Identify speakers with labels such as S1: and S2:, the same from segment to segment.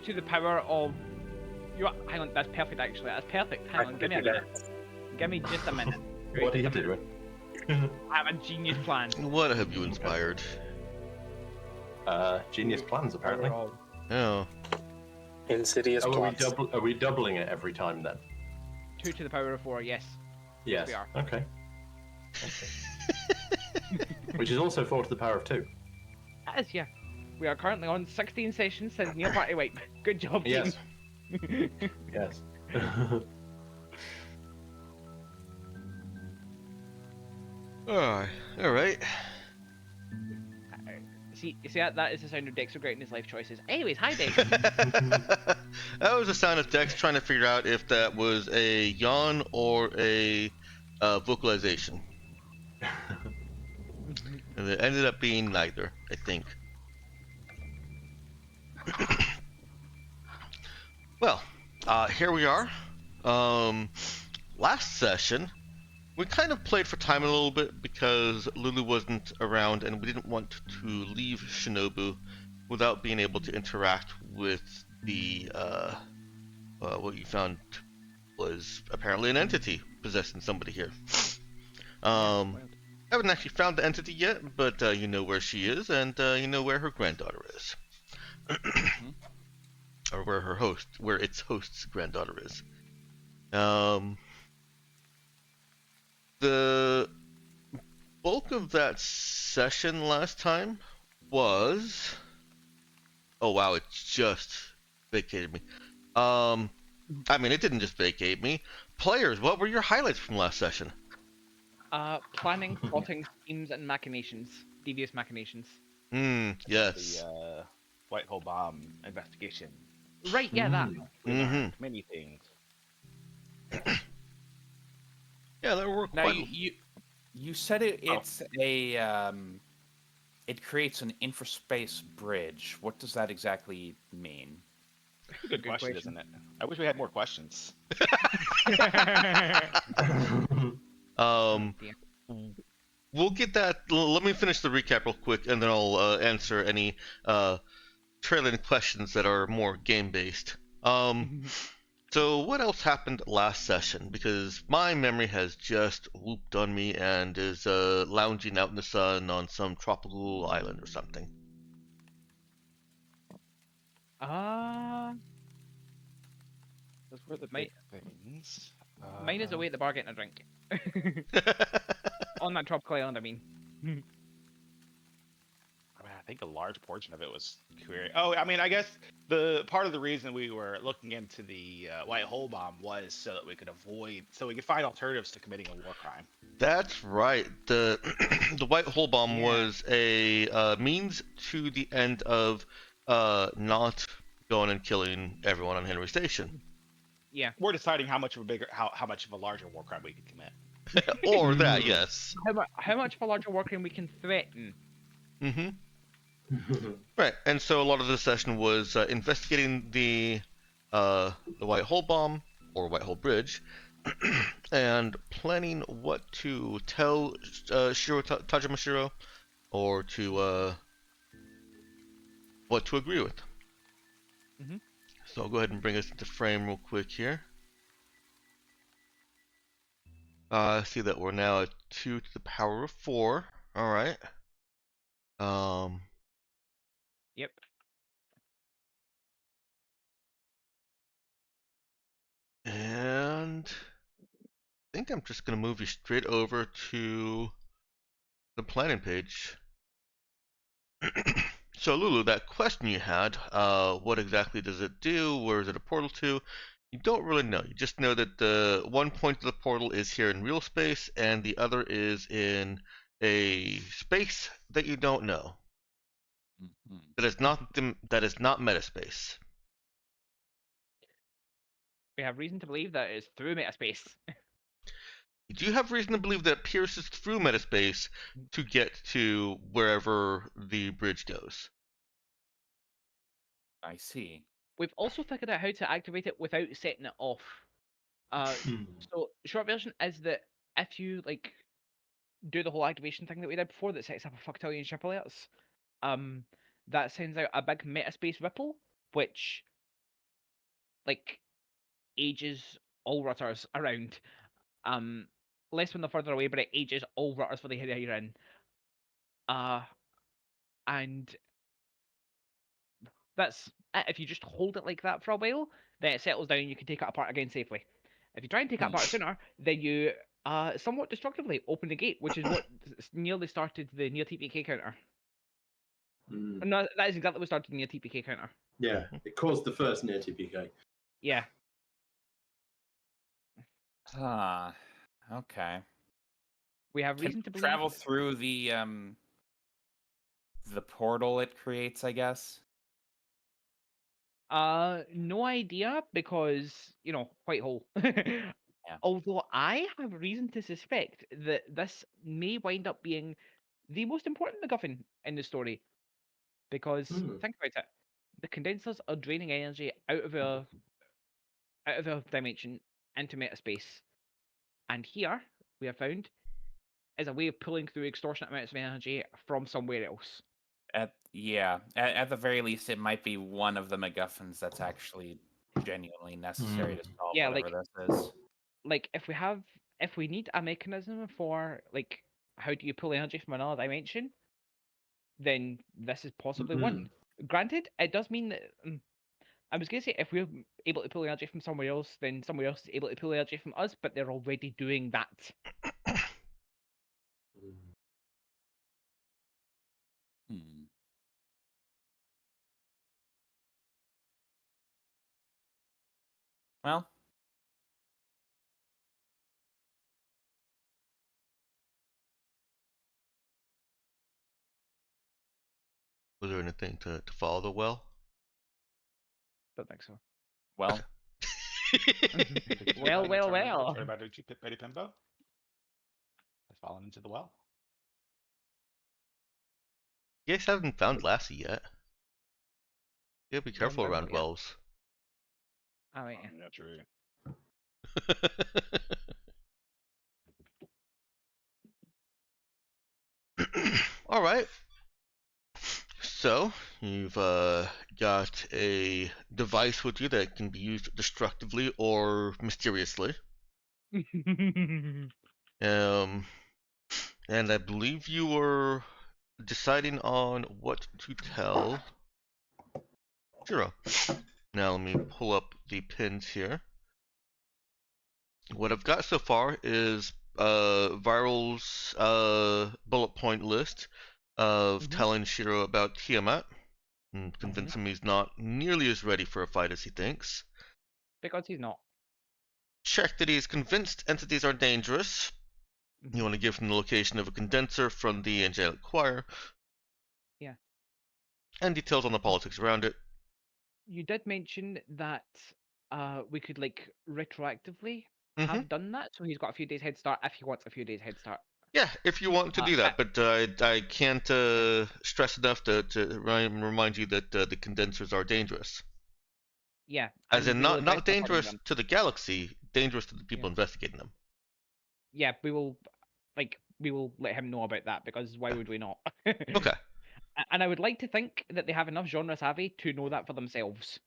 S1: to the power of. Hang on, that's perfect actually. That's perfect. Hang on, give me a minute. Give me just a minute. Right,
S2: What are you doing?
S1: I have a genius plan.
S3: What have you inspired?
S2: Genius plans, apparently.
S3: Oh.
S4: Insidious plots.
S2: Are we doubling it every time then?
S1: 2 to the power of 4, yes.
S2: Yes.
S1: We are.
S2: Okay. Which is also 4 to the power of 2.
S1: That is, yeah. We are currently on 16 sessions since Neil Party Wipe. Good job, team.
S2: Yes. Yes.
S3: Alright.
S1: See, that is the sound of Dex regretting his life choices. Anyways, hi Dex.
S3: That was the sound of Dex trying to figure out if that was a yawn or a vocalization. And it ended up being neither, I think. Well, here we are. Last session, we kind of played for time a little bit because Lulu wasn't around and we didn't want to leave Shinobu without being able to interact with the, what you found was apparently an entity possessing somebody here. I haven't actually found the entity yet, but you know where she is and you know where her granddaughter is. Or where its host's granddaughter is. The bulk of that session last time was... Oh wow, it just vacated me. I mean, it didn't just vacate me. Players, what were your highlights from last session?
S1: Planning, plotting, schemes, and machinations. Devious machinations.
S3: Yes.
S5: The Whitehole bomb investigation.
S1: Right, yeah, that.
S5: We learned many things.
S3: Yeah, that worked
S6: Now
S3: quite...
S6: you said it's a it creates an infraspace bridge. What does that exactly mean?
S5: Good question, isn't it? I wish we had more questions.
S3: We'll get that. Let me finish the recap real quick, and then I'll answer any trailing questions that are more game-based. So what else happened last session? Because my memory has just whooped on me and is lounging out in the sun on some tropical island or something.
S5: Those were the big things.
S1: Mine is away at the bar getting a drink. On that tropical island, I mean.
S5: I think a large portion of it was query. Oh, I mean, I guess the part of the reason we were looking into the white hole bomb was so that we could find alternatives to committing a war crime.
S3: That's right. The the white hole bomb was a means to the end of not going and killing everyone on Henry Station.
S1: Yeah.
S5: We're deciding how much of a larger war crime we could commit.
S3: Or that, yes.
S1: How much of a larger war crime we can threaten?
S3: Right, and so a lot of the session was investigating the white hole bomb or white hole bridge, and planning what to tell Tajimashiro, or to what to agree with. So I'll go ahead and bring us into frame real quick here. See that we're now at 2 to the power of 4. All right.
S1: Yep.
S3: And I think I'm just going to move you straight over to the planning page. So Lulu, that question you had, what exactly does it do? Where is it a portal to? You don't really know. You just know that the one point of the portal is here in real space, and the other is in a space that you don't know. That is not metaspace.
S1: We have reason to believe that it's through metaspace.
S3: You do have reason to believe that it pierces through metaspace to get to wherever the bridge goes.
S6: I see.
S1: We've also figured out how to activate it without setting it off. So short version is that if you do the whole activation thing that we did before that sets up a fucktillion ship alerts, that sends out a big metaspace ripple, which like ages all rutters around. Less when they're further away, but it ages all rutters for the area you're in. And that's if you just hold it like that for a while, then it settles down and you can take it apart again safely. If you try and take it apart sooner, then you somewhat destructively open the gate, which is what nearly started the near TPK counter. No, that is exactly what started the near TPK counter.
S7: Yeah, it caused the first near TPK.
S1: Yeah.
S6: Okay.
S1: We have
S6: Can
S1: reason
S6: we
S1: to believe
S6: travel through the portal it creates, I guess.
S1: No idea because white hole. Although I have reason to suspect that this may wind up being the most important MacGuffin in the story, because think about it: the condensers are draining energy out of a dimension into metaspace, and here we have found is a way of pulling through extortionate amounts of energy from somewhere else.
S6: At the very least, it might be one of the MacGuffins that's actually genuinely necessary to solve whatever this is.
S1: Like if we need a mechanism for like how do you pull energy from another dimension, then this is possibly one. Granted, it does mean that I was gonna say if we're able to pull energy from somewhere else, then somewhere else is able to pull energy from us, but they're already doing that.
S6: Well,
S3: Was there anything to follow the well?
S1: Don't think so.
S6: Well.
S1: Well.
S5: Betty Pimbo has fallen into the well.
S3: You guys haven't found Lassie yet. You gotta be careful around wells.
S1: Oh, right.
S5: Yeah, true.
S3: All right. So you've got a device with you that can be used destructively or mysteriously. And I believe you were deciding on what to tell Shiro. Now let me pull up the pins here. What I've got so far is Viral's bullet point list of telling Shiro about Tiamat and convincing him he's not nearly as ready for a fight as he thinks.
S1: Because he's not.
S3: Check that he's convinced entities are dangerous. You want to give him the location of a condenser from the angelic choir.
S1: Yeah.
S3: And details on the politics around it.
S1: You did mention that we could like retroactively have done that, so he's got a few days head start if he wants a few days head start.
S3: Yeah, if you want to do that, but I can't stress enough to remind you that the condensers are dangerous.
S1: Yeah.
S3: As in not dangerous to the galaxy, dangerous to the people investigating them.
S1: Yeah, we will let him know about that, because why would we not?
S3: Okay.
S1: And I would like to think that they have enough genre savvy to know that for themselves.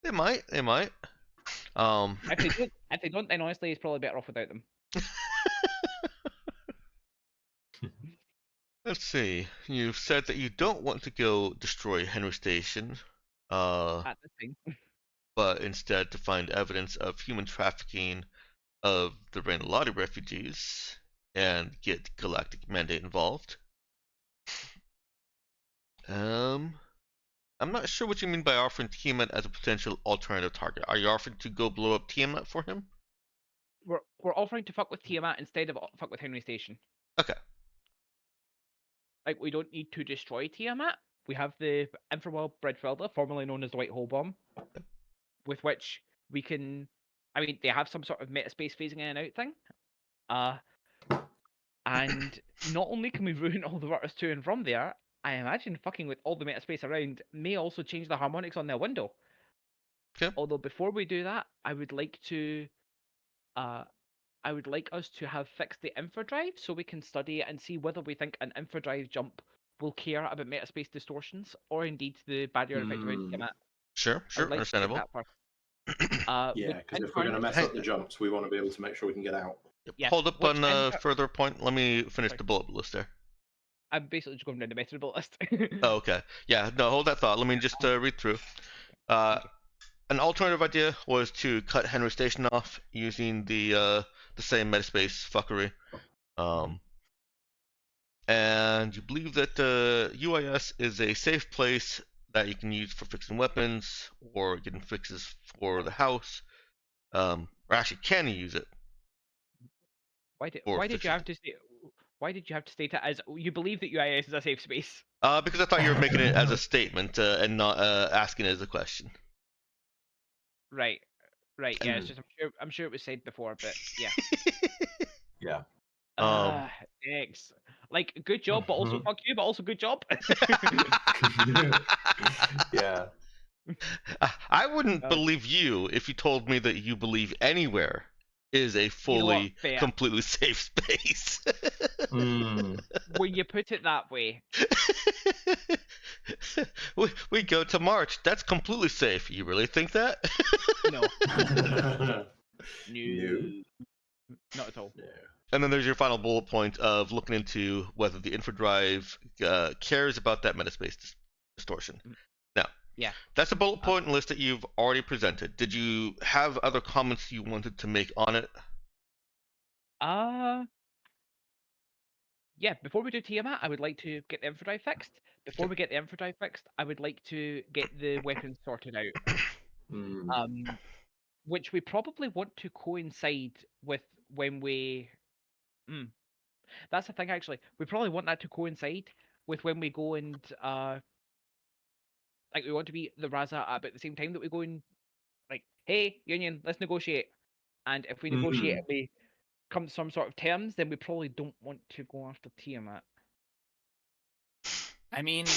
S3: They might.
S1: If they don't, then honestly, it's probably better off without them.
S3: Let's see. You've said that you don't want to go destroy Henry Station.
S1: At this time.
S3: But instead to find evidence of human trafficking of the Rainalati refugees and get Galactic Mandate involved. I'm not sure what you mean by offering Tiamat as a potential alternative target. Are you offering to go blow up Tiamat for him?
S1: We're offering to fuck with Tiamat instead of fuck with Henry Station.
S3: Okay.
S1: Like, we don't need to destroy Tiamat. We have the Infraworld Breadfilter, formerly known as the White Hole Bomb, with which we can. I mean, they have some sort of metaspace phasing in and out thing. And not only can we ruin all the rutters to and from there, I imagine fucking with all the metaspace around may also change the harmonics on their window.
S3: Okay.
S1: Although before we do that, I would like us to have fixed the infradrive so we can study it and see whether we think an infradrive jump will care about metaspace distortions or indeed the barrier effect around Tiamat.
S3: Sure,
S1: I would like to get
S3: understandable.
S1: that first.
S7: Yeah,
S1: Which
S7: because
S1: in
S7: if we're going to
S1: turn,
S7: mess up the jumps, we want to be able to make sure we can get out.
S1: yeah,
S3: Hold up
S1: which
S3: on
S1: in
S3: a
S1: tur-
S3: further point. Let me finish
S1: Sorry.
S3: the bullet list there.
S1: I'm basically just going down the method list.
S3: Oh, okay. Yeah, no, hold that thought. Let me just read through. An alternative idea was to cut Henry Station off using the same metaspace fuckery. And you believe that UIS is a safe place that you can use for fixing weapons or getting fixes for the house. Or actually, can you use it?
S1: Why did you have to say? Why did you have to state it as you believe that UIS is a safe space?
S3: Because I thought you were making it as a statement and not asking it as a question.
S1: Right. Yeah, it's just I'm sure it was said before, but yeah.
S2: Yeah.
S1: Thanks. Like, good job, but also fuck you, but also good job.
S2: Yeah.
S3: I wouldn't believe you if you told me that you believe anywhere is a fully,
S1: Fair.
S3: completely safe space.
S1: When you put it that way.
S3: we go to March. That's completely safe. You really think that?
S1: No.
S2: No.
S1: Not at all.
S2: No.
S3: And then there's your final bullet point of looking into whether the infodrive cares about that metaspace distortion. Now,
S1: yeah,
S3: that's a bullet point list that you've already presented. Did you have other comments you wanted to make on it?
S1: Yeah, before we do Tiamat, I would like to get the infodrive fixed. Before we get the infodrive fixed, I would like to get the weapons sorted out. Which we probably want to coincide with when we. That's the thing, actually. We probably want that to coincide with when we go and like we want to be the Raza at about the same time that we go and like, hey, Union, let's negotiate. And if we negotiate and we come to some sort of terms, then we probably don't want to go after Tiamat.
S6: I mean,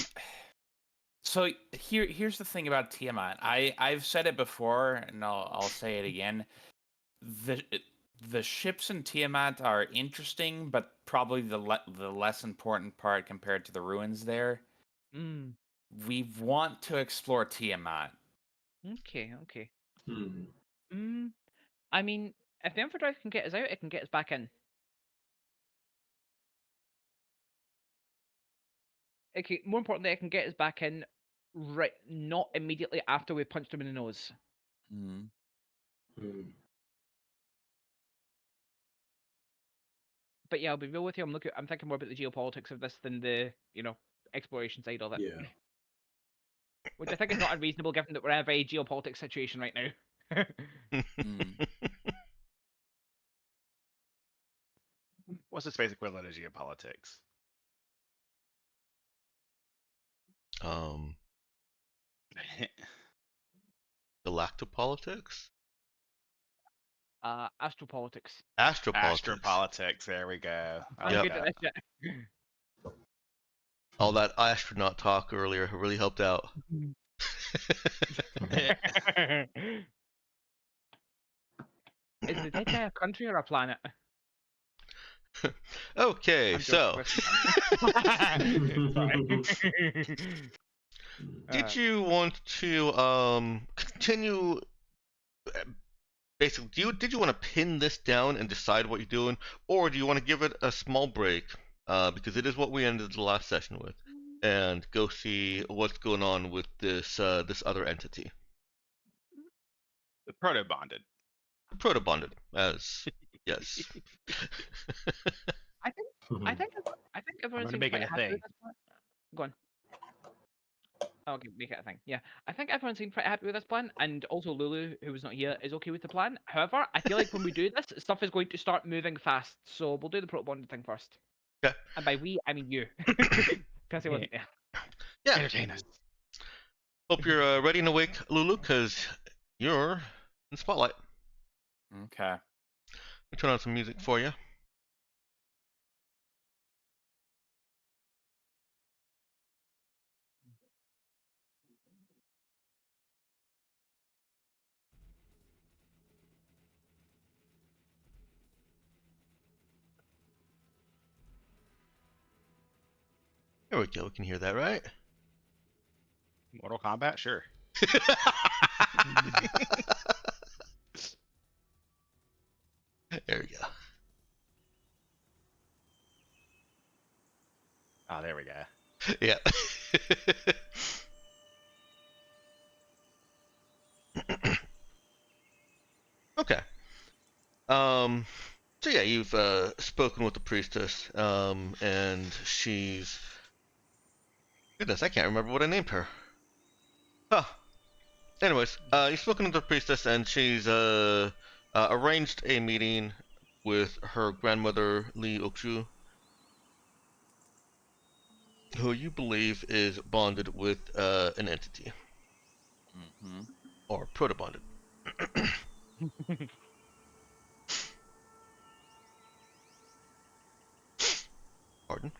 S6: so here's the thing about Tiamat. I've said it before, and I'll say it again. The ships in Tiamat are interesting, but probably the less important part compared to the ruins there. We want to explore Tiamat.
S1: Okay. I mean, if the infodrive can get us out, it can get us back in. More importantly, it can get us back in, right? Not immediately after we punched him in the nose. But yeah, I'll be real with you. I'm thinking more about the geopolitics of this than the exploration side of it.
S7: Yeah.
S1: Which I think is not unreasonable, given that we're in a very geopolitics situation right now.
S5: What's the space equivalent of geopolitics?
S3: Galactopolitics?
S1: Astropolitics.
S5: Astropolitics. There we go.
S1: I'm good at this shit.
S3: All that astronaut talk earlier really helped out.
S1: Is the dead guy a country or a planet?
S3: Okay, so did you want to continue? Basically, did you want to pin this down and decide what you're doing, or do you want to give it a small break because it is what we ended the last session with, and go see what's going on with this other entity?
S5: The proto-bonded.
S3: Proto-bonded, as yes.
S1: I think everyone seems
S5: make
S1: quite
S5: it a
S1: happy
S5: thing.
S1: with this plan. Go on. Okay, make it a thing. Yeah, I think everyone seemed pretty happy with this plan, and also Lulu, who was not here, is okay with the plan. However, I feel like when we do this, stuff is going to start moving fast. So we'll do the proto-bonded thing first.
S3: Okay.
S1: And by we, I mean you, because he wasn't there.
S3: Yeah.
S5: Entertain us.
S3: Hope you're ready and awake, Lulu, because you're in the spotlight.
S6: Okay.
S3: Let me turn on some music for you. There we go. We can hear that, right?
S5: Mortal Kombat, sure.
S3: There we go.
S5: Oh, there we go.
S3: Yeah. Okay. So yeah, you've spoken with the priestess, and she's goodness, I can't remember what I named her. Huh. Anyways, you've spoken with the priestess, and she's arranged a meeting with her grandmother Lee Ok-Joo, who you believe is bonded with an entity, or proto-bonded. Pardon.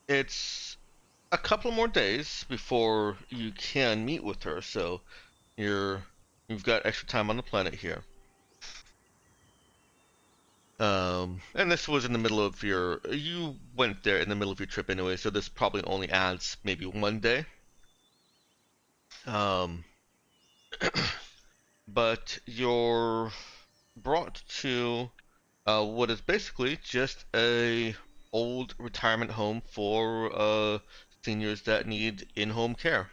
S3: It's a couple more days before you can meet with her, so you've got extra time on the planet here. And this was in the middle of you went there in the middle of your trip anyway, so this probably only adds maybe 1 day. But you're brought to what is basically just a old retirement home for seniors that need in-home care.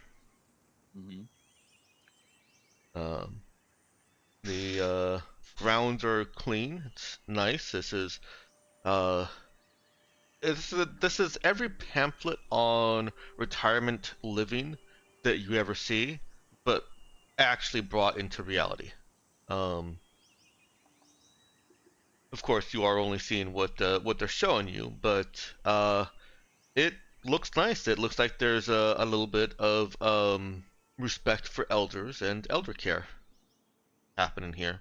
S3: The grounds are clean. It's nice. This is every pamphlet on retirement living that you ever see, but actually brought into reality. Of course, you are only seeing what they're showing you, but it looks nice. It looks like there's a little bit of respect for elders and elder care happening here.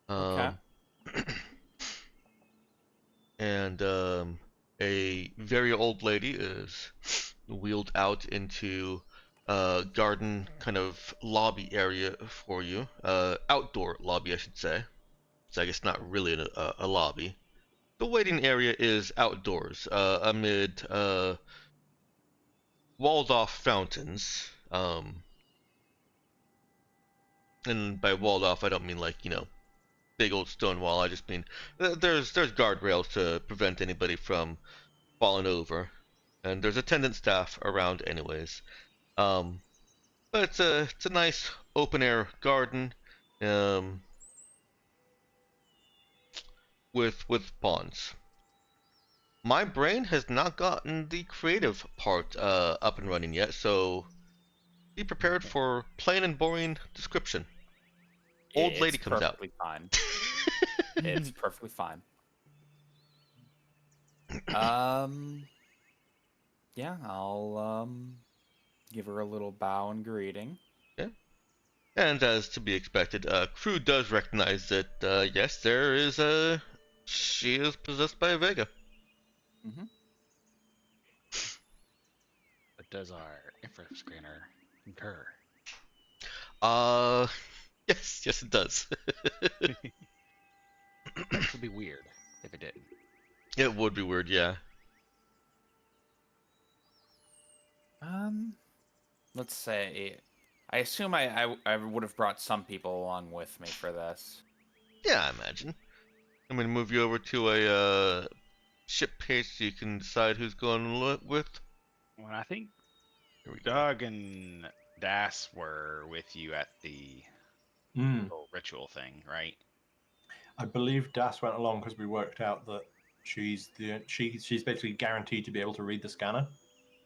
S6: Okay.
S3: And a very old lady is wheeled out into a garden kind of lobby area for you. Outdoor lobby, I should say. So I guess not really a lobby. The waiting area is outdoors, amid walled-off fountains. And by walled off, I don't mean like, big old stone wall. I just mean there's guardrails to prevent anybody from falling over, and there's attendant staff around anyways. But it's a nice open air garden, with ponds. My brain has not gotten the creative part up and running yet, so be prepared for plain and boring description. Old lady comes out.
S6: Perfectly fine. It's perfectly fine. Yeah, I'll give her a little bow and greeting.
S3: Yeah. And as to be expected, crew does recognize that yes, she is possessed by a Vega.
S5: But does our infra scanner concur?
S3: Yes, it does.
S5: This would be weird if it didn't.
S3: It would be weird, yeah.
S6: Let's say, I assume I would have brought some people along with me for this.
S3: Yeah, I imagine. I'm gonna move you over to a ship page so you can decide who's going with.
S5: Well, I think Doug and Das were with you at the little ritual thing, right?
S7: I believe Das went along because we worked out that she's basically guaranteed to be able to read the scanner.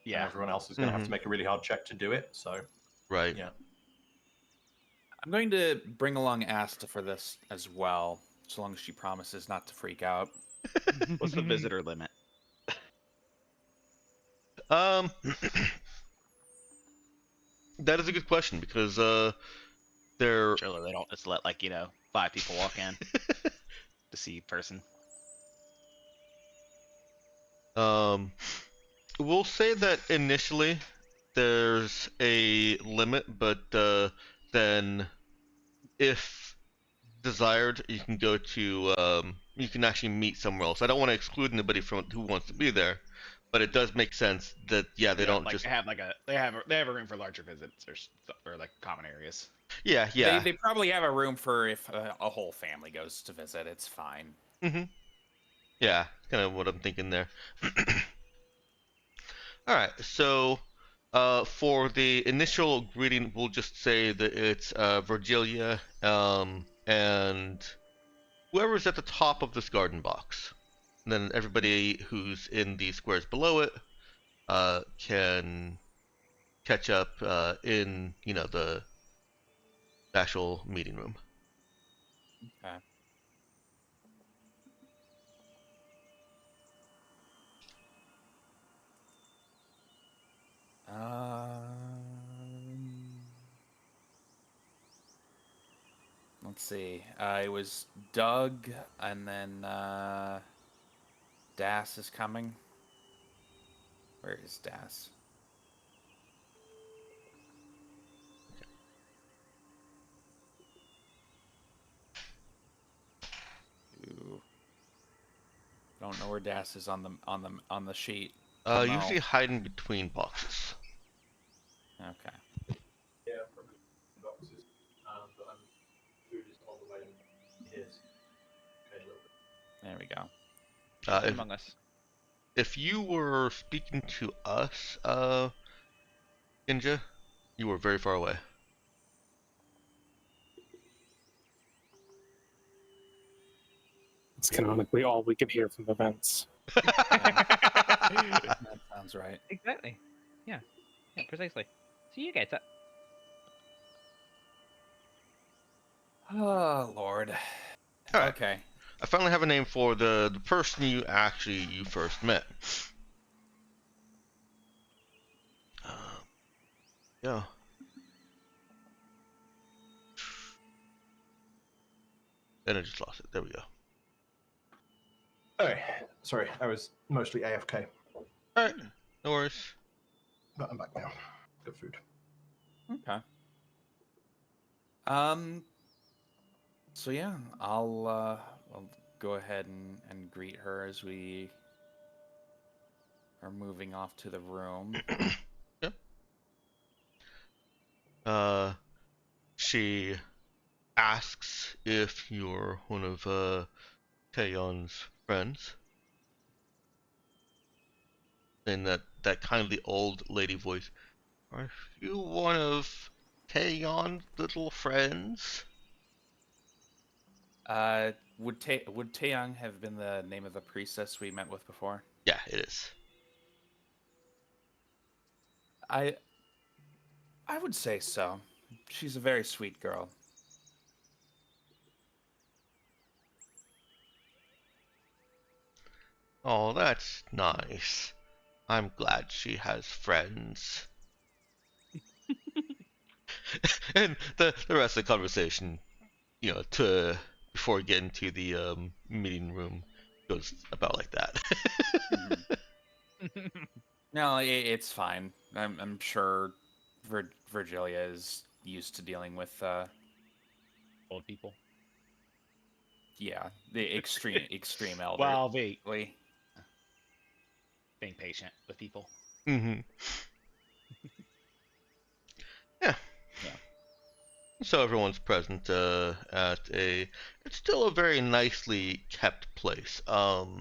S5: Yeah.
S7: And everyone else is going to have to make a really hard check to do it. So.
S3: Right.
S7: Yeah.
S6: I'm going to bring along Asta for this as well, so long as she promises not to freak out.
S5: What's the visitor limit?
S3: That is a good question because they're
S5: Surely they don't just let 5 people walk in to see person.
S3: We'll say that initially there's a limit, but then if desired, you can go to you can actually meet somewhere else. I don't want to exclude anybody from who wants to be there, But it does make sense that they don't
S5: like
S3: just
S5: they have a room for larger visits or like common areas.
S3: yeah.
S6: They probably have a room for if a whole family goes to visit. It's fine.
S3: Yeah, kind of what I'm thinking there. All right, so for the initial greeting, we'll just say that it's Virgilia and whoever's at the top of this garden box. And then everybody who's in the squares below it can catch up in the actual meeting room.
S6: Okay. Let's see. It was Doug, and then Das is coming. Where is Das? Ooh. Don't know where Das is on the sheet.
S3: Usually hiding between boxes.
S6: Okay.
S7: Yeah, probably boxes. But food is all the way in his. Okay, a little bit.
S6: There we go.
S1: Among us.
S3: If you were speaking to us, Inja, you were very far away.
S4: It's canonically all we could hear from the vents.
S6: That sounds right.
S1: Exactly. Yeah. Yeah, precisely. So you get it.
S6: Oh Lord.
S3: All right.
S6: Okay.
S3: I finally have a name for the person you first met. Yeah. And I just lost it. There we go.
S7: Oh, sorry, I was mostly AFK,
S3: All right. No worries.
S7: but I'm back now. Good food.
S6: Okay. So yeah, I'll go ahead and greet her as we are moving off to the room.
S3: Yep. She asks if you're one of Taeyon's friends. In that kindly old lady voice. Are you one of Taeyon's little friends?
S6: Would Taeyang have been the name of the priestess we met with before?
S3: Yeah, it is.
S6: I would say so. She's a very sweet girl.
S3: Oh, that's nice. I'm glad she has friends. And the rest of the conversation, before we get into the meeting room, goes about like that.
S6: No, it's fine. I'm sure Virgilia is used to dealing with
S5: Old people.
S6: yeah, the extreme elder.
S5: Well, being patient with people.
S3: Mm-hmm. Yeah. So everyone's present at it's still a very nicely kept place. But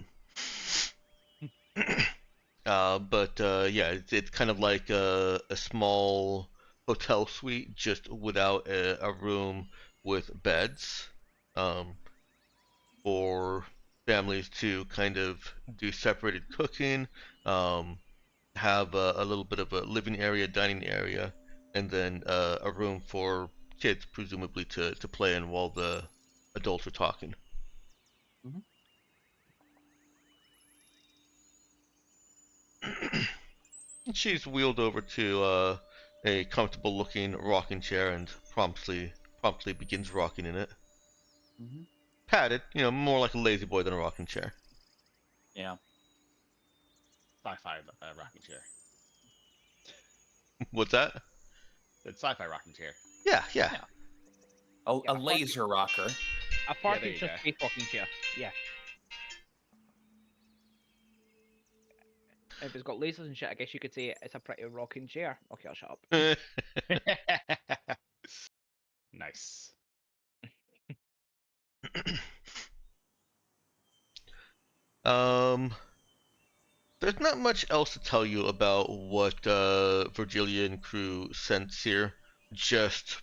S3: yeah, it's kind of like a small hotel suite, just without a room with beds, for families to kind of do separated cooking, have a little bit of a living area, dining area, and then a room for kids, presumably to play in while the adults are talking. She's wheeled over to a comfortable-looking rocking chair and promptly begins rocking in it. Padded, more like a lazy boy than a rocking chair.
S6: Yeah.
S5: Sci-fi rocking chair.
S3: What's that?
S5: It's sci-fi rocking chair.
S3: Yeah.
S6: A laser rocker.
S1: A far
S5: there you
S1: future
S5: go.
S1: space walking chair. Yeah. If it's got lasers and shit, I guess you could say it's a pretty rocking chair. Okay, I'll shut up.
S5: Nice.
S3: um, there's not much else to tell you about what Virgilia and crew sense here. Just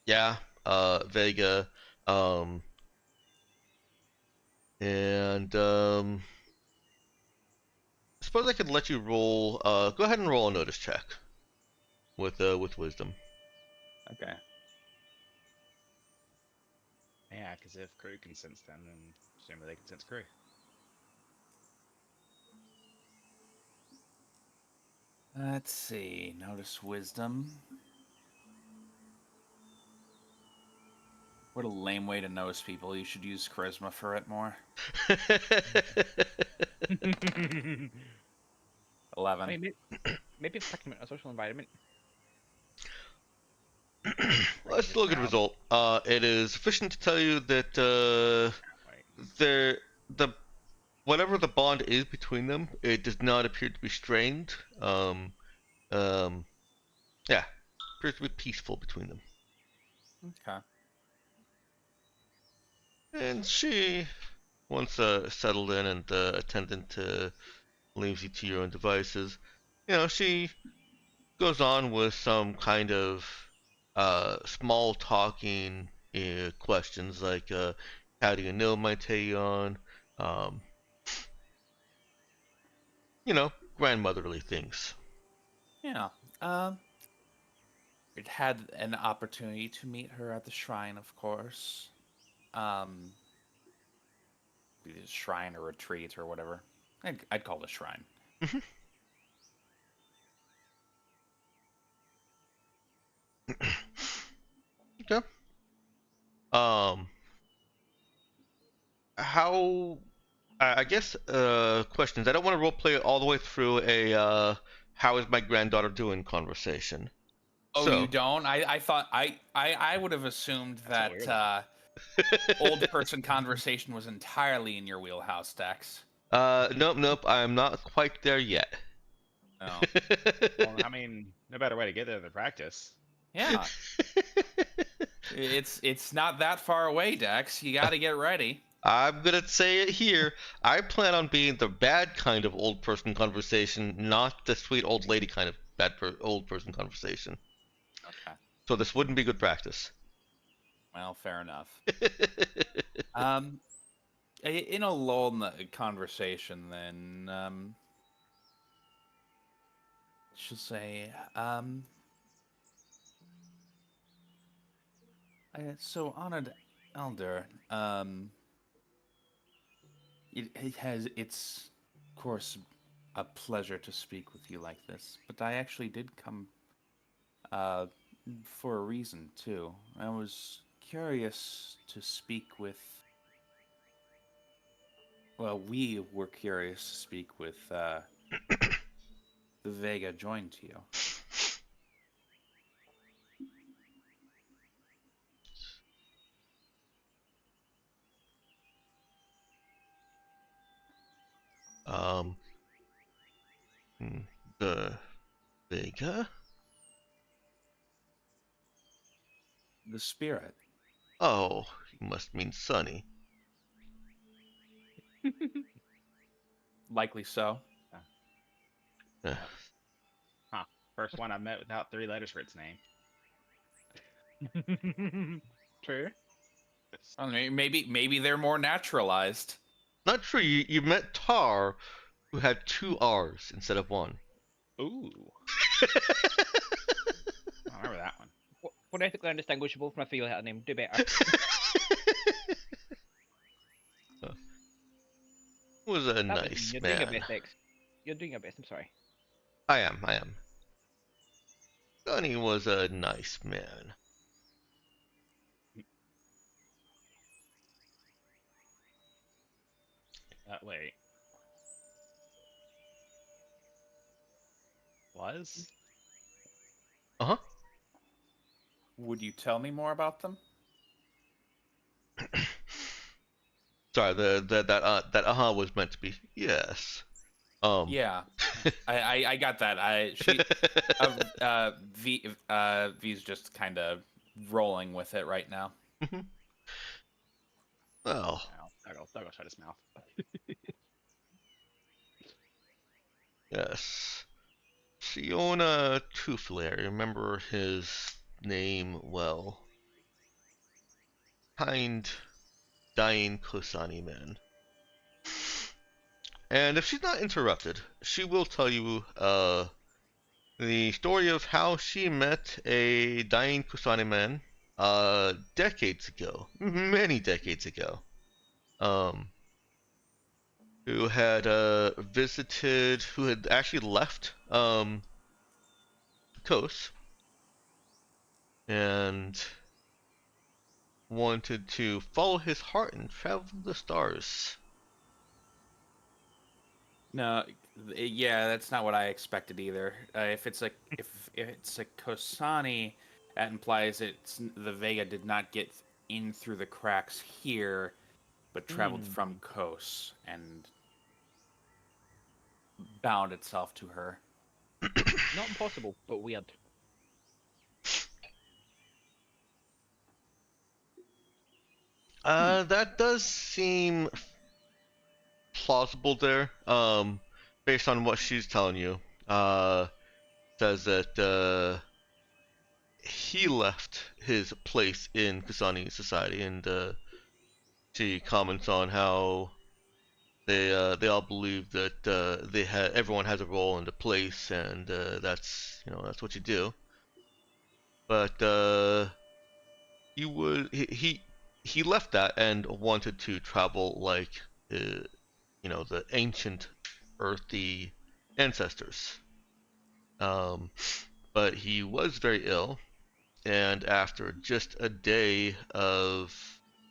S3: yeah, Vega, and I suppose I could let you roll. Go ahead and roll a notice check with wisdom.
S6: Okay.
S5: Yeah, because if crew can sense them, then presumably they can sense crew.
S6: Let's see. Notice wisdom. What a lame way to notice people. You should use charisma for it more. 11.
S1: I mean, maybe pick them in a social environment.
S3: Well, that's still a good result. It is sufficient to tell you that
S5: Wait.
S3: the whatever the bond is between them, it does not appear to be strained. Yeah, appears to be peaceful between them.
S6: Okay.
S3: And she, once settled in and the attendant leaves you to your own devices, she goes on with some kind of small talking questions like, how do you know my Taeyeon? Um, grandmotherly things.
S6: Yeah. Um, it had an opportunity to meet her at the shrine, of course. Be it a shrine or retreat or whatever. I'd call it a shrine.
S3: Okay. How? I guess questions. I don't want to roleplay it all the way through a how is my granddaughter doing conversation.
S6: Oh,
S3: So,
S6: you don't? I thought I would have assumed
S5: That's a weird
S6: that old person conversation was entirely in your wheelhouse, Dex.
S3: nope. I'm not quite there yet.
S6: Oh.
S5: Well, I mean, no better way to get there than practice.
S6: Yeah. It's not that far away, Dex. You got to get ready.
S3: I'm gonna say it here. I plan on being the bad kind of old person conversation, not the sweet old lady kind of old person conversation.
S6: Okay.
S3: So this wouldn't be good practice.
S6: Well, fair enough. In a lull in the conversation, then she'll say, so honored elder, it's of course a pleasure to speak with you like this, but I actually did come for a reason too. I was curious to speak with. Well, we were curious to speak with the Vega joined to you.
S3: Um, the Vega?
S6: The spirit.
S3: Oh, you must mean Sunny.
S6: Likely so.
S3: Uh,
S5: Huh. First one I met without 3 letters for its name.
S1: True.
S6: I mean, maybe they're more naturalized.
S3: Not true. You met Tar, who had 2 R's instead of 1.
S5: Ooh. I remember that one.
S1: Phonetically undistinguishable from a 3-letter name. Do better.
S3: Was a
S1: That was
S3: nice
S1: You're doing your
S3: man.
S1: best, X. You're doing your best. I'm sorry.
S3: I am. Sunny was a nice man.
S5: Wait. Was?
S3: Uh-huh.
S6: Would you tell me more about them?
S3: Sorry, that was meant to be yes.
S6: Yeah. I got that. V's just kind of rolling with it right now.
S3: Well,
S5: That'll shut his mouth.
S3: yes. Siona Tufle, I remember his name well. Kind, dying Kosani man. And if she's not interrupted, she will tell you the story of how she met a dying Kusani man decades ago, many decades ago, who had visited, who had actually left Kos and wanted to follow his heart and travel the stars.
S6: No, yeah, that's not what I expected either. If it's a Kosani, that implies the Vega did not get in through the cracks here, but traveled from Kos and bound itself to her.
S1: Not impossible, but weird.
S3: That does seem plausible there. Based on what she's telling you. Says that he left his place in Kasani society, and she comments on how they all believe that everyone has a role and a place, and that's that's what you do. But he left that and wanted to travel like the ancient earthy ancestors. But he was very ill, and after just a day of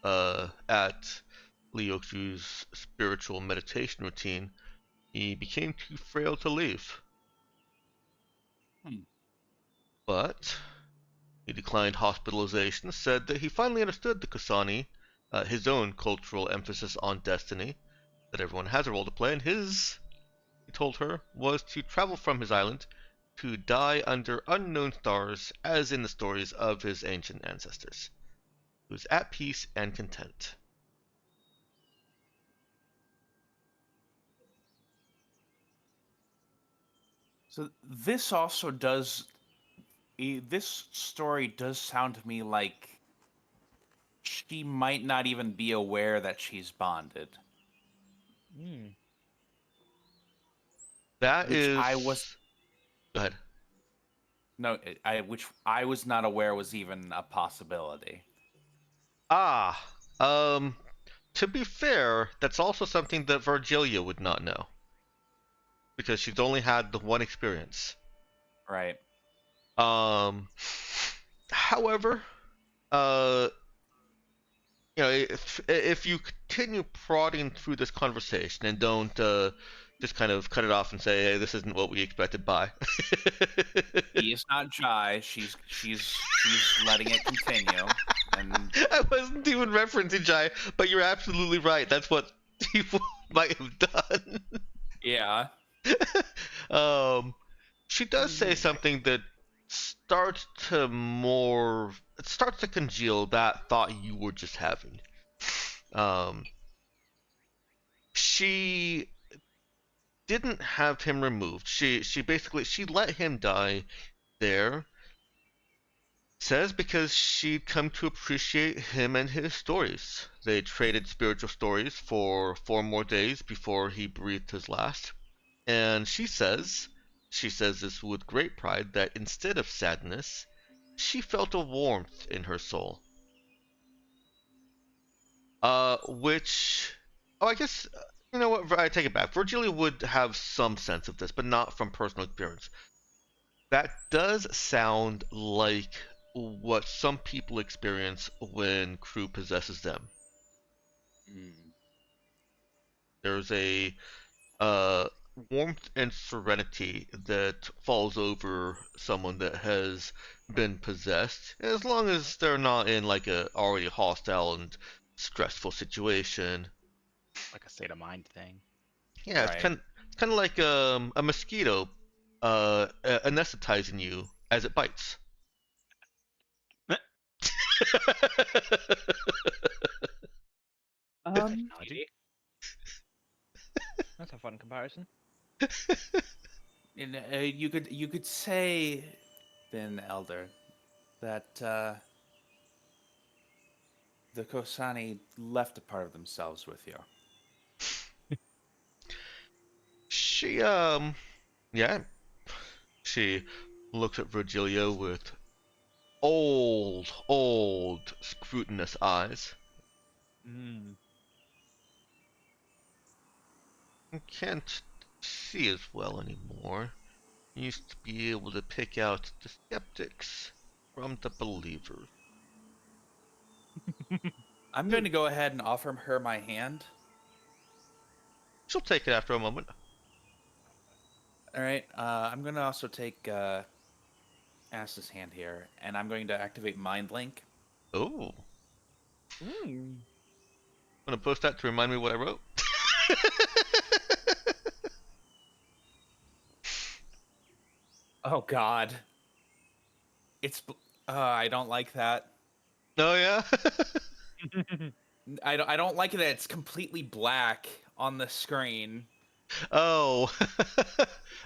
S3: at Lee Ok-Joo's spiritual meditation routine, he became too frail to leave. But he declined hospitalization, said that he finally understood the Kasani, his own cultural emphasis on destiny, that everyone has a role to play, and his, he told her, was to travel from his island to die under unknown stars, as in the stories of his ancient ancestors. He was at peace and content.
S6: So this also does. This story does sound to me like she might not even be aware that she's bonded.
S3: That
S6: Which
S3: is.
S6: I was.
S3: Go ahead.
S6: No, which I was not aware was even a possibility.
S3: To be fair, that's also something that Virgilia would not know. Because she's only had the one experience.
S6: Right.
S3: However, if you continue prodding through this conversation and don't just kind of cut it off and say, hey, this isn't what we expected, bye.
S6: He is not Jai. She's letting it continue. And
S3: I wasn't even referencing Jai, but you're absolutely right. That's what people might have done.
S6: yeah.
S3: She does say something that starts to congeal that thought you were just having. She didn't have him removed. She basically let him die there. Says because she'd come to appreciate him and his stories. They traded spiritual stories for 4 more days before he breathed his last. And she says this with great pride, that instead of sadness, she felt a warmth in her soul. Which, I guess, you know what, I take it back. Virgilia would have some sense of this, but not from personal experience. That does sound like what some people experience when crew possesses them. There's a warmth and serenity that falls over someone that has been possessed, as long as they're not in like a already hostile and stressful situation.
S5: Like a state of mind thing.
S3: Yeah,
S6: Right.
S3: kind of like a mosquito anesthetizing you as it bites.
S5: Technology.
S1: That's a fun comparison.
S6: And, you could say, then Elder, that the Kosani left a part of themselves with you.
S3: She yeah. She looks at Virgilio with old scrutinous eyes.
S1: Mm.
S3: Can't see as well anymore. Used to be able to pick out the skeptics from the believers.
S6: I'm going to go ahead and offer her my hand.
S3: She'll take it after a moment.
S6: All right. I'm going to also take Ass's hand here, and I'm going to activate Mind Link.
S3: Oh.
S1: Mm.
S3: I'm gonna post that to remind me what I wrote.
S6: Oh God. I don't like that.
S3: Oh yeah.
S6: I don't like that it's completely black on the screen.
S3: Oh.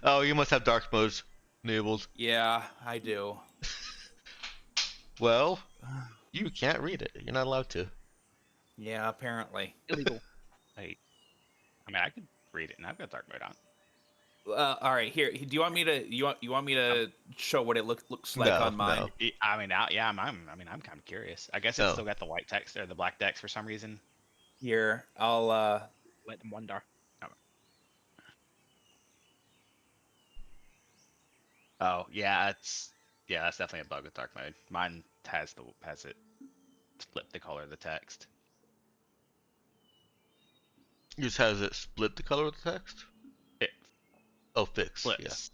S3: Oh, you must have dark modes enabled.
S6: Yeah, I do.
S3: Well, you can't read it. You're not allowed to.
S6: Yeah, apparently.
S1: Illegal.
S5: Wait. I mean, I could read it, and I've got dark mode on.
S6: All right, here. Do you want me to? You want me to show what it looks like on mine?
S3: No.
S5: I mean, yeah, I'm kind of curious. I guess it's
S3: No.
S5: still got the white text or the black text for some reason.
S6: Here, I'll.
S1: Let them wonder.
S5: Oh, yeah, that's definitely a bug with dark mode. Mine has it flip the color of the text.
S3: Yours has it split the color of the text?
S5: It
S3: Oh, fix.
S5: flips.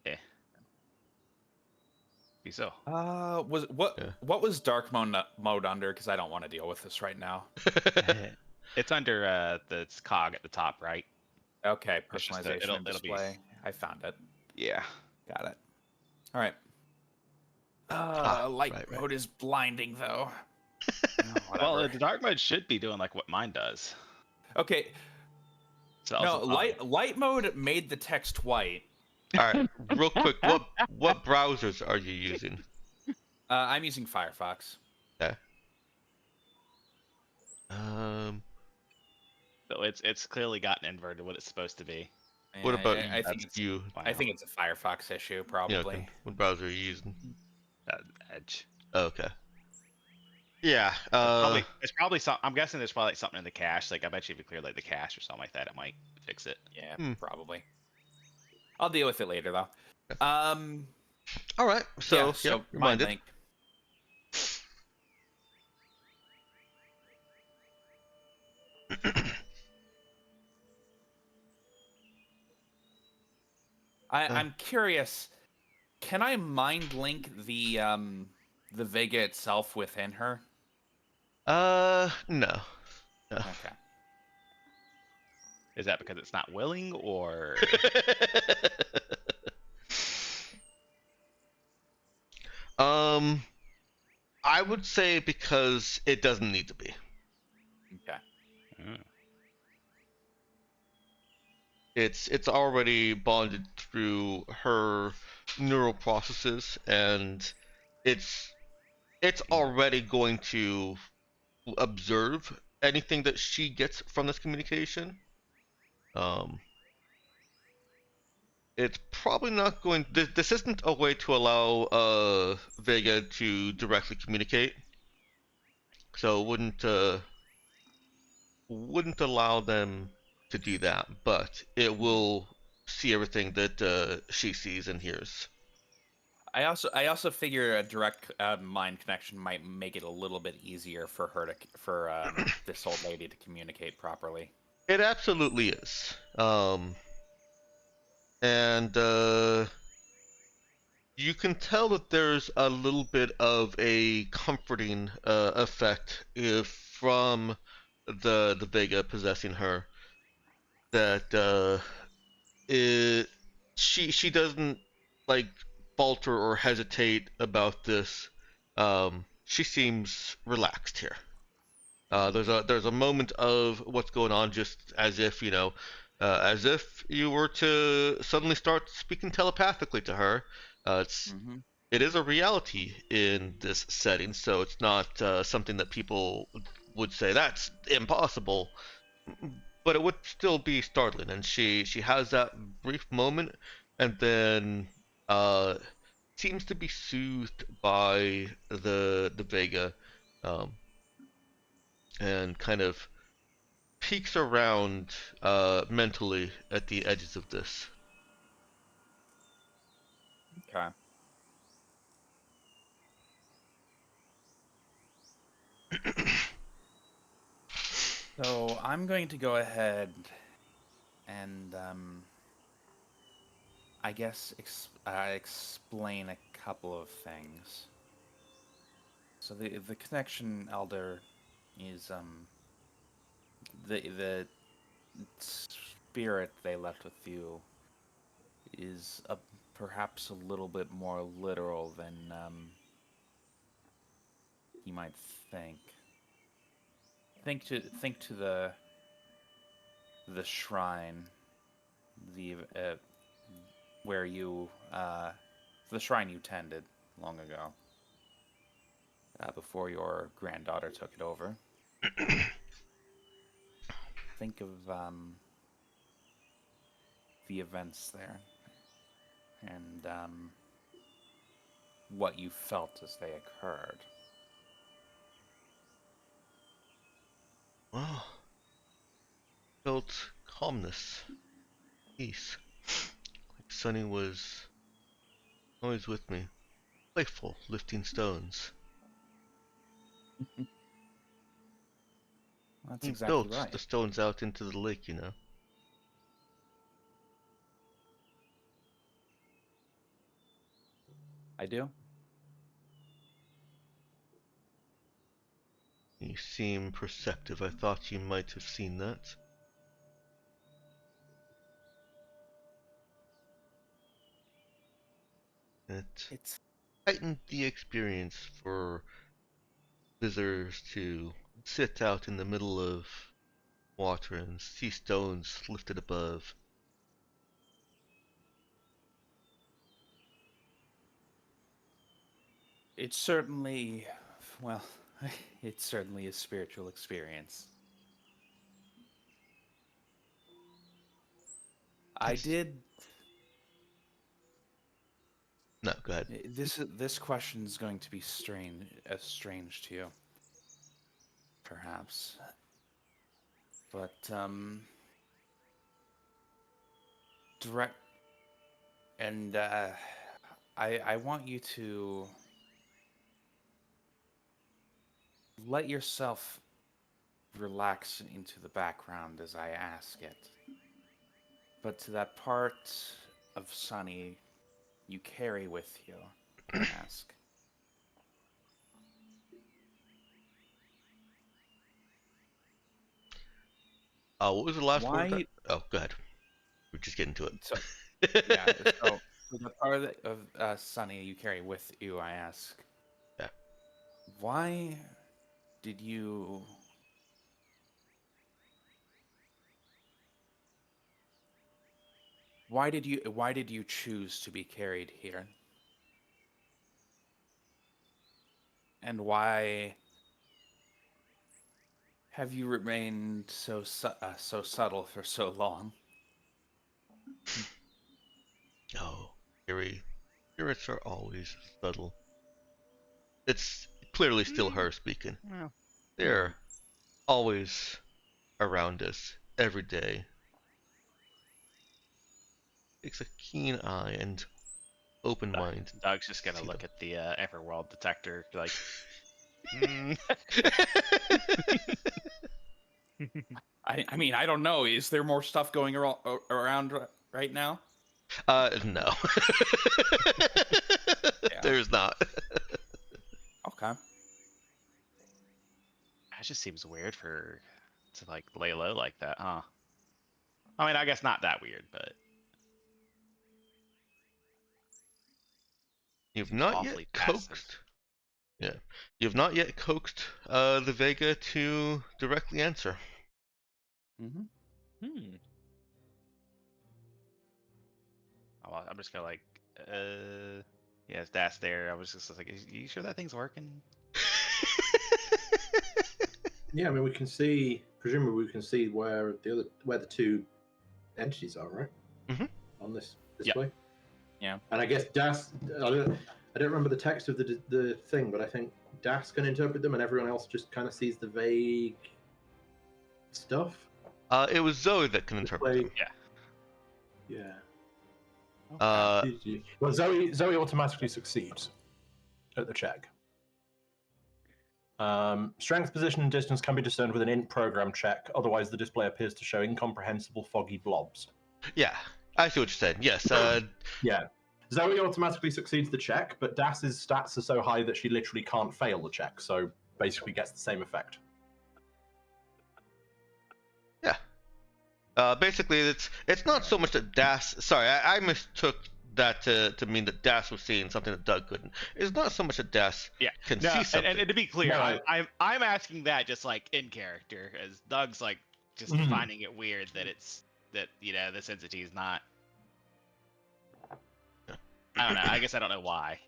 S5: Yeah. Be so.
S6: What was dark mode under? Because I don't want to deal with this right now.
S3: Yeah.
S5: It's under the cog at the top right.
S6: Okay,
S5: It's just
S6: personalization
S5: it'll
S6: and
S5: be-
S6: display. I found it.
S5: Yeah.
S6: Got it. All right. Light
S3: right.
S6: mode is blinding though.
S5: Well,
S6: Whatever.
S5: the dark mode should be doing like what mine does.
S6: Okay.
S5: So
S6: No, light mode made the text white.
S3: All right, real quick, what browsers are you using?
S6: I'm using Firefox.
S3: Okay.
S5: So it's clearly gotten inverted what it's supposed to be.
S3: What about
S6: I think it's
S3: you?
S6: I think it's a Firefox issue,
S3: Yeah,
S6: probably.
S3: okay. What browser are you using?
S5: Edge.
S3: Oh, okay. Yeah.
S5: It's probably some. I'm guessing there's probably like something in the cache. Like I bet you if you clear like the cache or something like that, it might fix it.
S6: Yeah, probably. I'll deal with it later though.
S3: All right. So,
S6: yeah,
S3: yeah,
S6: Mind
S3: reminded.
S6: Link. I'm curious. Can I mind link the Vega itself within her?
S3: No.
S6: Okay.
S5: Is that because it's not willing, or
S3: I would say because it doesn't need to be.
S6: Okay.
S3: It's already bonded through her neural processes, and it's already going to observe anything that she gets from this communication. It's probably not going. This isn't a way to allow Vega to directly communicate, so it wouldn't allow them to do that. But it will see everything that she sees and hears.
S6: I also figure a direct mind connection might make it a little bit easier for her for this old lady to communicate properly.
S3: It absolutely is. And you can tell that there's a little bit of a comforting effect from the Vega possessing her. that she doesn't like falter or hesitate about this. She seems relaxed here. There's a moment of what's going on, just as if as if you were to suddenly start speaking telepathically to her.
S6: Mm-hmm.
S3: It is a reality in this setting, so it's not something that people would say that's impossible, but it would still be startling. And she has that brief moment, and then uh, seems to be soothed by the Vega, um, and kind of peeks around mentally at the edges of this.
S6: Okay. So I'm going to go ahead and I guess explain a couple of things. So the connection elder is the spirit they left with you is perhaps a little bit more literal than you might think. Think to the shrine, the where you the shrine you tended long ago, before your granddaughter took it over. Think of the events there and what you felt as they occurred.
S3: Well, felt calmness, peace. Like Sunny was always with me, playful, lifting stones.
S6: That's
S3: He
S6: exactly
S3: built
S6: right.
S3: the stones out into the lake, you know.
S6: I do.
S3: You seem perceptive. I thought you might have seen that. It
S6: It's
S3: heightened the experience for visitors to sit out in the middle of water and see stones lifted above.
S6: it's certainly well, it's certainly a spiritual experience. I
S3: It's
S6: did.
S3: no, go ahead.
S6: This question is going to be strange to you, perhaps, but direct and I want you to let yourself relax into the background as I ask it. But to that part of Sunny you carry with you, I ask.
S3: What was the last word of that?
S6: Why?
S3: Oh, go ahead. We're just getting to
S6: So yeah.
S3: it.
S6: So the part of Sunny you carry with you, I ask.
S3: Yeah.
S6: Why did you? Why did you choose to be carried here? And why have you remained so subtle for so long?
S3: Oh, Eerie. Spirits are always subtle. It's clearly still her speaking.
S1: Well,
S3: They're always around us, every day. Takes a keen eye and open mind
S5: Doug's just
S3: to
S5: gonna
S3: see
S5: look
S3: them.
S5: at the Everworld detector, like, mm.
S6: I mean, I don't know. Is there more stuff going around right now?
S3: No.
S6: Yeah.
S3: There's not.
S6: Okay.
S5: That just seems weird for to like lay low like that, huh? I mean, I guess not that weird, but
S3: You've not yet
S5: awfully passive.
S3: coaxed. Yeah, you've not yet coaxed the Vega to directly answer.
S6: Mm-hmm.
S1: Hmm.
S5: Oh, I'm just gonna like, yeah, it's Das there. I was just like, you sure that thing's working?
S2: Yeah, I mean, we can see. Presumably, we can see where the two entities are, right?
S3: Mhm.
S2: On this
S5: Yep.
S2: display.
S6: Yeah.
S2: And I guess Das. I don't remember the text of the thing, but I think Das can interpret them, and everyone else just kind of sees the vague stuff.
S3: It was Zoe that can interpret them.
S2: Yeah.
S7: Well, Zoe automatically succeeds at the check. Strength, position, and distance can be discerned with an int program check. Otherwise, the display appears to show incomprehensible, foggy blobs.
S3: Yeah, I see what you said. Yes.
S7: Yeah. Zoe automatically succeeds the check, but Das's stats are so high that she literally can't fail the check, so basically gets the same effect.
S3: Basically, it's not so much that Das. Sorry, I mistook that to mean that Das was seeing something that Doug couldn't. It's not so much that Das can
S5: No,
S3: see something.
S5: and to be clear,
S7: No.
S5: I'm asking that just like in character, as Doug's like just
S7: Mhm.
S5: finding it weird that this entity is not. I don't know. I guess I don't know why,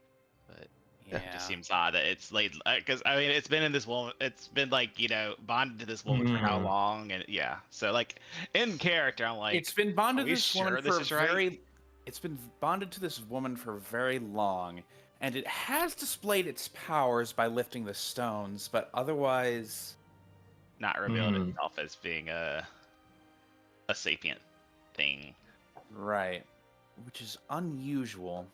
S5: but
S6: Yeah.
S5: it just seems odd that it's late. Because I mean, it's been in this woman. It's been like bonded to this woman for how
S7: Mhm.
S5: long? And yeah, so like in character, I'm like,
S6: It's been bonded
S5: are
S6: to
S5: we
S6: this
S5: sure
S6: woman
S5: this
S6: for
S5: is right?
S6: very. It's been bonded to this woman for very long, and it has displayed its powers by lifting the stones, but otherwise,
S5: Not revealed
S7: Mhm.
S5: itself as being a sapient thing.
S6: right, which is unusual.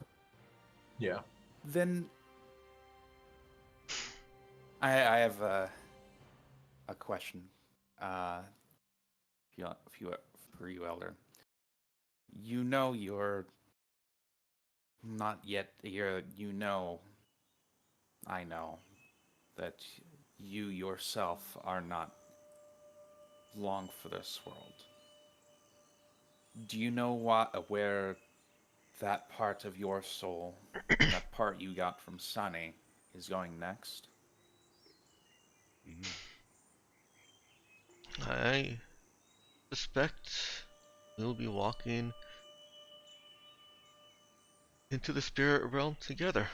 S7: Yeah.
S6: Then I have a question. For you, Elder. You know you're not yet. I know that you yourself are not long for this world. Do you know where that part of your soul, that part you got from Sunny, is going next?
S3: I suspect we'll be walking into the spirit realm together.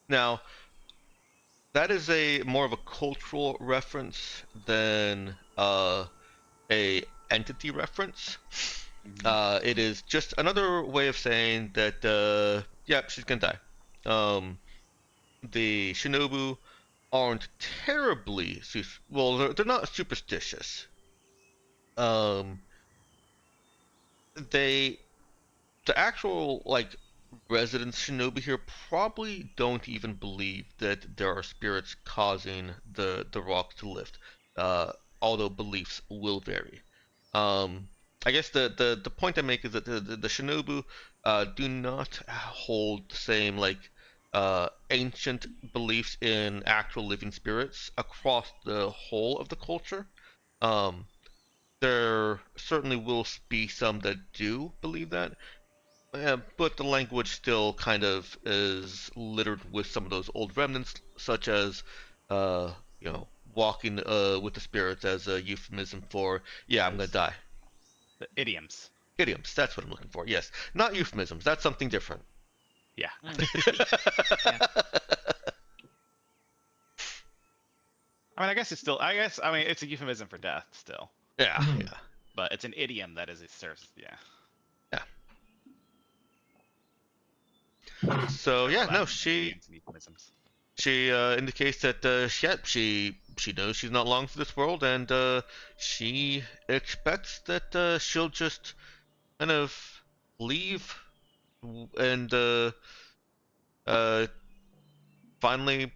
S3: Now, that is a more of a cultural reference than a entity reference. It is just another way of saying that yeah, she's gonna die. The Shinobu aren't terribly well, they're not superstitious. They the actual like residents Shinobi here probably don't even believe that there are spirits causing the rock to lift. Although beliefs will vary. I guess the point I make is that the Shinobu do not hold the same like ancient beliefs in actual living spirits across the whole of the culture. Um, there certainly will be some that do believe that, but the language still kind of is littered with some of those old remnants, such as, you know, walking with the spirits as a euphemism for, yeah, I'm gonna die.
S5: The idioms.
S3: Idioms, that's what I'm looking for. Yes, not euphemisms. That's something different.
S5: Yeah. I mean, I guess it's still. I mean, it's a euphemism for death still,
S3: Yeah,
S7: Mhm.
S3: yeah,
S5: but it's an idiom that it serves. Yeah.
S3: yeah. So yeah, no,
S5: Idioms and euphemisms.
S3: she indicates that she knows she's not long for this world, and she expects that she'll just kind of leave and uh, finally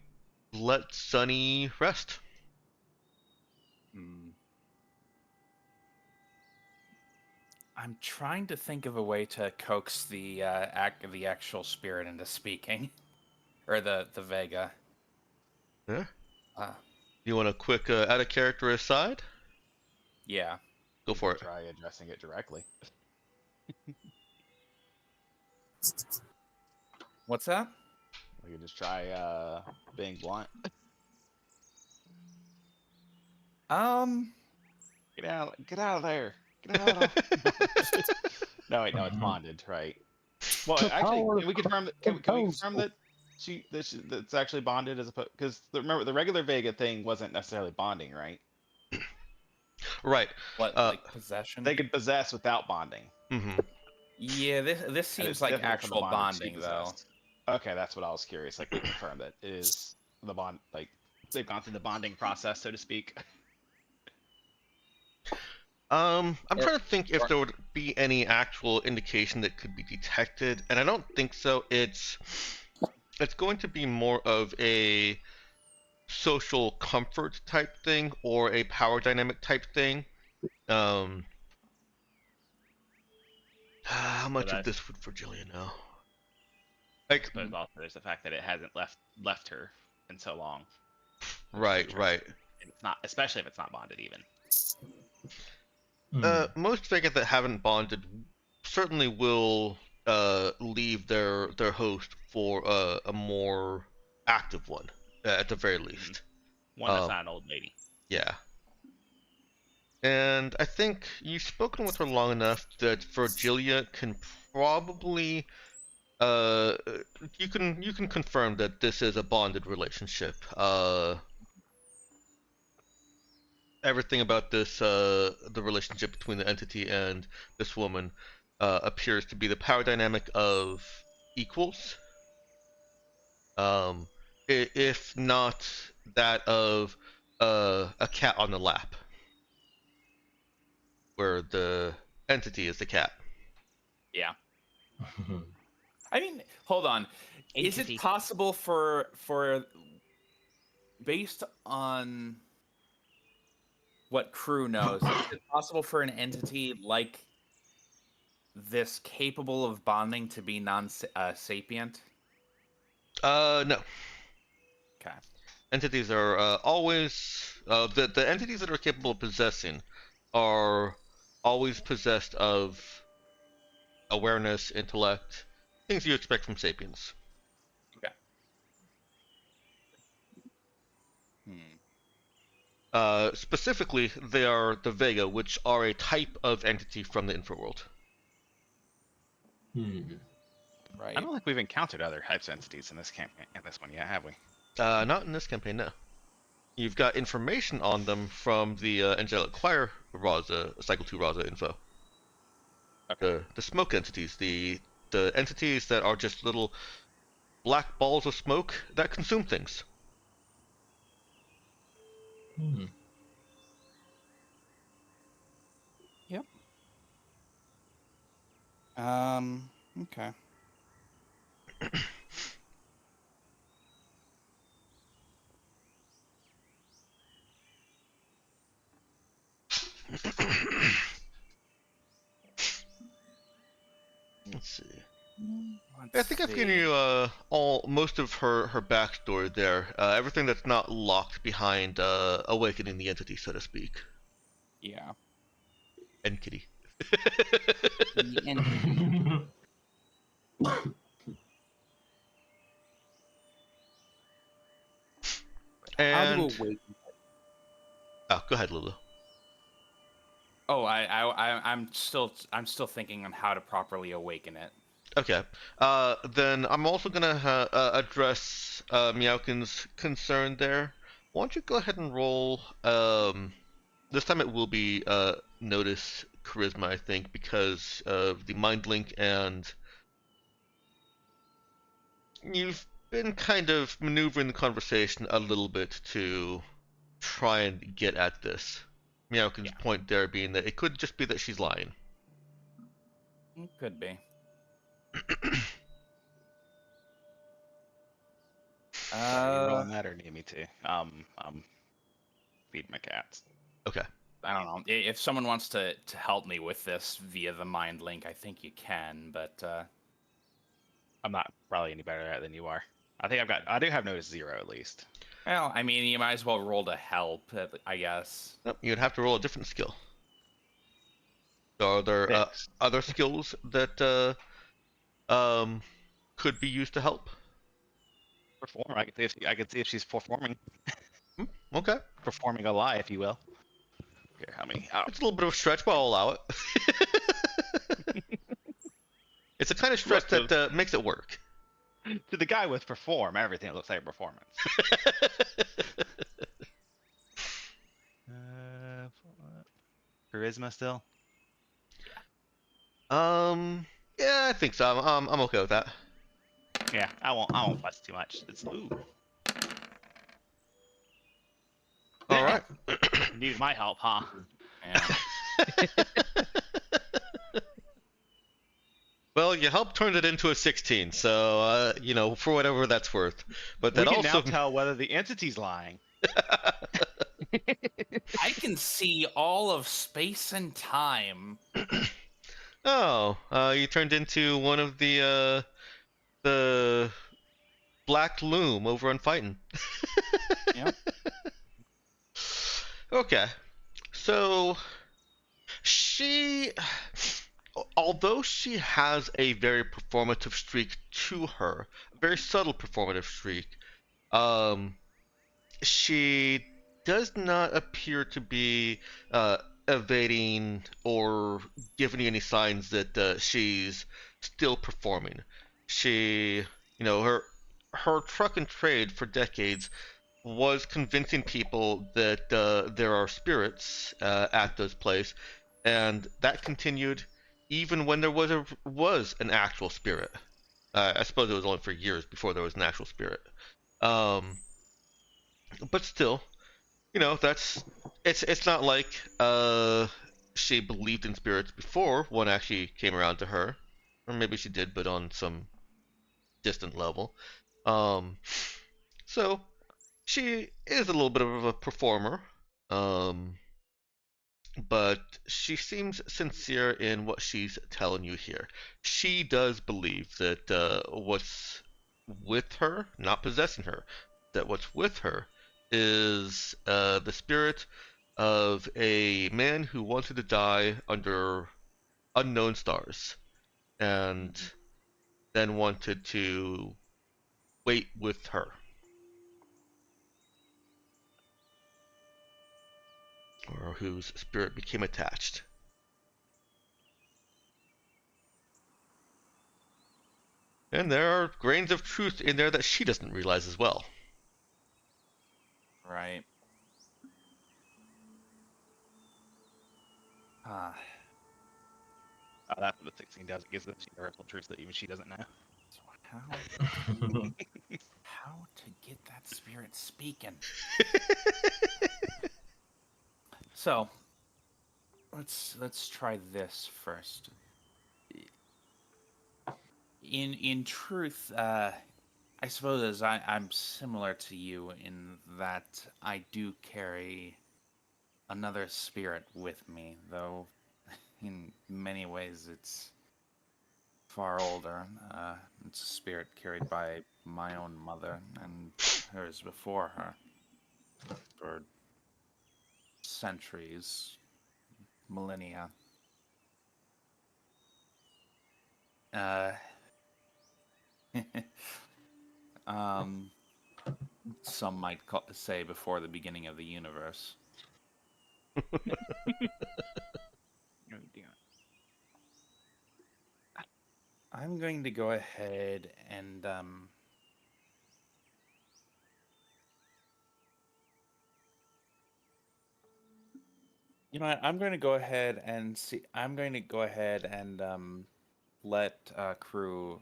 S3: let Sunny rest.
S6: I'm trying to think of a way to coax the the actual spirit into speaking, or the Vega.
S3: Yeah. You want a quick add a character aside?
S6: Yeah.
S3: Go for it.
S5: Try addressing it directly.
S6: What's that?
S5: We could just try being blunt. Get out of there. Get out of No, wait, no, it's bonded, right? Well,
S4: The
S5: actually,
S4: power
S5: can we confirm that? Can we confirm that that's actually bonded as opposed? Because remember, the regular Vega thing wasn't necessarily bonding, right?
S3: Right.
S6: What, like possession?
S5: They could possess without bonding.
S3: Mm-hmm.
S6: Yeah, this
S5: And
S6: seems
S5: it's
S6: like
S5: different from the
S6: actual
S5: bonded she
S6: bonding, though.
S5: possessed. Okay, that's what I was curious. Like, we confirmed that it is the bond. Like, they've gone through the bonding process, so to speak.
S3: I'm trying to think if there would be any actual indication that could be detected, and I don't think so. It's going to be more of a social comfort type thing or a power dynamic type thing. How much of this would Virgilia know? Like,
S5: But also there's the fact that it hasn't left her in so long.
S3: right.
S5: It's not, especially if it's not bonded even.
S3: Most Vega that haven't bonded certainly will leave their host for a more active one, at the very least.
S5: One that's not an old lady.
S3: Yeah. And I think you've spoken with her long enough that Virgilia can probably you can confirm that this is a bonded relationship. Everything about this the relationship between the entity and this woman appears to be the power dynamic of equals. If not that of a cat on the lap, where the entity is the cat.
S6: Yeah. I mean, hold on. Is
S1: Entity.
S6: it possible for based on what crew knows, is it possible for an entity like this capable of bonding to be non-sapient?
S3: No.
S6: Okay.
S3: Entities are always the entities that are capable of possessing are always possessed of awareness, intellect, things you expect from sapiens.
S6: Okay.
S3: Specifically, they are the Vega, which are a type of entity from the infraworld.
S6: Right.
S5: I don't think we've encountered other types of entities in this campaign, in this one yet, have we?
S3: Not in this campaign, no. You've got information on them from the Angelic Choir Raza, Cycle 2 Raza info.
S5: Okay.
S3: The smoke entities, the entities that are just little black balls of smoke that consume things.
S6: Yep. Okay.
S3: Let's see. I think I've given you most of her backstory there. Everything that's not locked behind awakening the entity, so to speak.
S6: Yeah.
S3: And Kitty.
S6: How
S3: And
S6: to awaken?
S3: oh, go ahead, Lulu.
S6: Oh, I'm still thinking on how to properly awaken it.
S3: Okay. Then I'm also gonna address Meowkin's concern there. Why don't you go ahead and roll? This time it will be notice charisma, I think, because of the mind link, and you've been kind of maneuvering the conversation a little bit to try and get at this. Meowkin's point there being that it could just be that she's lying.
S6: Could be.
S5: You rolling that or need me to? Feed my cats.
S3: Okay.
S6: I don't know. If someone wants to help me with this via the mind link, I think you can, but
S5: I'm not probably any better at it than you are. I do have notice 0 at least.
S6: Well, I mean, you might as well roll to help, I guess.
S3: Nope, you'd have to roll a different skill. Are there
S5: Six.
S3: other skills that could be used to help?
S5: Perform. I could see if she's performing
S3: Okay,
S5: a lie, if you will. Here, how many? Oh,
S3: it's a little bit of a stretch, but I'll allow it. It's a kind of stretch
S5: Look,
S3: that makes it work.
S5: to the guy with perform, everything looks like performance. Charisma still?
S3: Yeah, I think so. I'm okay with that.
S5: Yeah, I won't fuss too much. It's ooh.
S3: All right.
S5: Need my help, huh?
S6: Yeah.
S3: Well, your help turned it into a 16, so for whatever that's worth. But
S5: We
S3: that
S5: can now
S3: also
S5: tell whether the entity's lying.
S6: I can see all of space and time.
S3: Oh, you turned into one of the Black Loom over on Fightin'.
S6: Yep.
S3: Okay, so she, although she has a very performative streak to her, a very subtle performative streak, um, she does not appear to be evading or giving you any signs that she's still performing. She, her truck and trade for decades was convincing people that there are spirits at this place, and that continued even when there was an actual spirit. I suppose it was only for years before there was an actual spirit. Um, but still, that's it's not like she believed in spirits before one actually came around to her, or maybe she did, but on some distant level. Um, so she is a little bit of a performer, um, but she seems sincere in what she's telling you here. She does believe that what's with her, not possessing her, that what's with her is the spirit of a man who wanted to die under unknown stars and then wanted to wait with her. Or whose spirit became attached. And there are grains of truth in there that she doesn't realize as well.
S6: Right. Ah,
S5: Oh, that's what the 16 does. It gives the universal truth that even she doesn't know.
S6: so how to get that spirit speaking? So let's try this first. In truth, I suppose I'm similar to you in that I do carry another spirit with me, though in many ways it's far older. It's a spirit carried by my own mother and hers before her for centuries, millennia. Uh, um, some might say before the beginning of the universe.
S5: Oh, dear.
S6: I'm going to go ahead and you know what? I'm going to go ahead and see. I'm going to go ahead and let crew,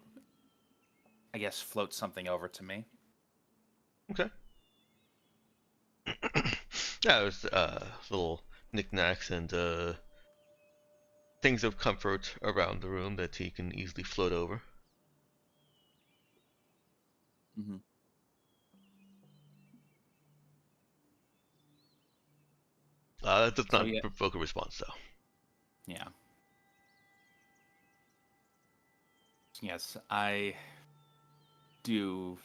S6: I guess, float something over to me.
S3: Okay. Yeah, there's little knickknacks and things of comfort around the room that he can easily float over.
S6: Mm-hmm.
S3: That does
S6: So
S3: not
S6: yeah,
S3: provoke a response, though.
S6: yeah. Yes, I do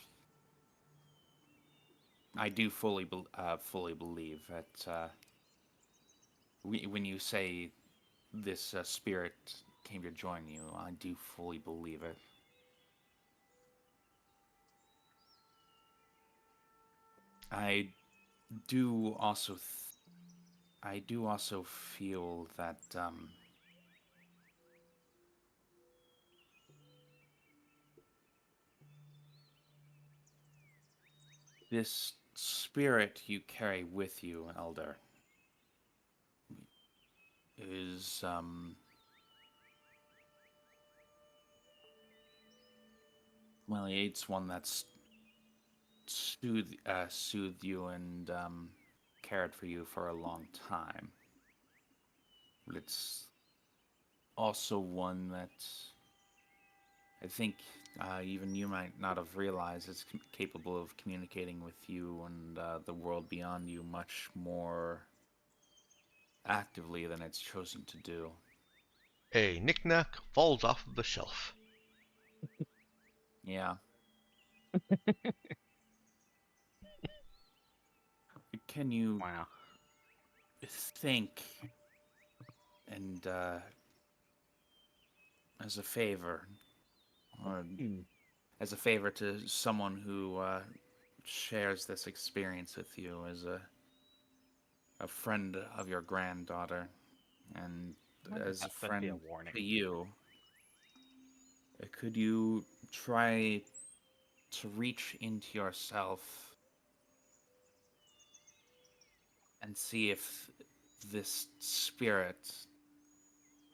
S6: I do fully believe that when you say this spirit came to join you, I do fully believe it. I do also feel that this spirit you carry with you, Elder, is well, it's one that's soothed you and cared for you for a long time. But it's also one that I think even you might not have realized is capable of communicating with you and the world beyond you much more actively than it's chosen to do.
S3: A knick-knack falls off the shelf.
S6: Yeah. Can you
S5: Wow.
S6: think and as a favor, or as a favor to someone who shares this experience with you, as a friend of your granddaughter, and as a
S5: That'd be a
S6: friend
S5: warning.
S6: to you, could you try to reach into yourself and see if this spirit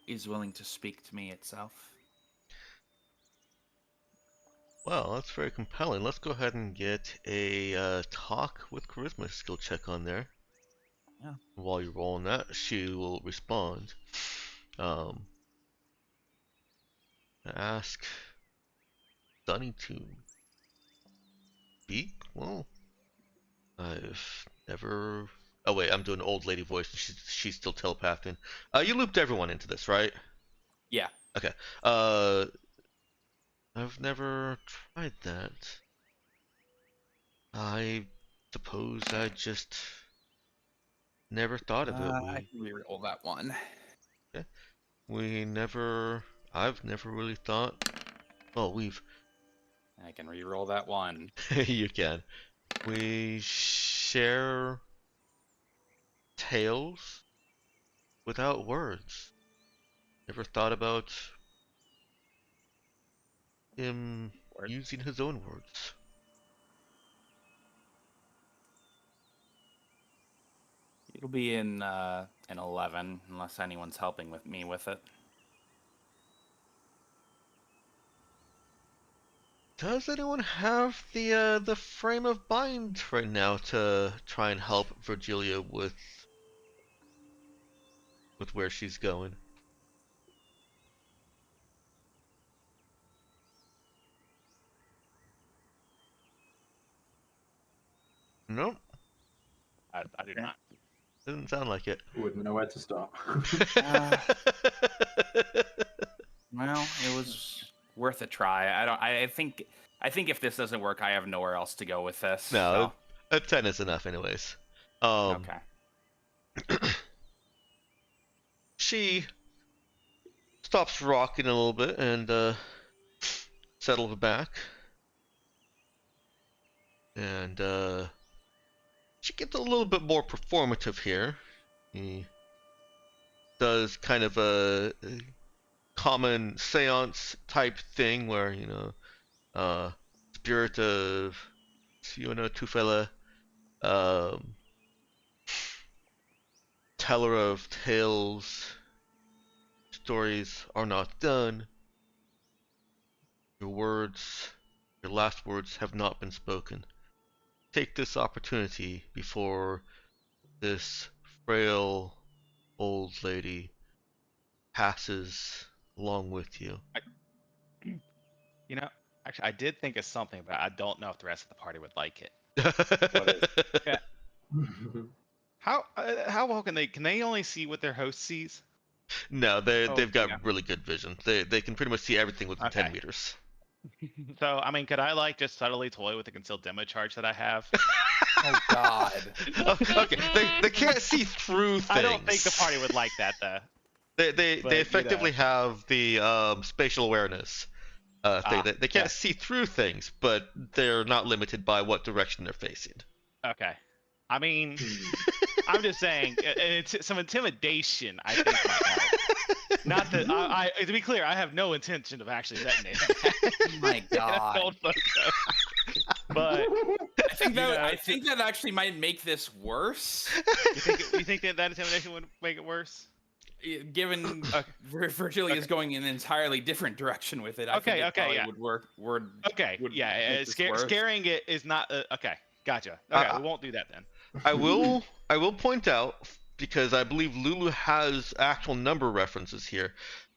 S6: is willing to speak to me itself?
S3: Well, that's very compelling. Let's go ahead and get a talk with charisma skill check on there.
S6: Yeah.
S3: While you're rolling that, she will respond. Ask Sunny to speak? Well, I've never... Oh wait, I'm doing an old lady voice. She's still telepathing. You looped everyone into this, right?
S6: Yeah.
S3: Okay. I've never tried that. I suppose I just never thought of it.
S6: I can reroll that one.
S3: I've never really thought. Well,
S6: I can reroll that one.
S3: you can. We share tales without words. Never thought about him using his own words.
S6: It'll be in 11, unless anyone's helping me with it.
S3: Does anyone have the frame of mind right now to try and help Virgilia with where she's going? Nope.
S5: I do not.
S3: Doesn't sound like it.
S2: Wouldn't know where to start.
S6: Well, it was worth a try. I think if this doesn't work, I have nowhere else to go with this.
S3: No,
S6: so.
S3: a 10 is enough anyways.
S6: Okay.
S3: She stops rocking a little bit and settles back. And she gets a little bit more performative here. He does kind of a common seance type thing where, spirit of Siona Tufela, teller of tales, stories are not done. Your last words have not been spoken. Take this opportunity before this frail old lady passes along with you.
S5: Actually, I did think of something, but I don't know if the rest of the party would like it.
S6: Yeah.
S5: How well can they only see what their host sees?
S3: No, they've got
S5: yeah.
S3: really good vision. They can pretty much see everything within 10
S5: Okay.
S3: meters.
S5: So, I mean, could I like just subtly toy with the concealed demo charge that I have?
S6: Oh God.
S3: Okay, they can't see through things.
S5: I don't think the party would like that though.
S3: They
S5: but, you
S3: effectively
S5: know.
S3: have the spatial awareness thing. They can't
S5: yeah.
S3: see through things, but they're not limited by what direction they're facing.
S5: Okay. I mean, I'm just saying, it's some intimidation. I think might help. Not that I to be clear, I have no intention of actually detonating that.
S6: Oh my God.
S5: Don't fuck up. But
S6: I think that actually might make this worse.
S5: you think that intimidation would make it worse?
S6: Given Virgilia is going in an entirely different direction with it, I think it probably would work.
S5: Scaring it is not okay. Gotcha. Okay, we won't do that then.
S3: I will point out, because I believe Lulu has actual number references here,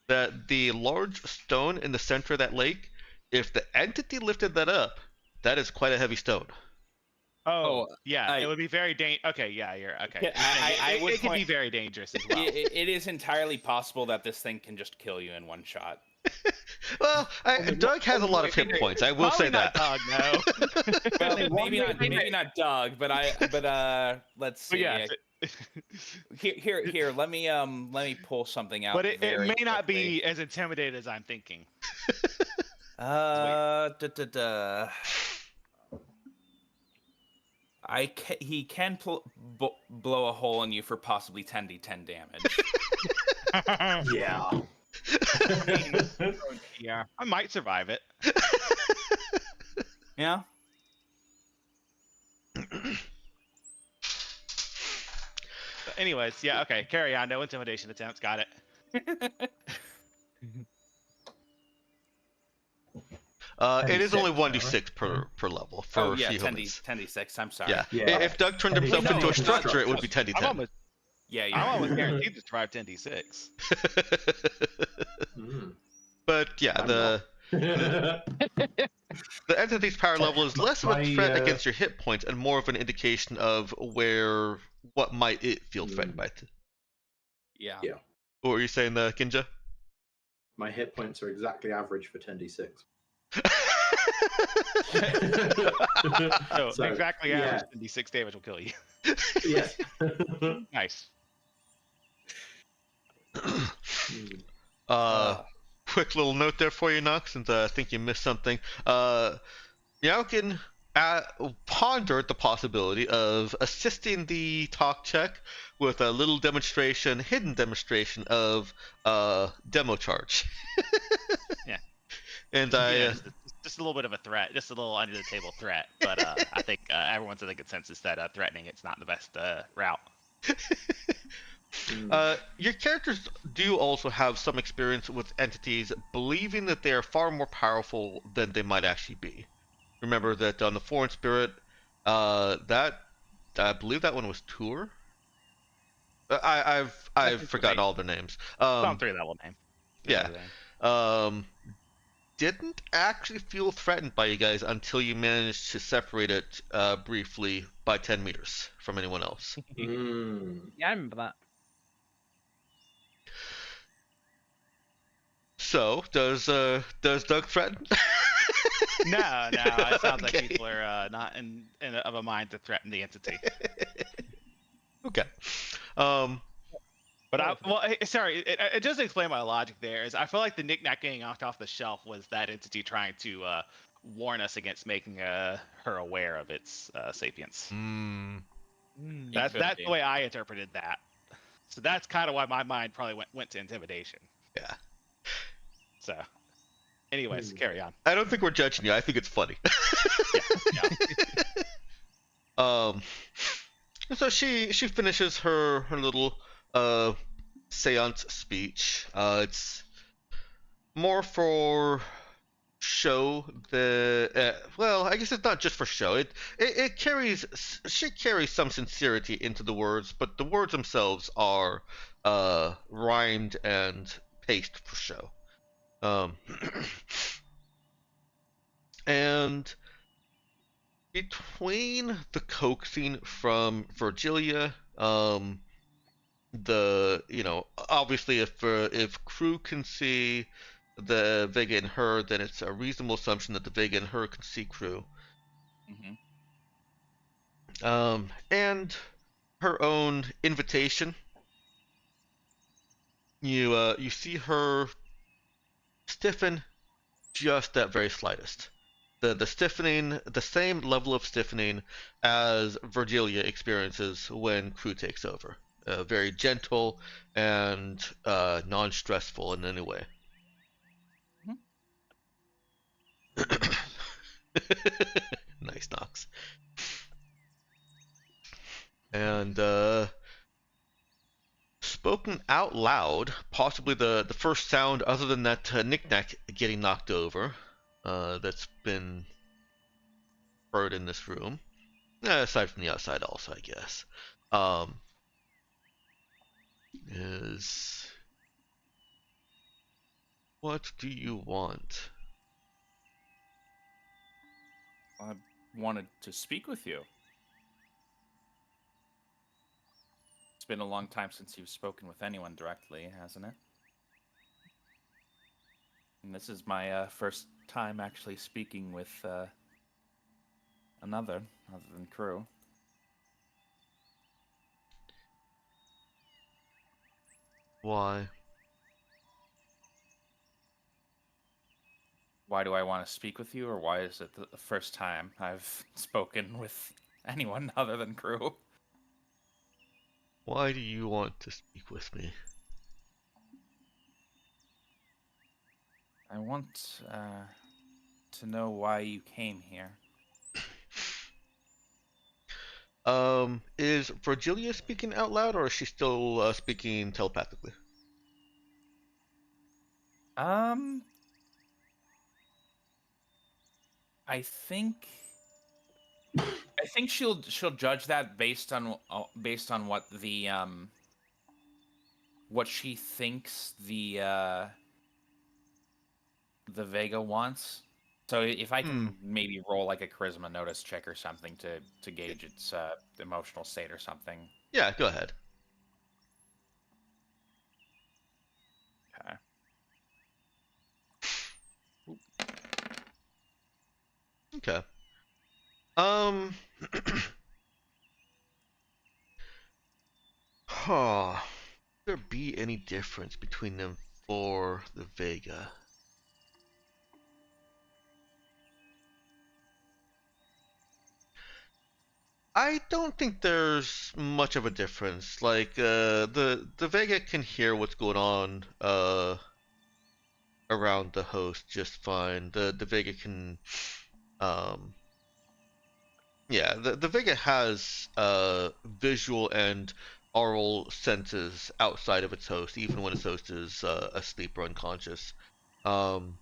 S3: that the large stone in the center of that lake, if the entity lifted that up, that is quite a heavy stone.
S5: Oh, yeah, it would be very okay. Yeah, you're okay. It could be very dangerous as well.
S6: It is entirely possible that this thing can just kill you in one shot.
S3: Well, Doug has a lot of hit points. I will say that.
S5: Doug, no.
S6: Well, maybe not Doug, but let's see.
S5: Yeah.
S6: Here. Let me pull something out.
S5: But it may not be as intimidated as I'm thinking.
S6: He can blow a hole in you for possibly 10d10 damage.
S2: Yeah.
S5: Yeah, I might survive it.
S6: Yeah.
S5: Anyways, yeah, okay, carry on. No intimidation attempts. Got it.
S3: It is only
S2: 1d6,
S3: 1d6 per level for humans.
S6: 10d6. I'm sorry.
S3: Yeah. If Doug turned himself into a structure, it would be 10d10.
S6: I'm
S5: almost guaranteed to survive 10d6.
S3: But yeah, the entity's power level is less of a threat against your hit points and more of an indication of what might it feel threatened by.
S6: Yeah.
S3: What were you saying, Kinja?
S2: My hit points are exactly average for 10d6.
S5: So exactly average 10d6 damage will kill you.
S2: Yes.
S5: Nice.
S3: Quick little note there for you, Nox, since I think you missed something. Yaukin pondered the possibility of assisting the talk check with a little hidden demonstration of demo charge.
S5: Yeah.
S3: And
S5: just a little bit of a threat, just a little under the table threat, but I think everyone's in the consensus that threatening it's not the best route.
S3: Your characters do also have some experience with entities believing that they are far more powerful than they might actually be. Remember that on the Foreign Spirit, I believe that one was Tour. I've forgotten all their names.
S5: Some 3-level name.
S3: Yeah. Didn't actually feel threatened by you guys until you managed to separate it briefly by 10 meters from anyone else.
S1: Yeah, I remember that.
S3: So, does Doug threaten?
S5: No. It sounds like people are not of a mind to threaten the entity.
S3: Okay.
S5: But sorry, it doesn't explain my logic there. Is I feel like the knick-knack getting knocked off the shelf was that entity trying to warn us against making her aware of its sapience. That's the way I interpreted that. So that's kind of why my mind probably went to intimidation.
S3: Yeah.
S5: So, anyways, carry on.
S3: I don't think we're judging you. I think it's funny.
S5: Yeah.
S3: So she finishes her little seance speech. It's more for show. Well, I guess it's not just for show. She carries some sincerity into the words, but the words themselves are rhymed and paced for show. And between the coaxing from Virgilia, obviously if crew can see the Vega and her, then it's a reasonable assumption that the Vega and her can see crew.
S6: Hmm.
S3: And her own invitation. You see her stiffen just that very slightest. The stiffening, the same level of stiffening as Virgilia experiences when crew takes over. Very gentle and non-stressful in any way. Nice, Knox. And spoken out loud, possibly the first sound other than that knick-knack getting knocked over that's been heard in this room. Aside from the outside also, I guess. Is what do you want?
S6: I wanted to speak with you. It's been a long time since you've spoken with anyone directly, hasn't it? And this is my first time actually speaking with another other than crew.
S3: Why?
S6: Why do I want to speak with you, or why is it the first time I've spoken with anyone other than crew?
S3: Why do you want to speak with me?
S6: I want to know why you came here.
S3: Is Virgilia speaking out loud, or is she still speaking telepathically?
S6: I think she'll judge that based on what the what she thinks the Vega wants. So if I can maybe roll like a charisma notice check or something to gauge its emotional state or something.
S3: Yeah, go ahead.
S6: Okay.
S3: Okay. Huh. Would there be any difference between them for the Vega? I don't think there's much of a difference. Like the Vega can hear what's going on around the host just fine. The Vega can um yeah, the Vega has visual and aural senses outside of its host, even when its host is asleep or unconscious. Um,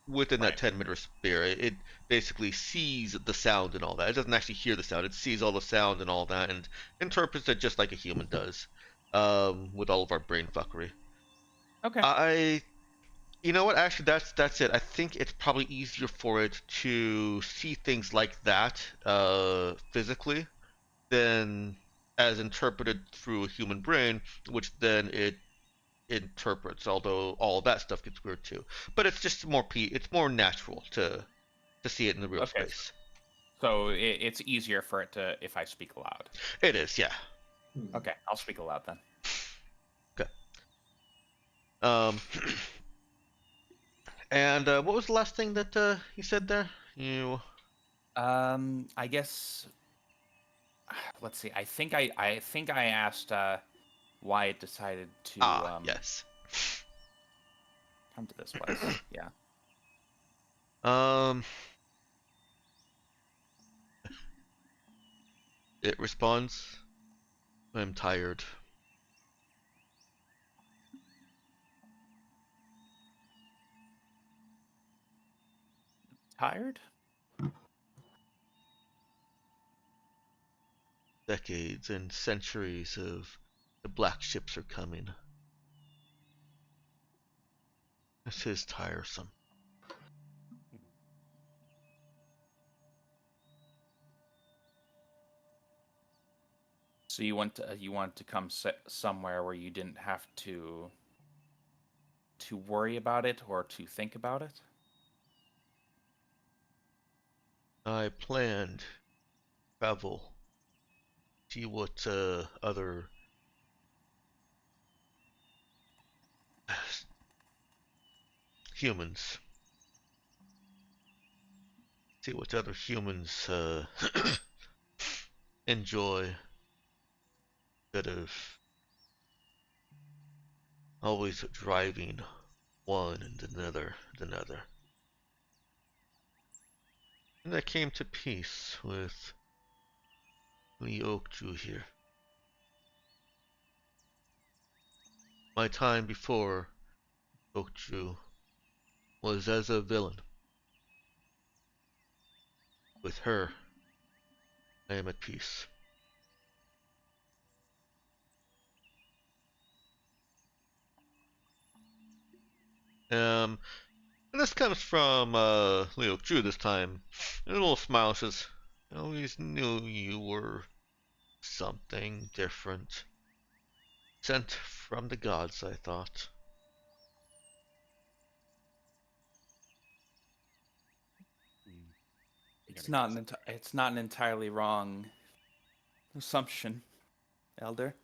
S3: Within that
S6: Right.
S3: 10-meter sphere, it basically sees the sound and all that. It doesn't actually hear the sound. It sees all the sound and all that and interprets it just like a human does, with all of our brain fuckery.
S6: Okay.
S3: You know what? Actually, that's it. I think it's probably easier for it to see things like that, physically, than as interpreted through a human brain, which then it interprets. Although all of that stuff gets weird too. But it's just it's more natural to see it in the real
S6: Okay.
S3: space.
S6: So it's easier for it to if I speak aloud.
S3: It is, yeah.
S6: Okay, I'll speak aloud then.
S3: Okay. Um, and what was the last thing that you said there? You.
S6: I guess. Let's see. I think I asked why it decided to
S3: Yes.
S6: come to this place. Yeah.
S3: It responds, I'm tired.
S6: Tired?
S3: Decades and centuries of the black ships are coming. This is tiresome.
S6: So you want to come somewhere where you didn't have to to worry about it or to think about it?
S3: I planned travel, see what other humans, enjoy, instead of always driving one and another. And I came to peace with Lee Ok-Joo here. My time before Ok-Joo was as a villain. With her, I am at peace. And this comes from Lee Ok-Joo this time. A little smile says, I always knew you were something different. Sent from the gods, I thought.
S6: It's not an entirely wrong assumption, Elder.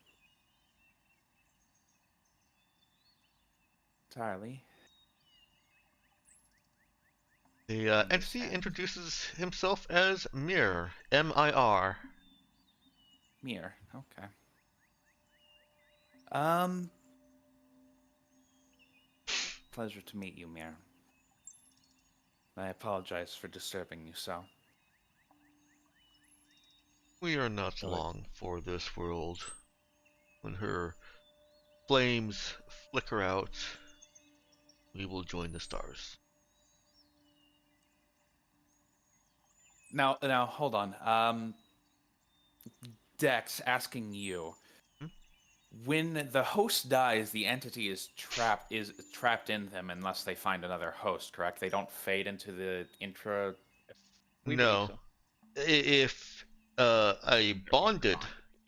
S6: Entirely.
S3: The entity
S6: Understand.
S3: introduces himself as Mir, M-I-R.
S6: Mir. Okay. Pleasure to meet you, Mir. I apologize for disturbing you so.
S3: We are not long for this world. When her flames flicker out, we will join the stars.
S6: Now, hold on. Dex, asking you.
S3: Hmm?
S6: When the host dies, the entity is trapped in them unless they find another host, correct? They don't fade into the intra.
S1: We believe
S3: No.
S1: so.
S3: If a bonded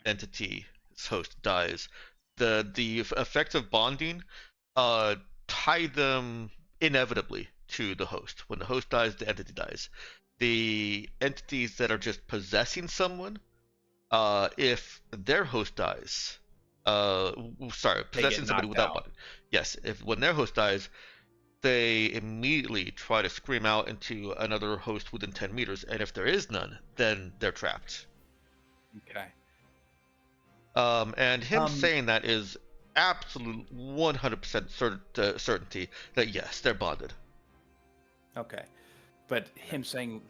S3: entity's host dies, the effect of bonding tie them inevitably to the host. When the host dies, the entity dies. The entities that are just possessing someone, if their host dies, possessing somebody
S6: knocked
S3: without
S6: out.
S3: bonding. Yes, when their host dies, they immediately try to scream out into another host within 10 meters, and if there is none, then they're trapped.
S6: Okay.
S3: And him saying that is absolute 100% certainty that yes, they're bonded.
S6: Okay. But him saying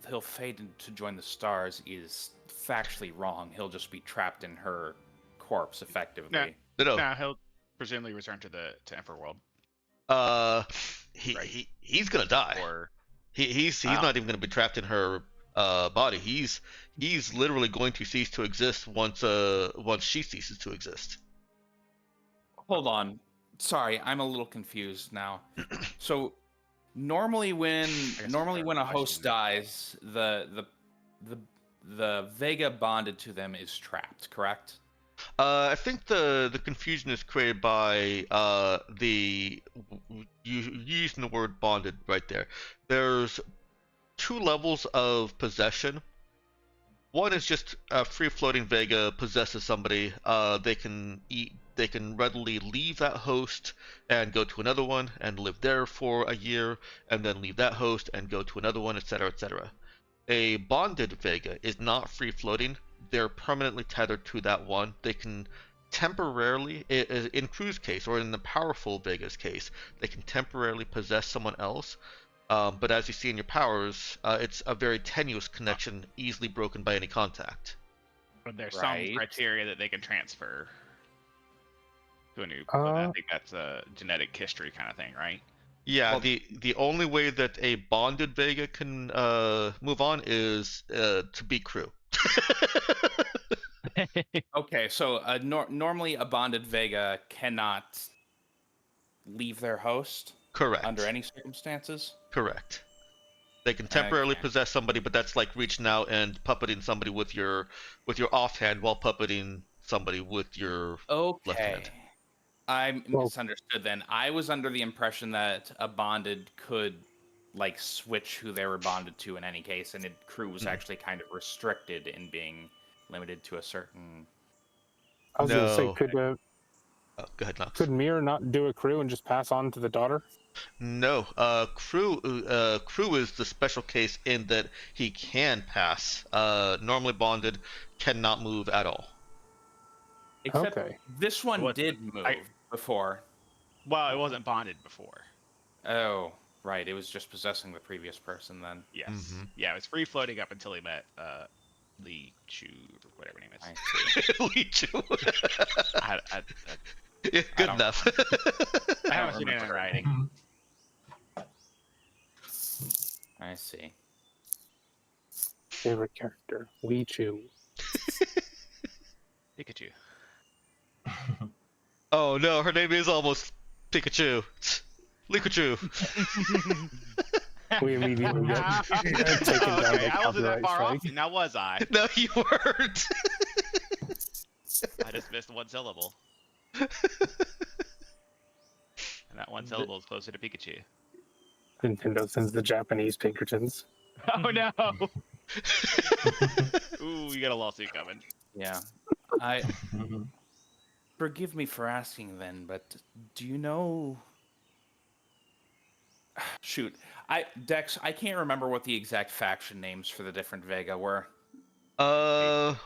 S6: he'll fade to join the stars is factually wrong. He'll just be trapped in her corpse, effectively.
S3: No.
S5: Nah, he'll presumably return to Emperor World.
S3: He's gonna die.
S5: Or
S3: He's not even gonna be trapped in her body. He's literally going to cease to exist once she ceases to exist.
S6: Hold on. Sorry, I'm a little confused now. So normally when a host dies, the Vega bonded to them is trapped, correct?
S3: I think the confusion is created by you using the word bonded right there. There's two levels of possession. One is just a free-floating Vega possesses somebody. They can readily leave that host and go to another one and live there for a year, and then leave that host and go to another one, etc., etc. A bonded Vega is not free-floating. They're permanently tethered to that one. They can temporarily, in Crew's case, or in the powerful Vega's case, they can temporarily possess someone else. But as you see in your powers, it's a very tenuous connection, easily broken by any contact.
S5: But there's
S6: Right.
S5: some criteria that they can transfer to a new. But I think that's a genetic history kind of thing, right?
S3: Yeah,
S6: Well,
S3: the only way that a bonded Vega can move on is to be Crew.
S6: Okay, so normally a bonded Vega cannot leave their host
S3: Correct.
S6: under any circumstances.
S3: Correct. They can temporarily
S6: Okay.
S3: possess somebody, but that's like reaching out and puppeting somebody with your offhand while puppeting somebody with your left hand.
S6: I
S4: Well-
S6: misunderstood then. I was under the impression that a bonded could like switch who they were bonded to in any case, and crew was actually kind of restricted in being limited to a certain.
S4: I was going to say,
S3: No. Oh, go ahead, Knox.
S4: could Mir not do a crew and just pass on to the daughter?
S3: No, crew is the special case in that he can pass. Normally bonded cannot move at all.
S6: Except
S4: Okay.
S6: this one
S5: What-
S6: did move before.
S5: Well, it wasn't bonded before.
S6: Oh, right. It was just possessing the previous person then.
S5: Yes.
S3: Mhm.
S5: Yeah, it was free floating up until he met Lee Chu, or whatever her name is.
S6: I see.
S3: Lee Chu.
S5: I
S3: Yeah, good
S6: don't-
S3: enough.
S5: I haven't
S6: don't
S5: seen it in
S6: remember.
S5: writing.
S6: I see.
S4: Favorite character, Lee Chu.
S5: Pikachu.
S3: Oh no, her name is almost Pikachu. Pikachu.
S4: We immediately get taken down
S5: Okay,
S4: by
S5: I wasn't that
S4: copyright
S5: far off.
S4: strike.
S5: Now was I?
S3: No, you weren't.
S5: I just missed one syllable. And that one syllable is closer to Pikachu.
S4: Nintendo sends the Japanese Pinkertons.
S5: Oh no! Ooh, you got a lawsuit coming.
S6: Yeah. I forgive me for asking then, but do you know shoot. Dex, I can't remember what the exact faction names for the different Vega were.
S3: Well,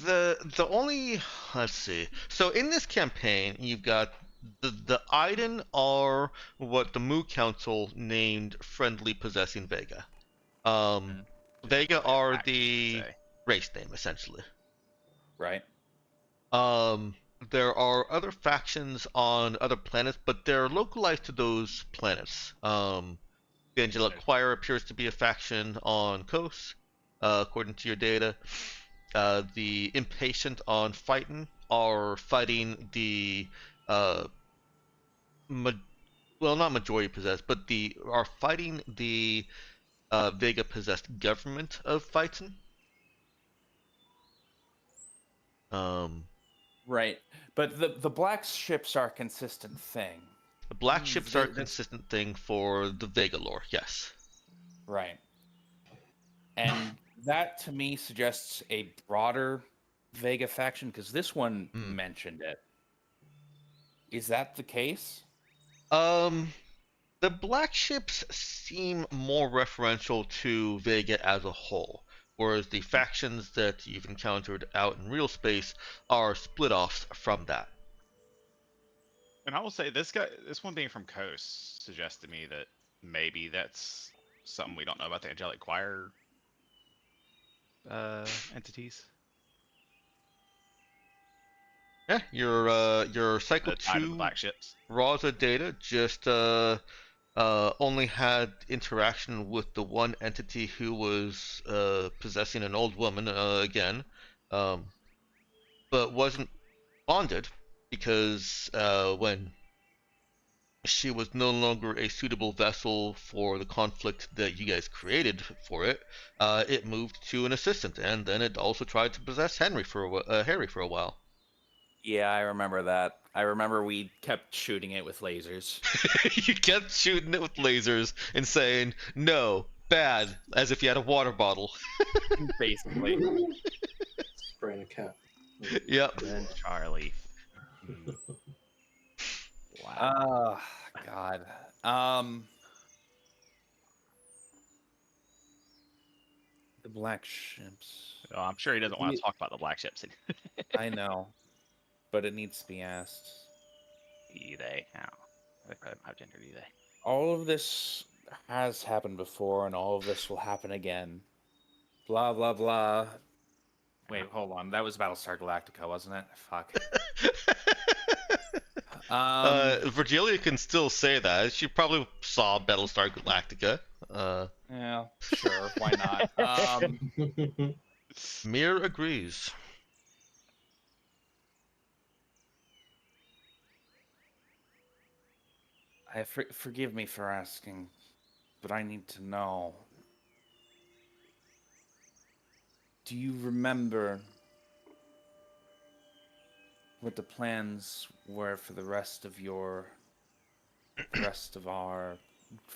S3: the only, let's see. So in this campaign, you've got the Iden are what the Moo Council named friendly possessing Vega. Vega are the race name essentially.
S6: Right.
S3: There are other factions on other planets, but they're localized to those planets. The Angelic Choir appears to be a faction on Kos, according to your data. The Impatient on Phaeton are fighting the, well, not majority possessed, but are fighting the Vega possessed government of Phaeton.
S6: Right. But the black ships are a consistent thing.
S3: The black ships are a
S6: that's-
S3: consistent thing for the Vega lore, yes.
S6: Right. And that to me suggests a broader Vega faction because this one mentioned it. Is that the case?
S3: The black ships seem more referential to Vega as a whole, whereas the factions that you've encountered out in real space are split-offs from that.
S5: And I will say this one being from Coast suggests to me that maybe that's something we don't know about the Angelic Choir entities.
S3: Yeah, your Cycle
S5: The side of the
S3: 2
S5: black ships.
S3: Raza data just only had interaction with the one entity who was possessing an old woman again, but wasn't bonded because when she was no longer a suitable vessel for the conflict that you guys created for it, it moved to an assistant, and then it also tried to possess Harry for a while.
S6: Yeah, I remember that. I remember we kept shooting it with lasers.
S3: You kept shooting it with lasers and saying, no, bad, as if you had a water bottle.
S6: Basically.
S2: Spraying a cat.
S3: Yep.
S5: And Charlie. Wow.
S6: Oh, God. The black ships.
S5: Oh, I'm sure he doesn't want to talk about the black ships.
S6: I know, but it needs to be asked.
S5: Do they? How? How gender do they?
S6: All of this has happened before, and all of this will happen again. Blah, blah, blah. Wait, hold on. That was Battlestar Galactica, wasn't it? Fuck.
S3: Virgilia can still say that. She probably saw Battlestar Galactica.
S6: Yeah, sure. Why not?
S3: Mir agrees.
S6: Forgive me for asking, but I need to know. Do you remember what the plans were for the rest of our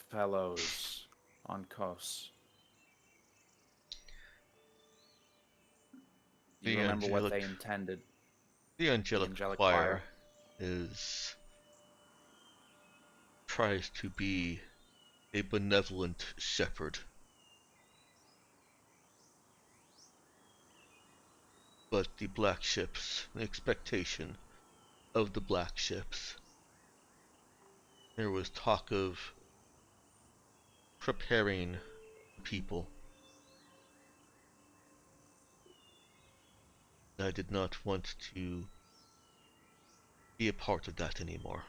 S6: fellows on Kos. Do you
S3: The
S6: remember what
S3: angelic,
S6: they intended?
S3: the
S6: The
S3: angelic
S6: angelic
S3: choir tries to be a benevolent shepherd. But the black ships, the expectation of the black ships, there was talk of preparing people. I did not want to be a part of that anymore.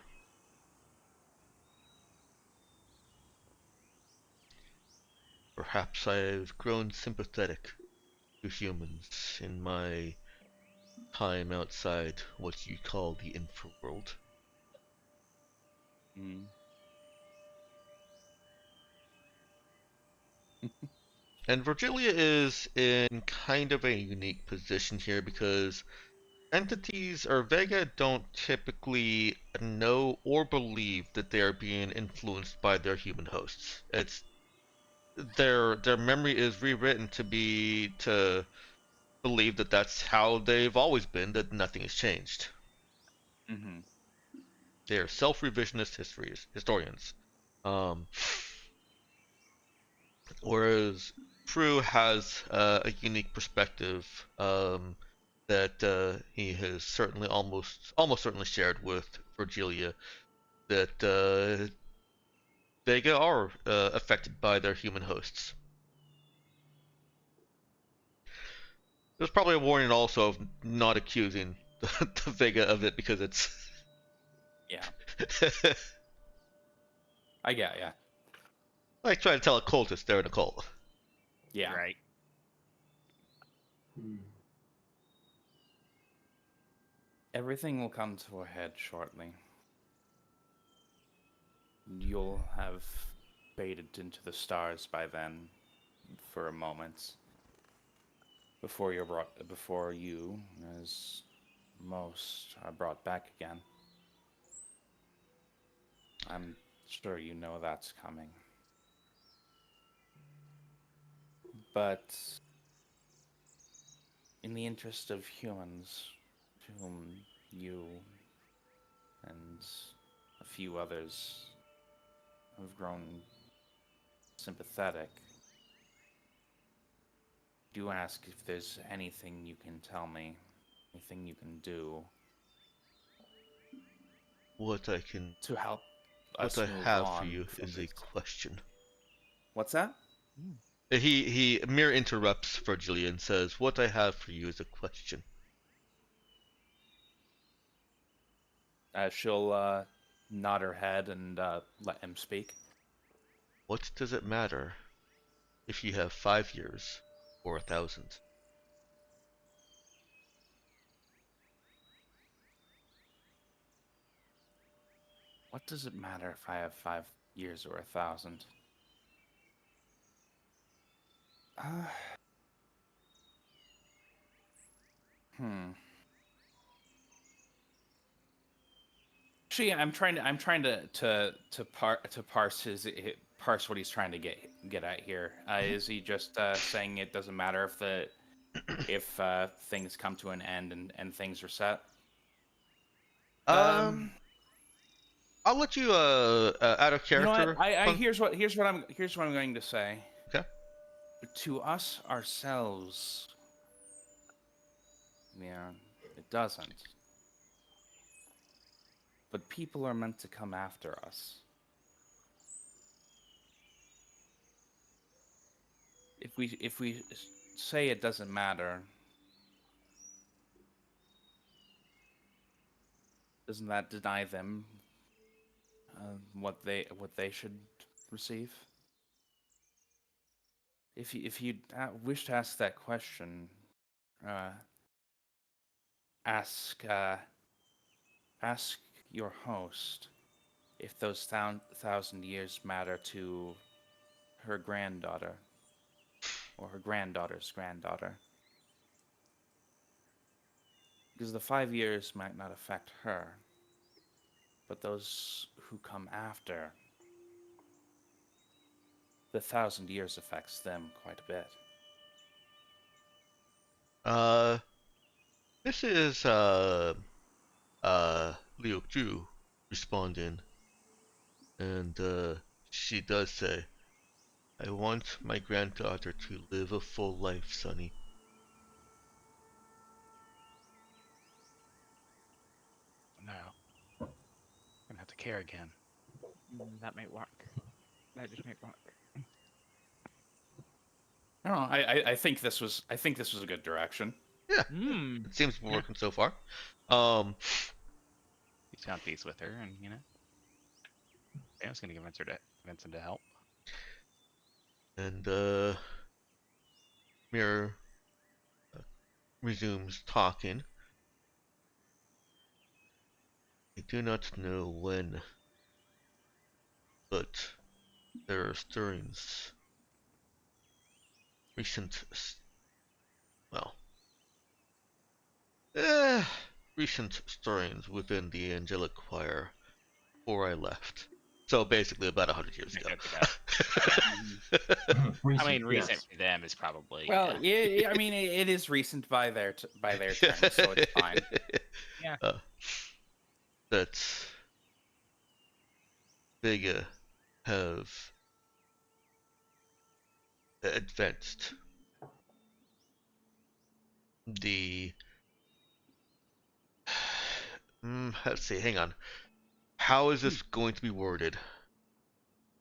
S3: Perhaps I've grown sympathetic to humans in my time outside what you call the infraworld.
S6: Mm.
S3: And Virgilia is in kind of a unique position here because entities or Vega don't typically know or believe that they are being influenced by their human hosts. It's their memory is rewritten to believe that that's how they've always been, that nothing has changed.
S6: Mm-hmm.
S3: They are self-revisionist historians. Whereas Prue has a unique perspective that he has certainly almost certainly shared with Virgilia, that Vega are affected by their human hosts. There's probably a warning also of not accusing the Vega of it because it's
S6: Yeah, I get ya.
S3: like trying to tell a cultist they're in a cult.
S6: Yeah.
S5: Right.
S2: Hmm.
S6: Everything will come to a head shortly. You'll have faded into the stars by then, for a moment. Before you, as most, are brought back again. I'm sure you know that's coming. But in the interest of humans, to whom you and a few others have grown sympathetic, do ask if there's anything you can tell me, anything you can do
S3: What I can,
S6: to help
S3: what
S6: us
S3: I
S6: move
S3: have for
S6: on
S3: you
S6: from
S3: is a
S6: this.
S3: question.
S6: What's that?
S3: He mere interrupts Virgilia and says, "What I have for you is a question."
S6: She'll nod her head and let him speak.
S3: What does it matter if you have 5 years or 1,000?
S6: What does it matter if I have 5 years or 1,000? Uh, hmm. Actually, I'm trying to parse what he's trying to get at here. Is he just saying it doesn't matter if things come to an end and things are set?
S3: Um, I'll let you out of
S6: You know what?
S3: character.
S6: Here's what I'm going to say.
S3: Okay.
S6: To us ourselves, yeah, it doesn't. But people are meant to come after us. If we say it doesn't matter, doesn't that deny them what they should receive? If you wish to ask that question, uh, ask ask your host if those 1,000 years matter to her granddaughter or her granddaughter's granddaughter. Because the 5 years might not affect her, but those who come after, the 1,000 years affects them quite a bit.
S3: This is Lee Ok-Joo responding, and she does say, "I want my granddaughter to live a full life, Sonny."
S5: No. I'm gonna have to care again.
S1: That might work. That just might work.
S6: I don't know. I think this was a good direction.
S3: Yeah,
S1: Hmm.
S3: it seems to be
S1: Yeah.
S3: working so far.
S5: He's found peace with her, and I was gonna convince him to help.
S3: And Mirror resumes talking. "I do not know when, but there are stirrings. Recent, well, recent stirrings within the angelic choir before I left. So basically, about 100 years ago."
S5: I mean, recent
S2: yes.
S5: for them is probably.
S6: Well, yeah, I mean, it is recent by their terms, so it's fine.
S1: Yeah.
S3: That Vega have advanced the. Let's see. Hang on. How is this going to be worded?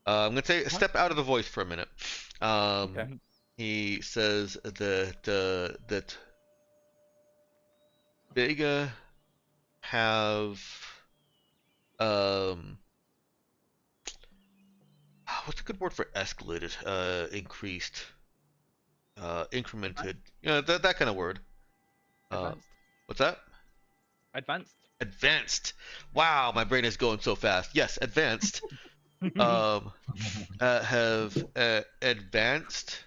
S3: I'm gonna take a step out of the voice for a minute.
S6: Okay.
S3: He says that Vega have what's a good word for escalated? Increased, incremented. That kind of word.
S1: Advanced.
S3: What's that?
S1: Advanced.
S3: Advanced. Wow, my brain is going so fast. Yes, advanced. Have advanced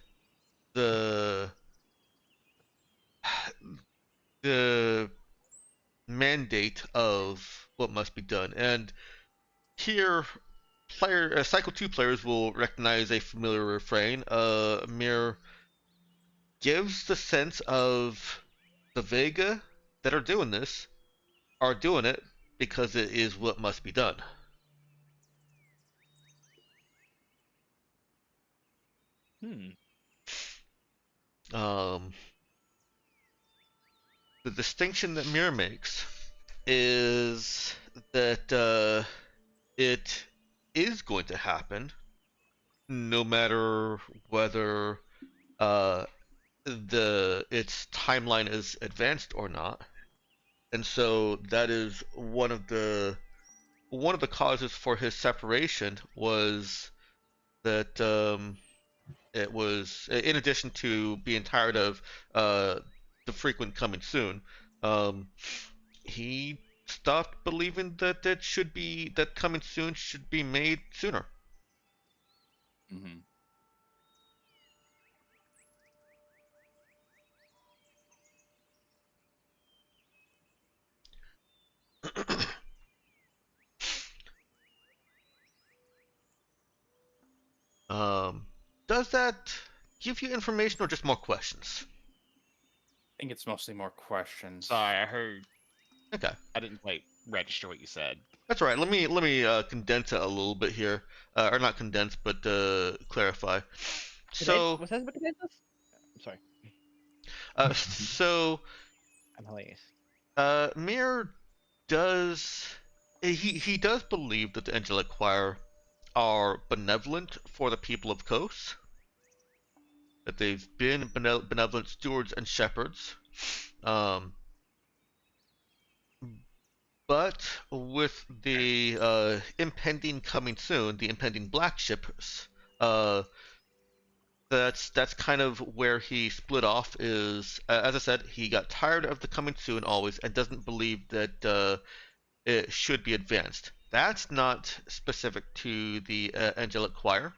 S3: the the mandate of what must be done. And here, Cycle 2 players will recognize a familiar refrain. Mir gives the sense of the Vega that are doing this are doing it because it is what must be done. The distinction that Mir makes is that it is going to happen, no matter whether its timeline is advanced or not. And so that is one of the causes for his separation was that it was, in addition to being tired of the frequent coming soon, he stopped believing that that coming soon should be made sooner.
S6: Mm-hmm.
S3: Does that give you information or just more questions?
S6: I think it's mostly more questions.
S5: Sorry, I heard.
S3: Okay.
S5: I didn't quite register what you said.
S3: That's all right. Let me condense it a little bit here, or not condense, but clarify. So,
S1: Was that what it is? I'm sorry.
S3: so
S1: I'm hilarious.
S3: Mir does he does believe that the angelic choir are benevolent for the people of Kos, that they've been benevolent stewards and shepherds. But with the impending coming soon, the impending black ships, that's kind of where he split off. Is as I said, he got tired of the coming soon always, and doesn't believe that it should be advanced. That's not specific to the angelic choir.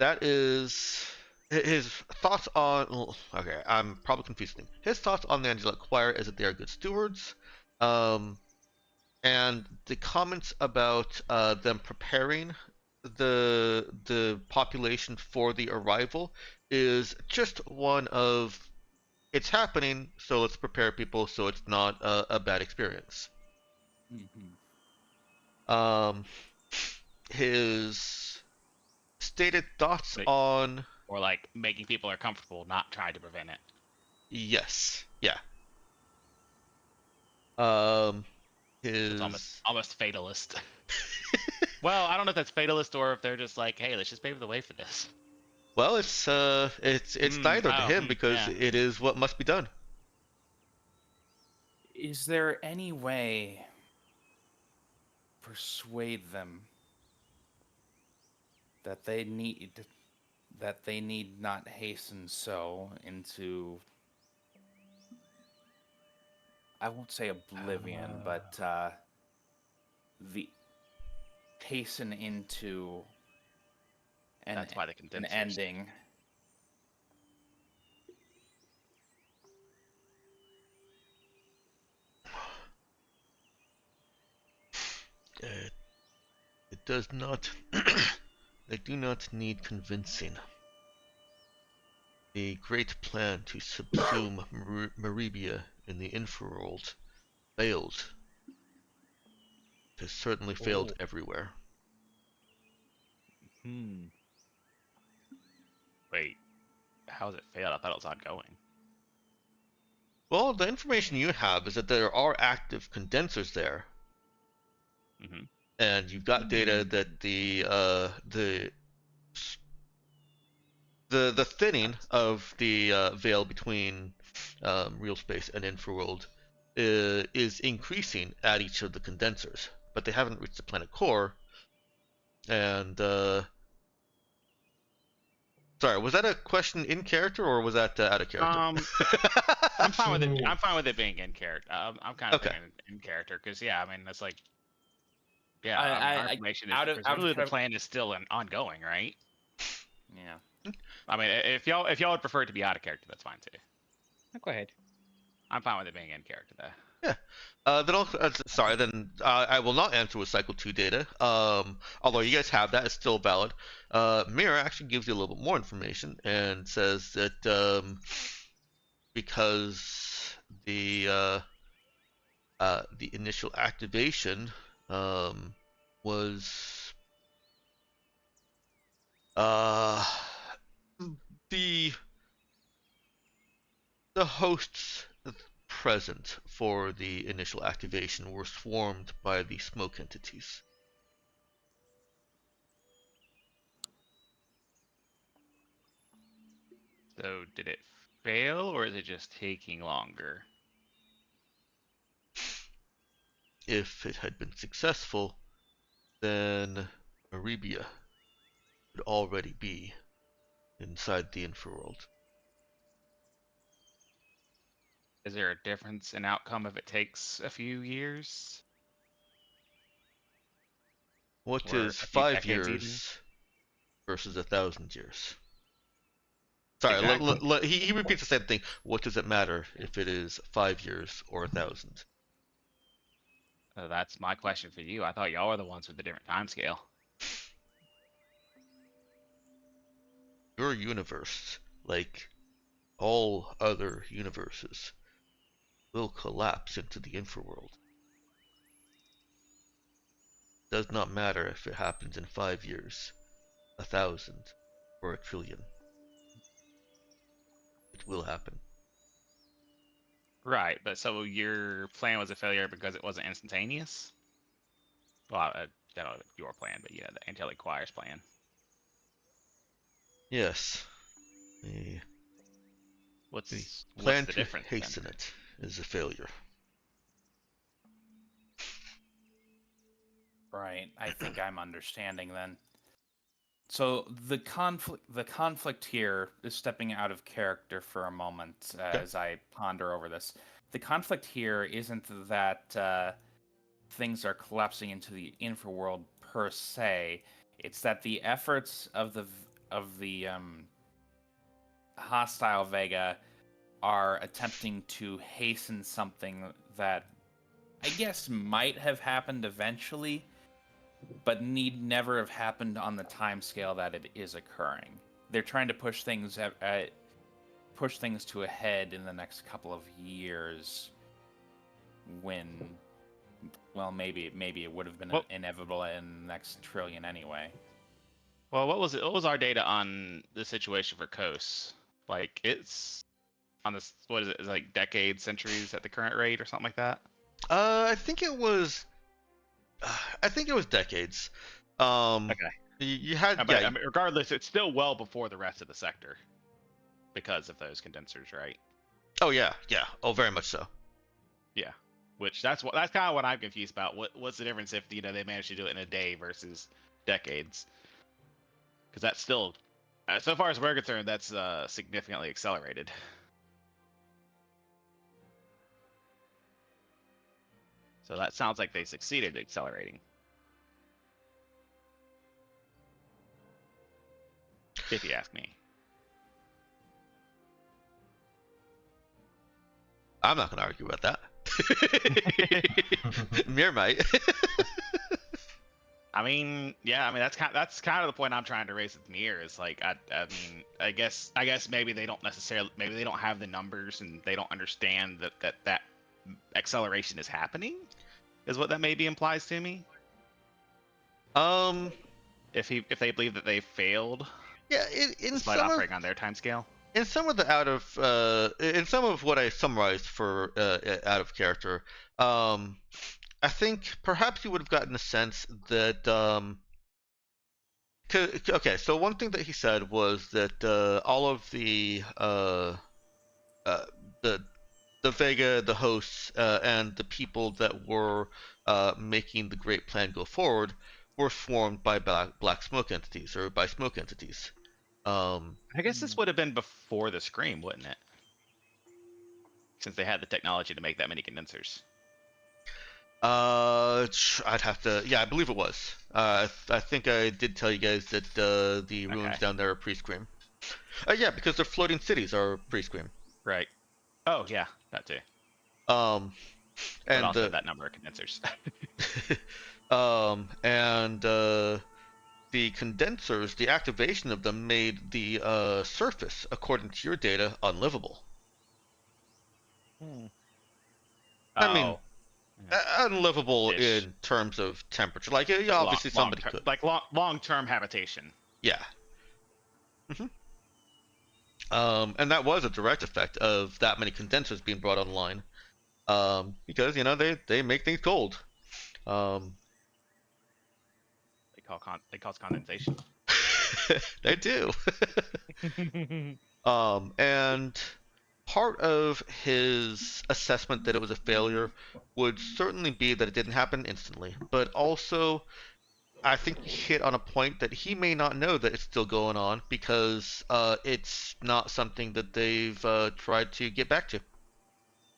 S3: That is his thoughts on. Okay, I'm probably confusing. His thoughts on the Angelic Choir is that they are good stewards. And the comments about them preparing the population for the arrival is just one of it's happening, so let's prepare people so it's not a bad experience. Um, his stated thoughts
S5: Like-
S3: on
S5: Or like making people are comfortable, not trying to prevent it.
S3: yes, yeah.
S5: It's
S3: His
S5: almost fatalist. Well, I don't know if that's fatalist or if they're just like, hey, let's just pave the way for this.
S3: well, it's neither to him because
S5: yeah.
S3: it is what must be done.
S6: Is there any way persuade them that they need not hasten so into, I won't say oblivion, but the hasten into
S5: That's why the
S6: an
S5: condensers.
S6: ending?
S3: It does not. They do not need convincing. The great plan to subsume Maribia in the infraworld failed. It has certainly failed everywhere.
S5: Wait, how's it failed? I thought it was ongoing.
S3: Well, the information you have is that there are active condensers there, and you've got data that the thinning of the veil between real space and infraworld is increasing at each of the condensers, but they haven't reached the planet core. And sorry, was that a question in character or was that out of character?
S5: I'm fine with it. I'm fine with it being in character. I'm kind of
S3: Okay.
S5: thinking in character because yeah, I mean that's like yeah, our information is
S6: out of
S5: presumably the
S6: kind of-
S5: plan is still ongoing, right?
S6: Yeah.
S5: I mean, if y'all would prefer it to be out of character, that's fine too.
S1: Go ahead.
S5: I'm fine with it being in character though.
S3: Yeah. Then I will not answer with Cycle 2 data. Although you guys have that, it's still valid. Mira actually gives you a little bit more information and says that because the initial activation was the hosts present for the initial activation were swarmed by the smoke entities.
S5: So did it fail or is it just taking longer?
S3: If it had been successful, then Maribia would already be inside the infraworld.
S5: Is there a difference in outcome if it takes a few years?
S3: What
S5: Or
S3: is
S5: a few
S3: 5
S5: decades even?
S3: years versus 1,000 years? Sorry,
S5: Exactly.
S3: he repeats the same thing. What does it matter if it is 5 years or 1,000?
S5: That's my question for you. I thought y'all were the ones with the different time scale.
S3: Your universe, like all other universes, will collapse into the infraworld. Does not matter if it happens in 5 years, 1,000, or 1,000,000,000. It will happen.
S5: Right, but so your plan was a failure because it wasn't instantaneous? Well, I don't know your plan, but yeah, the Angelic Choir's plan.
S3: Yes. The
S5: What's
S3: plan
S5: the
S3: to
S5: difference
S3: hasten
S5: then?
S3: it is a failure.
S6: Right. I think I'm understanding then. So the conflict here is stepping out of character for a moment as I ponder over this. The conflict here isn't that things are collapsing into the infraworld per se. It's that the efforts of the hostile Vega are attempting to hasten something that I guess might have happened eventually, but need never have happened on the timescale that it is occurring. They're trying to push things to a head in the next couple of years. When, well, maybe it would have been
S5: Well-
S6: inevitable in the next trillion anyway.
S5: Well, what was our data on the situation for Kos? Like, it's on this, what is it? It's like decades, centuries at the current rate, or something like that.
S3: I think it was. I think it was decades.
S5: Okay.
S3: You had
S5: But I mean, regardless, it's still well before the rest of the sector because of those condensers, right?
S3: Oh yeah. Oh, very much so.
S5: Yeah. Which that's kind of what I'm confused about. What's the difference if they managed to do it in a day versus decades? Because that's still, so far as we're concerned, that's significantly accelerated. So that sounds like they succeeded accelerating. If you ask me.
S3: I'm not going to argue about that. Mir might.
S5: I mean, yeah, I mean that's kind of the point I'm trying to raise with Mir is like I mean I guess maybe they don't have the numbers and they don't understand that acceleration is happening, is what that maybe implies to me. If they believe that they failed,
S3: Yeah, in
S5: despite
S3: some
S5: operating on their timescale.
S3: in some of what I summarized for out of character, I think perhaps you would have gotten a sense that okay, so one thing that he said was that all of the the Vega, the hosts, and the people that were making the Great Plan go forward were swarmed by black smoke entities or by smoke entities.
S5: I guess this would have been before the Scream, wouldn't it? Since they had the technology to make that many condensers.
S3: I'd have to. Yeah, I believe it was. I think I did tell you guys that the ruins
S5: Okay.
S3: down there are pre-Scream. Yeah, because the floating cities are pre-Scream.
S5: Right. Oh yeah, that too.
S3: Um,
S5: But
S3: and
S5: also that number of condensers.
S3: and the condensers, the activation of them made the surface, according to your data, unlivable. I mean,
S5: Oh.
S3: unlivable
S5: Ish.
S3: in terms of temperature. Like, yeah,
S5: Like
S3: obviously somebody could.
S5: like long-term habitation.
S3: Yeah. And that was a direct effect of that many condensers being brought online. Because they make things cold.
S5: They cause condensation.
S3: They do. And part of his assessment that it was a failure would certainly be that it didn't happen instantly, but also I think he hit on a point that he may not know that it's still going on because it's not something that they've tried to get back to.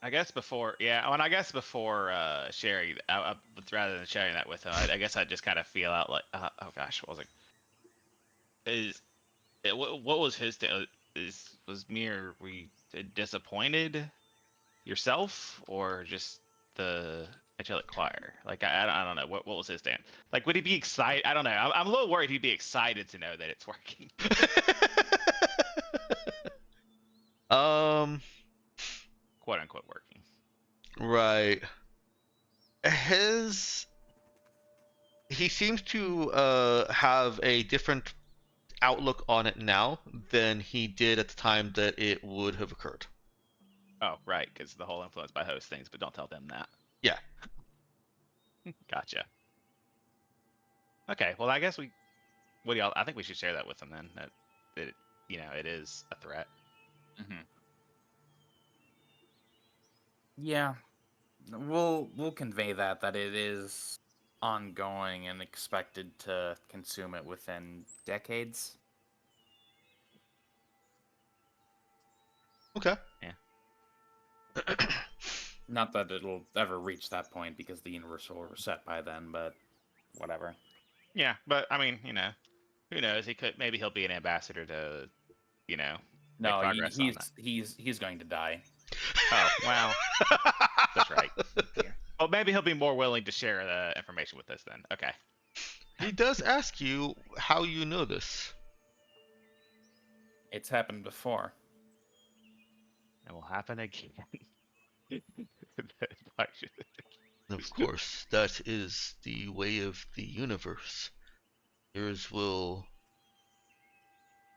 S5: I guess before sharing, rather than sharing that with him, I guess I'd just kind of feel out like, oh gosh, what was it? What was his? Was Mir disappointed yourself or just the angelic choir? Like I don't know what was his stand. Like would he be excited? I don't know. I'm a little worried he'd be excited to know that it's working. Quote unquote working.
S3: Right. He seems to have a different outlook on it now than he did at the time that it would have occurred.
S5: Oh right, because the whole influence by host things, but don't tell them that.
S3: Yeah.
S5: Gotcha. Okay, well I guess what do y'all? I think we should share that with them then. That it is a threat.
S6: Mm-hmm. Yeah, we'll convey that it is ongoing and expected to consume it within decades.
S3: Okay.
S5: Yeah.
S6: Not that it'll ever reach that point because the universe will reset by then, but whatever.
S5: Yeah, but I mean, who knows? He'll be an ambassador to,
S6: No,
S5: progress on that.
S6: he's going to die.
S5: Oh, well, that's right. Well, maybe he'll be more willing to share the information with us then. Okay.
S3: He does ask you how you know this.
S6: It's happened before.
S5: It will happen again.
S3: Of course, that is the way of the universe. Yours will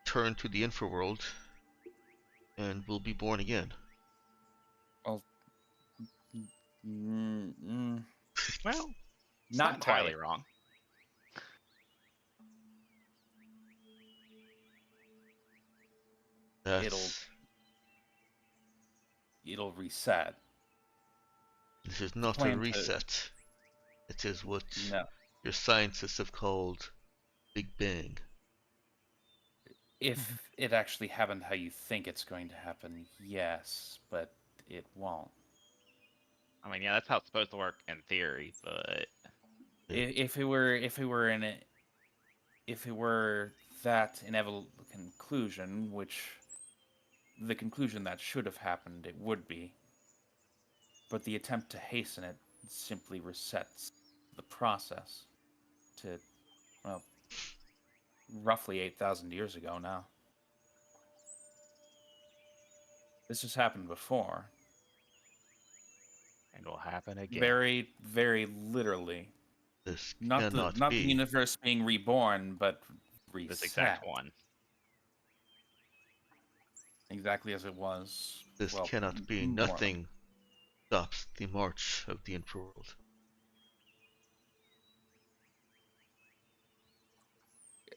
S3: turn to the infraworld and will be born again.
S6: Well,
S5: Well, it's
S6: not
S5: entirely
S6: quite.
S5: wrong.
S3: That's,
S6: It'll reset.
S3: this is not a
S6: plan to-
S3: reset. It is what
S6: No.
S3: your scientists have called Big Bang.
S6: If it actually happened how you think it's going to happen, yes, but it won't.
S5: I mean, yeah, that's how it's supposed to work in theory, but
S6: If it were that inevitable conclusion, which the conclusion that should have happened, it would be. But the attempt to hasten it simply resets the process to, well, roughly 8,000 years ago now. This has happened before.
S5: and will happen again.
S6: Very, very literally.
S3: This
S6: Not
S3: cannot
S6: the
S3: be.
S6: universe being reborn, but reset.
S5: This exact one.
S6: Exactly as it was.
S3: This
S6: well,
S3: cannot be.
S6: more.
S3: Nothing stops the march of the infraworld.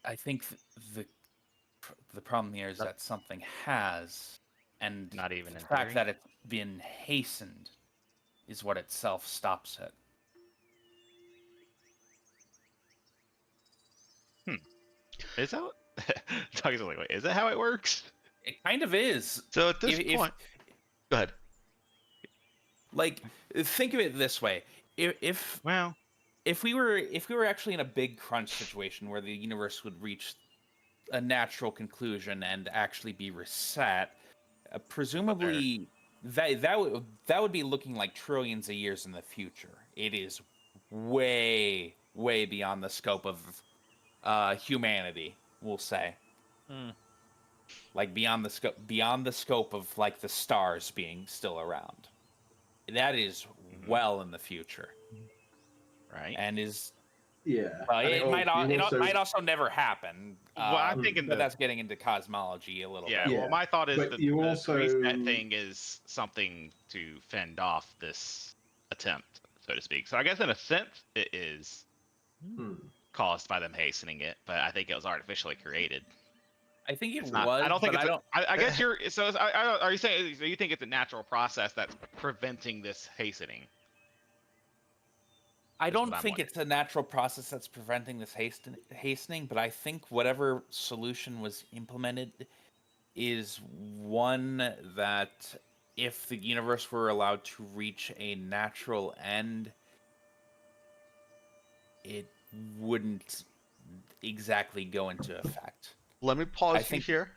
S6: I think the problem here is that something has, and
S5: Not even
S6: the
S5: in
S6: fact
S5: theory?
S6: that it's been hastened is what itself stops it.
S5: Is that? Talking to wait, is that how it works?
S6: It kind of is.
S3: So at this
S6: If-
S3: point, go ahead.
S6: Like, think of it this way: if
S5: Well,
S6: we were actually in a big crunch situation where the universe would reach a natural conclusion and actually be reset, presumably that would be looking like trillions of years in the future. It is way beyond the scope of humanity, we'll say. Like beyond the scope of like the stars being still around. That is well in the future,
S5: right.
S6: and is
S2: Yeah.
S6: well,
S2: and
S6: it might
S2: also-
S6: might also never happen.
S5: Well, I'm thinking
S6: but that's getting into cosmology a little
S5: Yeah,
S6: bit.
S2: Yeah,
S5: well, my thought is
S2: but
S5: that
S2: you
S5: the
S2: also-
S5: reset thing is something to fend off this attempt, so to speak. So I guess in a sense, it is
S2: Hmm.
S5: caused by them hastening it, but I think it was artificially created.
S6: I think it
S5: It's
S6: was.
S5: not, I don't think
S6: but
S5: it's.
S6: I don't.
S5: I guess you're. So are you saying? So you think it's a natural process that's preventing this hastening?
S6: I
S5: is
S6: don't
S5: what I'm
S6: think
S5: wondering.
S6: it's a natural process that's preventing this hastening, but I think whatever solution was implemented is one that, if the universe were allowed to reach a natural end, it wouldn't exactly go into effect.
S3: Let me pause
S6: I
S3: you
S6: think-
S3: here.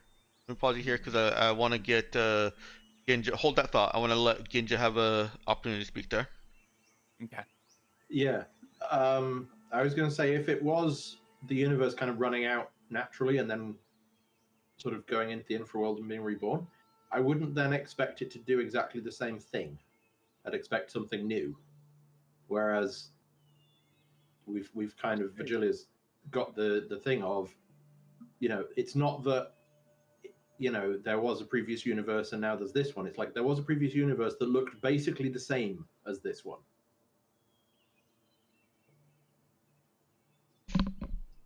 S3: Let me pause you here because I want to get Ginja. Hold that thought. I want to let Ginja have a opportunity to speak there.
S6: Okay.
S2: Yeah. I was going to say, if it was the universe kind of running out naturally and then sort of going into the infraworld and being reborn, I wouldn't then expect it to do exactly the same thing. I'd expect something new. Whereas we've kind of, Virgilia's got the thing of, it's not that, there was a previous universe and now there's this one. It's like there was a previous universe that looked basically the same as this one.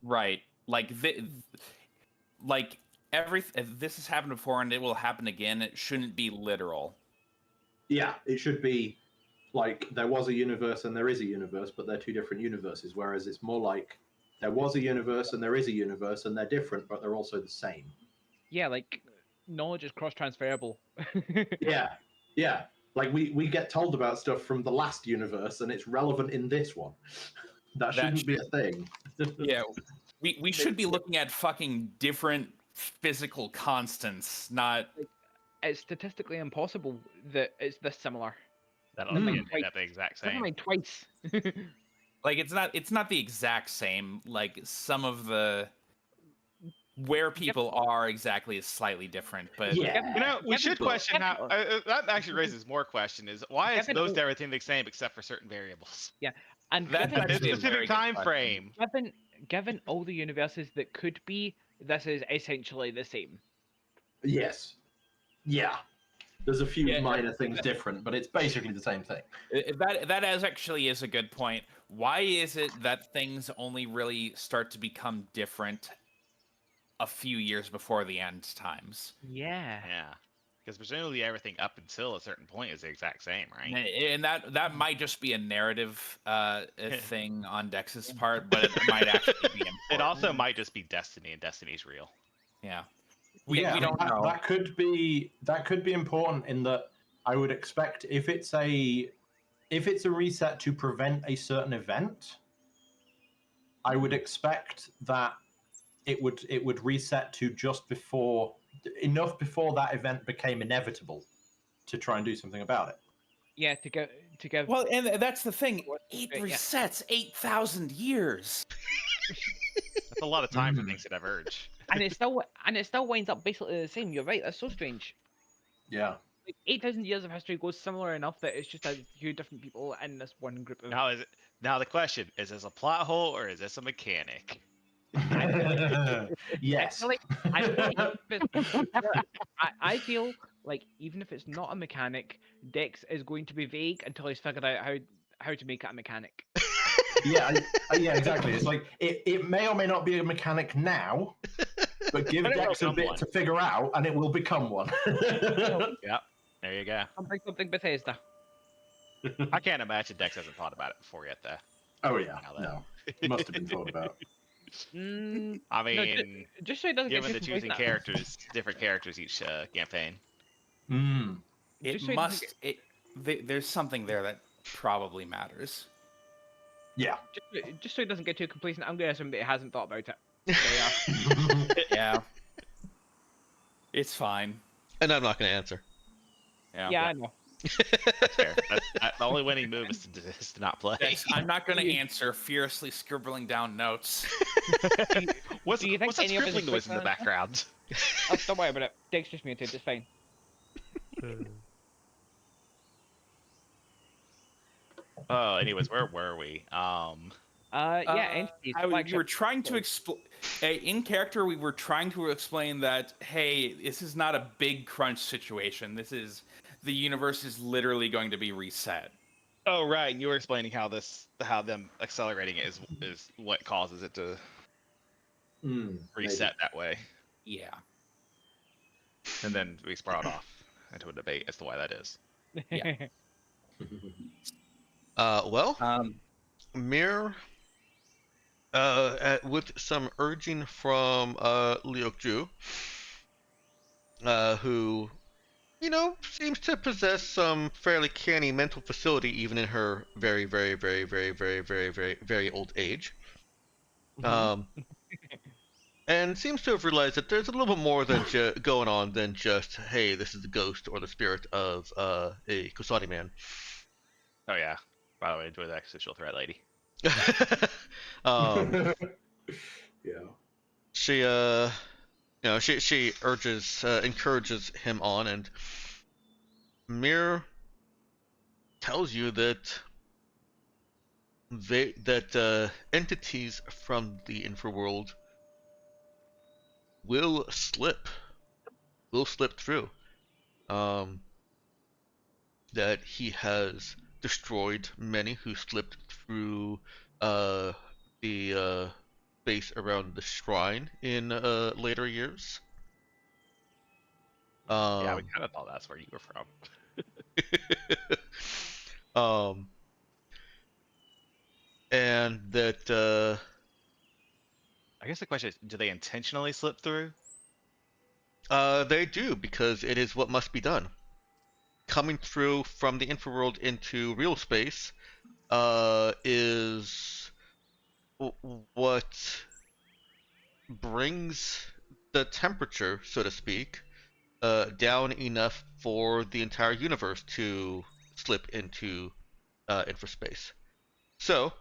S6: Right. Like this has happened before and it will happen again. It shouldn't be literal.
S2: Yeah, it should be like there was a universe and there is a universe, but they're two different universes. Whereas it's more like there was a universe and there is a universe and they're different, but they're also the same.
S1: Yeah, like knowledge is cross-transferable.
S2: Yeah. Like we get told about stuff from the last universe and it's relevant in this one. That shouldn't be a thing.
S6: Yeah. We should be looking at fucking different physical constants, not.
S1: It's statistically impossible that it's this similar.
S5: That'll
S1: Never
S5: be
S1: mind twice.
S5: at the exact
S1: Never
S5: same.
S1: mind twice.
S6: Like it's not the exact same. Like some of the where people are exactly is slightly different, but
S2: Yeah.
S5: You know, we should
S1: Given-
S5: question how. That actually raises more question: is why is
S1: Given
S5: most
S1: all-
S5: everything the same except for certain variables?
S1: And
S6: That's
S1: given,
S6: actually
S5: It's
S6: a
S5: a
S6: very
S5: specific
S6: good
S5: time
S6: question.
S5: frame.
S1: given all the universes that could be, this is essentially the same.
S2: Yes. Yeah. There's a few
S6: Yeah,
S2: minor things different, but it's basically the same thing.
S6: That actually is a good point. Why is it that things only really start to become different a few years before the end times?
S1: Yeah.
S5: Yeah, because presumably everything up until a certain point is the exact same, right?
S6: And that might just be a narrative thing on Dex's part, but it might actually be important.
S5: It also might just be Destiny, and Destiny's real.
S6: Yeah.
S2: We
S6: don't know.
S2: That could be important in that I would expect if it's a reset to prevent a certain event, I would expect that it would reset to just enough before that event became inevitable to try and do something about it.
S1: Yeah, to give.
S6: Well, and that's the thing. It
S1: Yeah.
S6: resets 8,000 years.
S5: That's a lot of time for things to diverge.
S1: and it still winds up basically the same. You're right. That's so strange.
S2: Yeah.
S1: Like 8,000 years of history goes similar enough that it's just a few different people in this one group of.
S5: Now the question is: this a plot hole or is this a mechanic?
S2: Yes.
S1: I feel like even if it's not a mechanic, Dex is going to be vague until he's figured out how to make it a mechanic.
S2: Yeah, exactly. It's like it may or may not be a mechanic now, but give
S5: But it will
S2: Dex a
S5: become
S2: bit
S5: one.
S2: to figure out, and it will become one.
S5: Yep. There you go.
S1: Something Bethesda.
S5: I can't imagine Dex hasn't thought about it before yet, though.
S2: Oh yeah,
S5: Now then.
S2: no, it must have been thought about.
S5: I
S1: No,
S5: mean,
S1: just so he doesn't
S5: given
S1: get
S5: the
S1: too
S5: choosing
S1: complacent.
S5: different characters each campaign.
S2: Mm.
S6: It
S1: Just so he doesn't
S6: must. There's something there that probably matters.
S2: Yeah.
S1: Just so he doesn't get too complacent, I'm going to assume that he hasn't thought about it. So,
S6: Yeah. It's fine.
S3: And I'm not going to answer.
S1: yeah, I know.
S5: That's fair. The only winning move is to not play.
S6: I'm not going to answer, furiously scribbling down notes.
S5: What's
S1: Do you think
S5: that
S1: any of his
S5: scribbling noise in the
S1: equipment-
S5: background?
S1: Oh, don't worry about it. Dex just muted. It's fine.
S5: Oh, anyways, where were we?
S1: Entities.
S6: We were
S1: flagship.
S6: trying to explain in character. We were trying to explain that hey, this is not a big crunch situation. The universe is literally going to be reset.
S5: Oh, right. And you were explaining how them accelerating it is what causes it to reset that way.
S6: Yeah.
S5: And then we sprawled off into a debate as to why that is.
S6: Yeah.
S3: Mir, with some urging from Lee Ok-Joo, who, seems to possess some fairly canny mental facility even in her very, very, very, very, very, very, very, very old age. And seems to have realized that there's a little bit more than going on than just, hey, this is the ghost or the spirit of a Kusani man.
S5: Oh yeah. By the way, enjoy the existential threat, lady.
S2: Yeah.
S3: She she encourages him on, and Mir tells you that entities from the infraworld will slip through. That he has destroyed many who slipped through the base around the shrine in later years.
S5: Yeah, we kind of thought that's where you were from.
S3: And that
S5: I guess the question is, do they intentionally slip through?
S3: they do, because it is what must be done. Coming through from the infraworld into real space is what brings the temperature, so to speak, down enough for the entire universe to slip into infraspace. So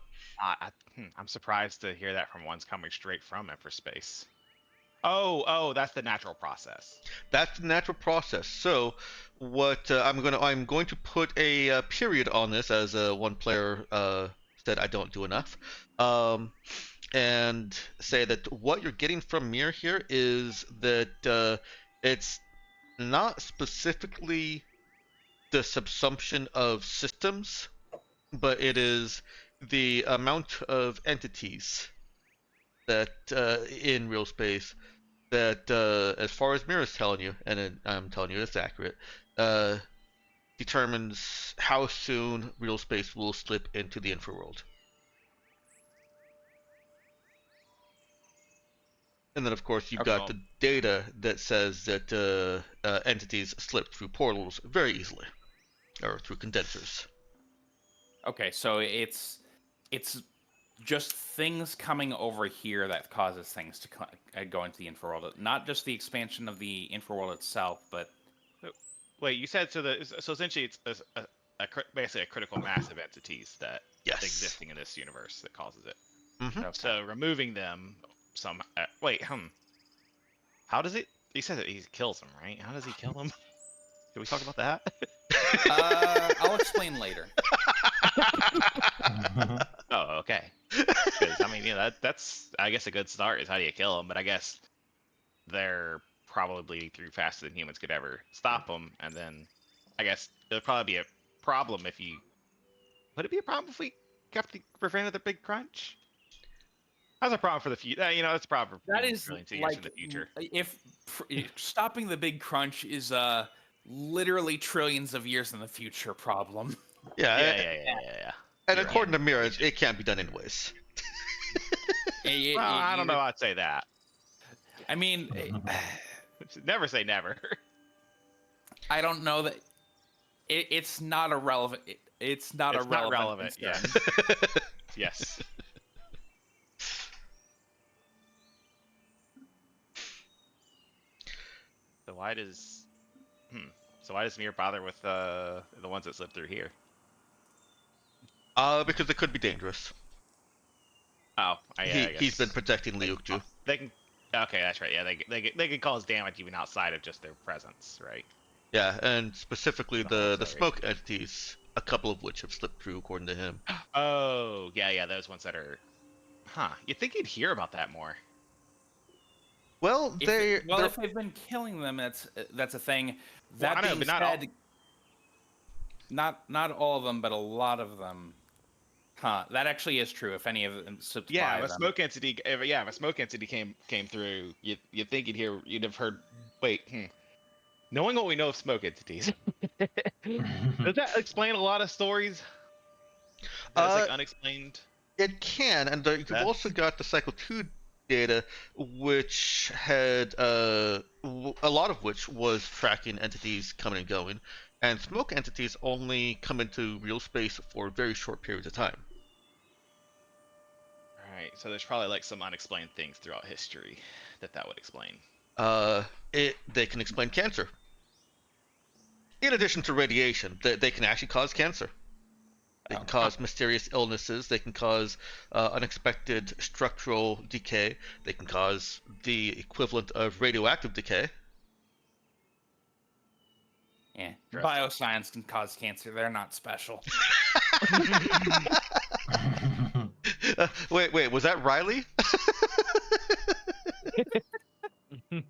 S5: I'm surprised to hear that from ones coming straight from infraspace. Oh, that's the natural process.
S3: that's the natural process. So what I'm going to put a period on this, as one player said I don't do enough, and say that what you're getting from Mir here is that it's not specifically the subsumption of systems, but it is the amount of entities that in real space that, as far as Mir is telling you, and I'm telling you it's accurate, determines how soon real space will slip into the infraworld. And then, of course, you've got the data that says that entities slip through portals very easily, or through condensers.
S6: Okay, so it's just things coming over here that causes things to go into the infraworld. Not just the expansion of the infraworld itself, but
S5: Wait, you said so essentially it's basically a critical mass of entities that
S3: Yes.
S5: existing in this universe that causes it.
S3: Mhm.
S5: So removing them how does it? He said that he kills them, right? How does he kill them? Did we talk about that?
S6: I'll explain later.
S5: Oh, okay. 'Cause, I mean, that's I guess a good start is how do you kill them, but I guess they're probably through faster than humans could ever stop them, and then I guess it'll probably be a problem if you. Would it be a problem if we kept prevented the big crunch? That's a problem for the future. That's a problem for
S6: That is
S5: really 2 years
S6: like
S5: in the future.
S6: if stopping the big crunch is literally trillions of years in the future problem.
S5: Yeah.
S3: And according to Mir, it can't be done anyways.
S5: Well, I don't know. I'd say that.
S6: I mean,
S5: Never say never.
S6: I don't know that it's not irrelevant. It's not
S5: It's not relevant.
S6: concern.
S5: Yes. So why does Mir bother with the ones that slip through here?
S3: Because it could be dangerous.
S5: Oh, I guess.
S3: He's been protecting Lee Ok-Joo.
S5: They can. Okay, that's right. Yeah, they can cause damage even outside of just their presence, right?
S3: Yeah, and specifically the
S5: Sorry.
S3: smoke entities, a couple of which have slipped through, according to him.
S5: Oh, yeah, those ones that are. Huh? You'd think you'd hear about that more.
S3: Well,
S6: if they've been killing them, that's a thing. That
S5: I know,
S6: being
S5: but not all.
S6: said, not all of them, but a lot of them. Huh? That actually is true. If any of them slipped by
S5: Yeah, if a
S6: them.
S5: smoke entity. If a smoke entity came through, you'd think you'd have heard. Wait. Knowing what we know of smoke entities, does that explain a lot of stories? That's like unexplained.
S3: It can, and you've also got the Cycle 2 data, which had a lot of which was tracking entities coming and going, and smoke entities only come into real space for very short periods of time.
S5: Right, so there's probably like some unexplained things throughout history that would explain.
S3: They can explain cancer. In addition to radiation, they can actually cause cancer. They can cause mysterious illnesses. They can cause unexpected structural decay. They can cause the equivalent of radioactive decay.
S6: Yeah, bioscience can cause cancer. They're not special.
S3: Wait, was that Riley?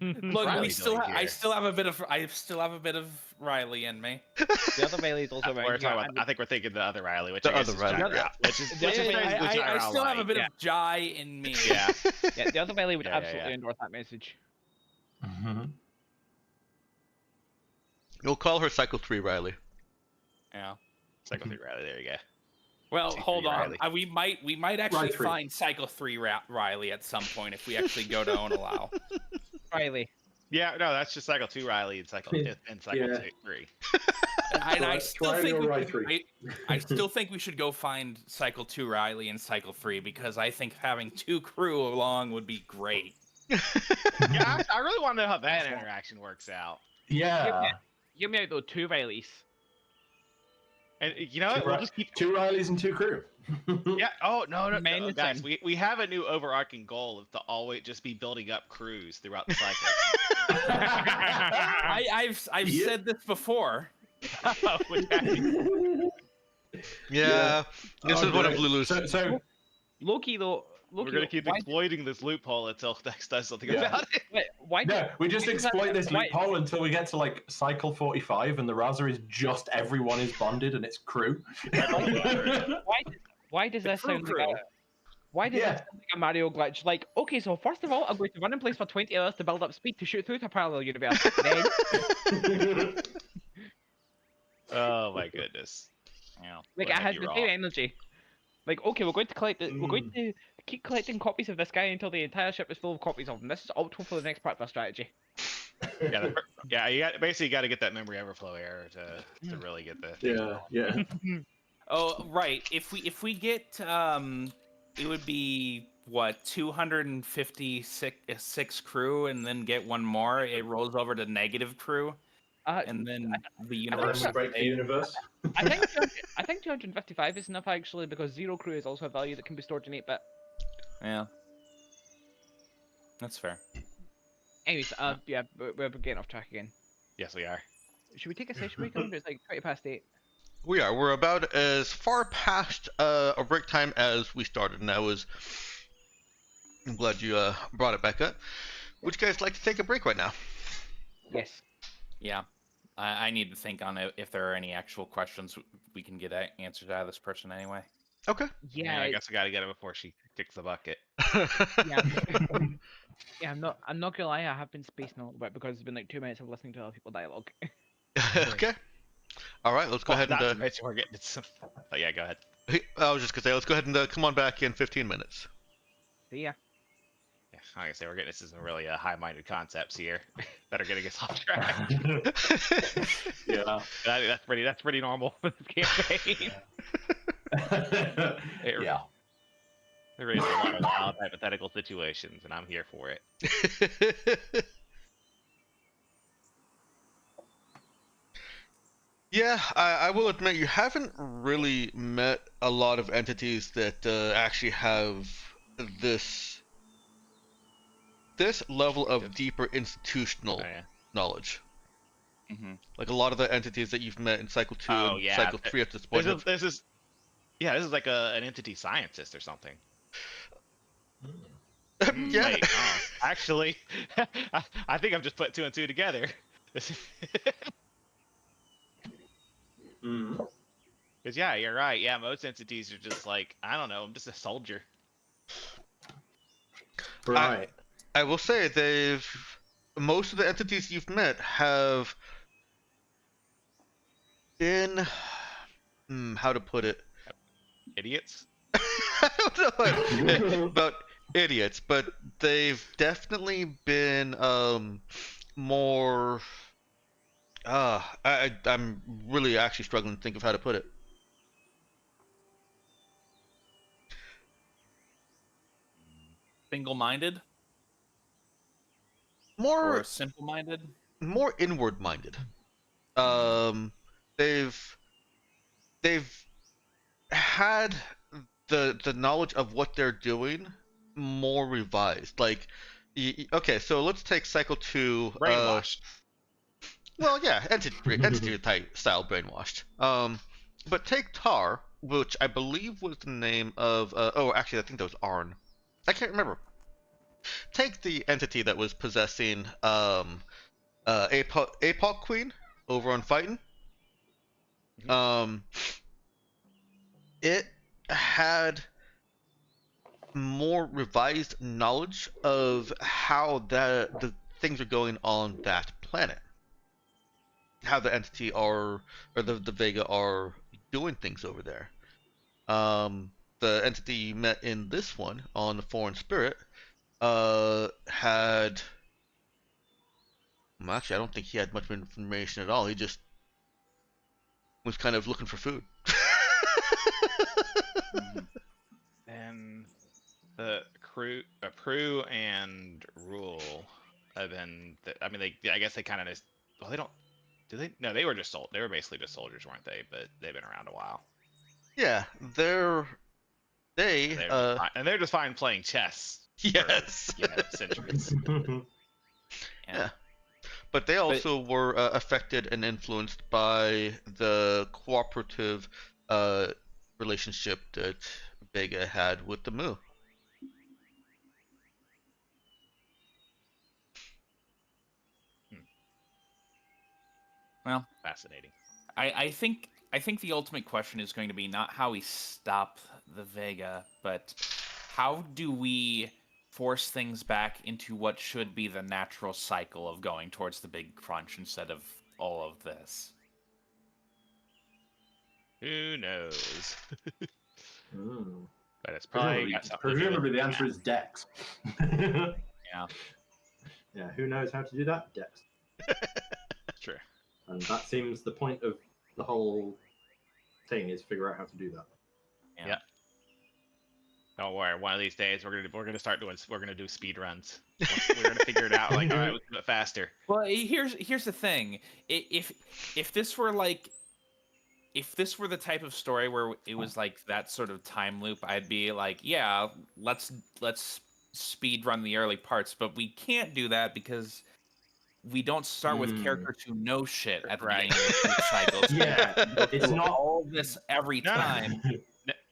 S6: Look, I still have a bit of Riley in me.
S1: The other Riley is also
S5: I think we're thinking the other Riley, which
S3: the
S5: I guess
S3: other
S5: is
S3: Riley.
S6: I still have a bit of Jai in me.
S5: Yeah.
S1: The other Riley would absolutely endorse that message.
S3: You'll call her Cycle 3 Riley.
S6: Yeah.
S5: Cycle 3 Riley. There you go.
S6: Well, hold on.
S5: Riley.
S6: We might actually find Cycle 3 Riley at some point if we actually go to Onalau.
S1: Riley.
S5: Yeah, no, that's just Cycle 2 Riley and Cycle 3.
S6: I still think we should go find Cycle 2 Riley and Cycle 3 because I think having 2 crew along would be great.
S5: Yeah, I really want to know how that interaction works out.
S2: Yeah.
S1: Give me out though 2 Rileys.
S5: And you know what? We'll just keep.
S2: 2 Rileys and 2 crew.
S5: Yeah. Oh no,
S1: Men and
S5: guys.
S1: ten.
S5: We have a new overarching goal of to always just be building up crews throughout the cycle.
S6: I've
S2: Yeah.
S6: said this before.
S3: Yeah, this
S2: Oh,
S3: is one of
S2: great.
S3: Lulu's.
S2: So
S1: Loki though.
S5: We're
S1: Loki,
S5: gonna keep
S1: why,
S5: exploiting this loophole until Dex does something
S2: Yeah.
S5: about it.
S1: why
S2: no, we just
S1: why does that-
S2: exploit this
S1: why-
S2: loophole until we get to like cycle 45, and the Raza is just everyone is bonded and it's crew.
S1: Why does this sound like a why does
S2: Yeah.
S1: this sound like a Mario glitch? Like, okay, so first of all, I'm going to run in place for 20 hours to build up speed to shoot through to a parallel universe. Then,
S5: Oh my goodness. Yeah,
S1: like,
S5: what
S1: it
S5: have
S1: has
S5: you
S1: the
S5: wrought?
S1: same energy. Like, okay, we're going to collect it. We're going to keep collecting copies of this guy until the entire ship is full of copies of him. This is optimal for the next part of our strategy.
S5: Yeah, yeah. You got to get that memory overflow error to really get the.
S2: yeah.
S6: Oh, right. If we get it would be what 256 crew, and then get one more. It rolls over to negative crew, and then the universe.
S2: And we break the universe.
S1: I think 255 is enough actually because 0 crew is also a value that can be stored in 8-bit.
S6: Yeah, that's fair.
S1: Anyways, yeah, we're getting off track again.
S5: Yes, we are.
S1: Should we take a session break? It's like 20 past 8.
S3: We are. We're about as far past a break time as we started, and I'm glad you brought it back up. Would you guys like to take a break right now?
S1: Yes.
S6: Yeah, I need to think on it if there are any actual questions we can get answers out of this person anyway.
S3: Okay.
S1: Yeah,
S5: I guess I got to get it before she kicks the bucket.
S1: yeah. Yeah, I'm not gonna lie, I have been spacing a little bit because it's been like 2 minutes of listening to other people dialogue.
S3: Okay. All right. Let's go ahead
S5: Not to
S3: and.
S5: mention we're getting some. But yeah, go ahead.
S3: I was just gonna say, let's go ahead and come on back in 15 minutes.
S1: See ya.
S5: Yeah, like I say, we're getting into some really high-minded concepts here that are getting us off track.
S2: Yeah.
S5: That's pretty normal for this campaign.
S2: Yeah.
S5: There is a lot of wild hypothetical situations, and I'm here for it.
S3: Yeah, I will admit you haven't really met a lot of entities that actually have this level of deeper institutional
S5: Oh, yeah.
S3: knowledge.
S6: Mm-hmm.
S3: Like a lot of the entities that you've met in Cycle 2
S5: Oh,
S3: and
S5: yeah.
S3: Cycle 3 at this point.
S5: This is like an entity scientist or something.
S3: Yeah.
S5: Wait, actually, I think I've just put 2 and 2 together. Because yeah, you're right. Yeah, most entities are just like, I don't know, I'm just a soldier.
S2: Right.
S3: I will say most of the entities you've met have been, how to put it?
S5: Idiots.
S3: I don't know about idiots, but they've definitely been more. I'm really actually struggling to think of how to put it.
S6: Single-minded
S3: More
S6: or simple-minded?
S3: more inward-minded. They've had the knowledge of what they're doing more revised. Like, okay, so let's take Cycle 2.
S5: Brainwashed.
S3: Well, yeah, entity type style brainwashed. But take Tar, which I believe was the name of. Actually, I think that was Arn. I can't remember. Take the entity that was possessing Apoc Queen over on Fightin'. It had more revised knowledge of how the things are going on that planet. How the entity or the Vega are doing things over there. The entity you met in this one on the Foreign Spirit had. Well, actually, I don't think he had much information at all. He just was kind of looking for food.
S5: And the Prue and Rule then I mean, I guess they kind of just. Well, they don't. Do they? No, they were just They were basically just soldiers, weren't they? But they've been around a while.
S3: Yeah, they
S5: They're just fine playing chess.
S3: yes.
S5: For, centuries.
S3: Yeah. But they also were affected and influenced by the cooperative relationship that Vega had with the Mu.
S6: Well,
S5: fascinating.
S6: I think the ultimate question is going to be not how we stop the Vega, but how do we force things back into what should be the natural cycle of going towards the big crunch instead of all of this.
S5: Who knows? But it's
S2: Presumably,
S5: probably
S2: presumably the answer is Dex.
S6: Yeah.
S2: Yeah, who knows how to do that? Dex.
S5: True.
S2: And that seems the point of the whole thing is figure out how to do that.
S5: Yeah. Don't worry. One of these days we're gonna do speed runs. We're gonna figure it out. Like, all right, let's do it faster.
S6: Well, here's the thing. If this were the type of story where it was like that sort of time loop, I'd be like, yeah, let's speed run the early parts. But we can't do that because we don't start with characters who know shit at the beginning of the cycle. So
S2: Yeah, it's not
S6: all this every time.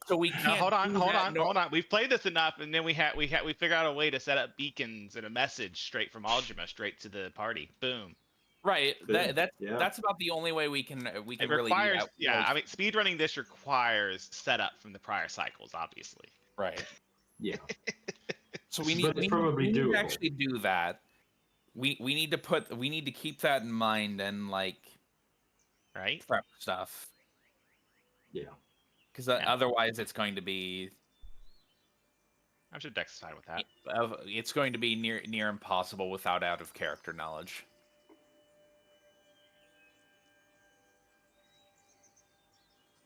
S6: So we can't.
S5: Hold on. We've played this enough, and then we figured out a way to set up beacons and a message straight from Aljama straight to the party. Boom.
S6: Right. That's about the only way we can
S5: It
S6: really
S5: requires,
S6: do that.
S5: yeah.
S6: Like,
S5: I mean, speedrunning this requires setup from the prior cycles, obviously.
S6: right.
S2: Yeah.
S6: So we
S2: But
S6: need
S2: it's probably
S6: to
S2: doable.
S6: actually do that. We need to keep that in mind and like
S5: Right.
S6: prep stuff.
S2: Yeah.
S6: Because otherwise it's going to be.
S5: I'm sure Dex is fine with that.
S6: It's going to be near impossible without out of character knowledge.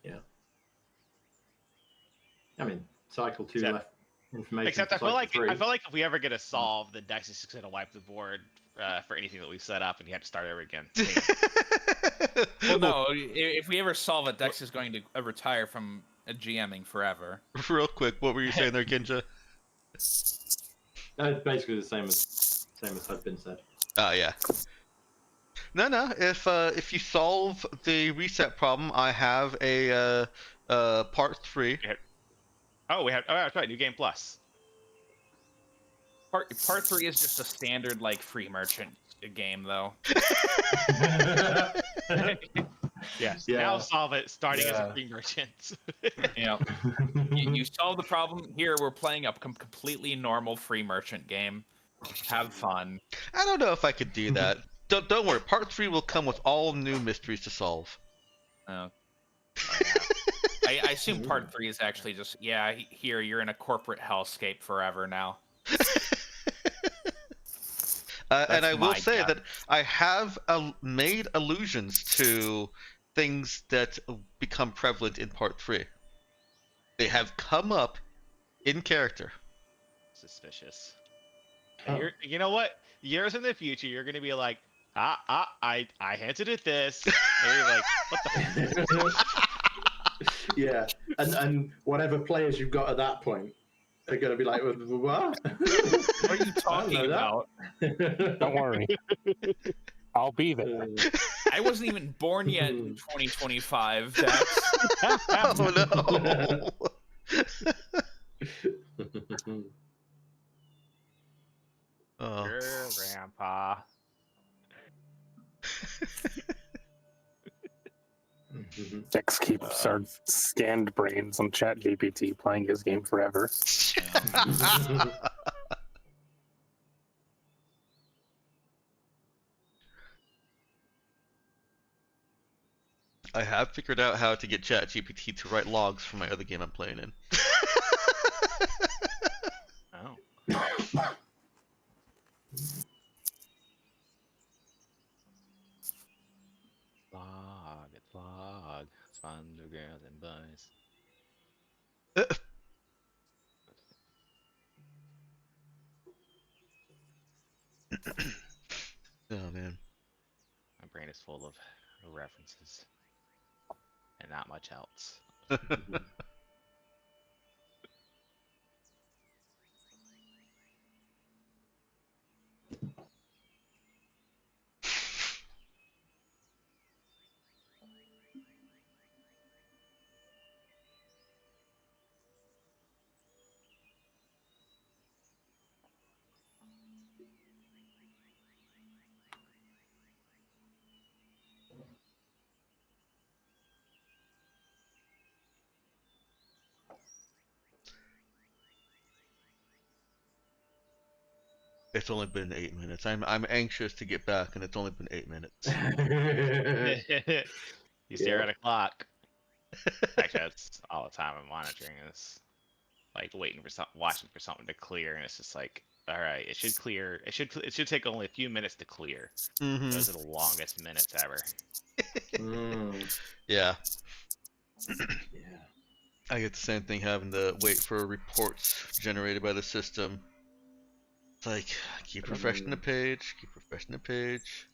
S2: Yeah. I mean, cycle 2 left information.
S5: Except I
S2: for
S5: feel
S2: cycle
S5: like if we ever get a solve, then Dex is just gonna wipe the board for anything that we've set up, and you have to start over again.
S6: Well, no. If we ever solve it, Dex is going to retire from GMing forever.
S3: Real quick, what were you saying there, Ginja?
S2: It's basically the same as has been said.
S3: Oh yeah. No. If you solve the reset problem, I have a part 3.
S5: Oh, that's right. New Game Plus.
S6: Part 3 is just a standard like free merchant game, though.
S5: Yes.
S2: Yeah.
S5: Now solve it, starting as a free merchant.
S6: Yeah. You solve the problem. Here we're playing a completely normal free merchant game. Have fun.
S3: I don't know if I could do that. Don't worry. Part 3 will come with all new mysteries to solve.
S6: Oh. I assume part 3 is actually just here you're in a corporate hellscape forever now.
S3: And I will say that I have made allusions to things that become prevalent in part 3. They have come up in character.
S5: Suspicious. And you know what? Years in the future, you're gonna be like, I hinted at this. And you're like, what the?
S2: Yeah, and whatever players you've got at that point, they're going to be like, what?
S6: What are you talking about?
S4: Don't worry. I'll be there.
S6: I wasn't even born yet in 2025, Dex.
S3: Oh no! Oh.
S5: Sure, Grandpa.
S4: Dex keeps our scanned brains on ChatGPT playing his game forever.
S3: I have figured out how to get ChatGPT to write logs for my other game I'm playing in.
S5: Oh. Log. It's fun to girls and boys. is full of references and not much else.
S3: It's only been 8 minutes. I'm anxious to get back, and it's only been 8 minutes.
S5: You stare at a clock. Actually, that's all the time I'm monitoring is like waiting for something, watching for something to clear, and it's just like, all right, it should clear. It should take only a few minutes to clear.
S3: Mm-hmm.
S5: Those are the longest minutes ever.
S3: Yeah.
S2: Yeah.
S3: I get the same thing having to wait for reports generated by the system. It's like, keep refreshing the page, keep refreshing the page.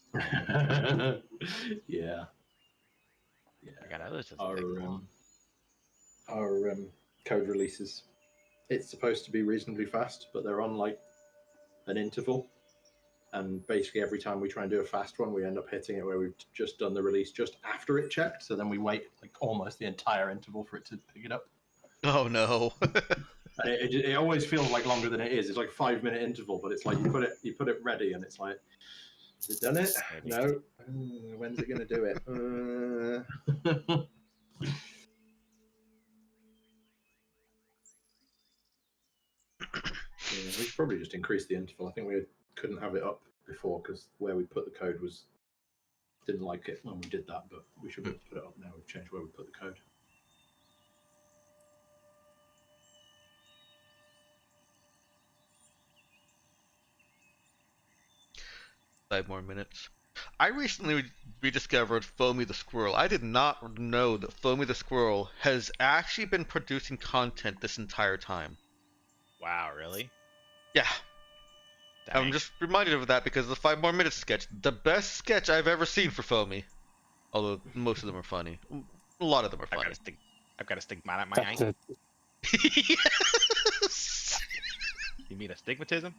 S2: Yeah.
S5: I got others.
S2: Our code releases, it's supposed to be reasonably fast, but they're on like an interval. And basically every time we try and do a fast one, we end up hitting it where we've just done the release just after it checked. So then we wait like almost the entire interval for it to pick it up.
S3: Oh no.
S2: And it always feels like longer than it is. It's like a 5-minute interval, but it's like you put it ready, and it's like, has it done it?
S5: Maybe.
S2: No. When's it going to do it? Yeah, we should probably just increase the interval. I think we couldn't have it up before because where we put the code didn't like it when we did that, but we should be able to put it up now. We've changed where we put the code.
S3: 5 more minutes. I recently rediscovered Foamy the Squirrel. I did not know that Foamy the Squirrel has actually been producing content this entire time.
S5: Wow, really?
S3: Yeah.
S5: Dang.
S3: I'm just reminded of that because of the 5 more minutes sketch. The best sketch I've ever seen for Foamy. Although most of them are funny. A lot of them are funny.
S5: I've got a stigmata at my eye.
S3: Yes!
S5: You mean astigmatism?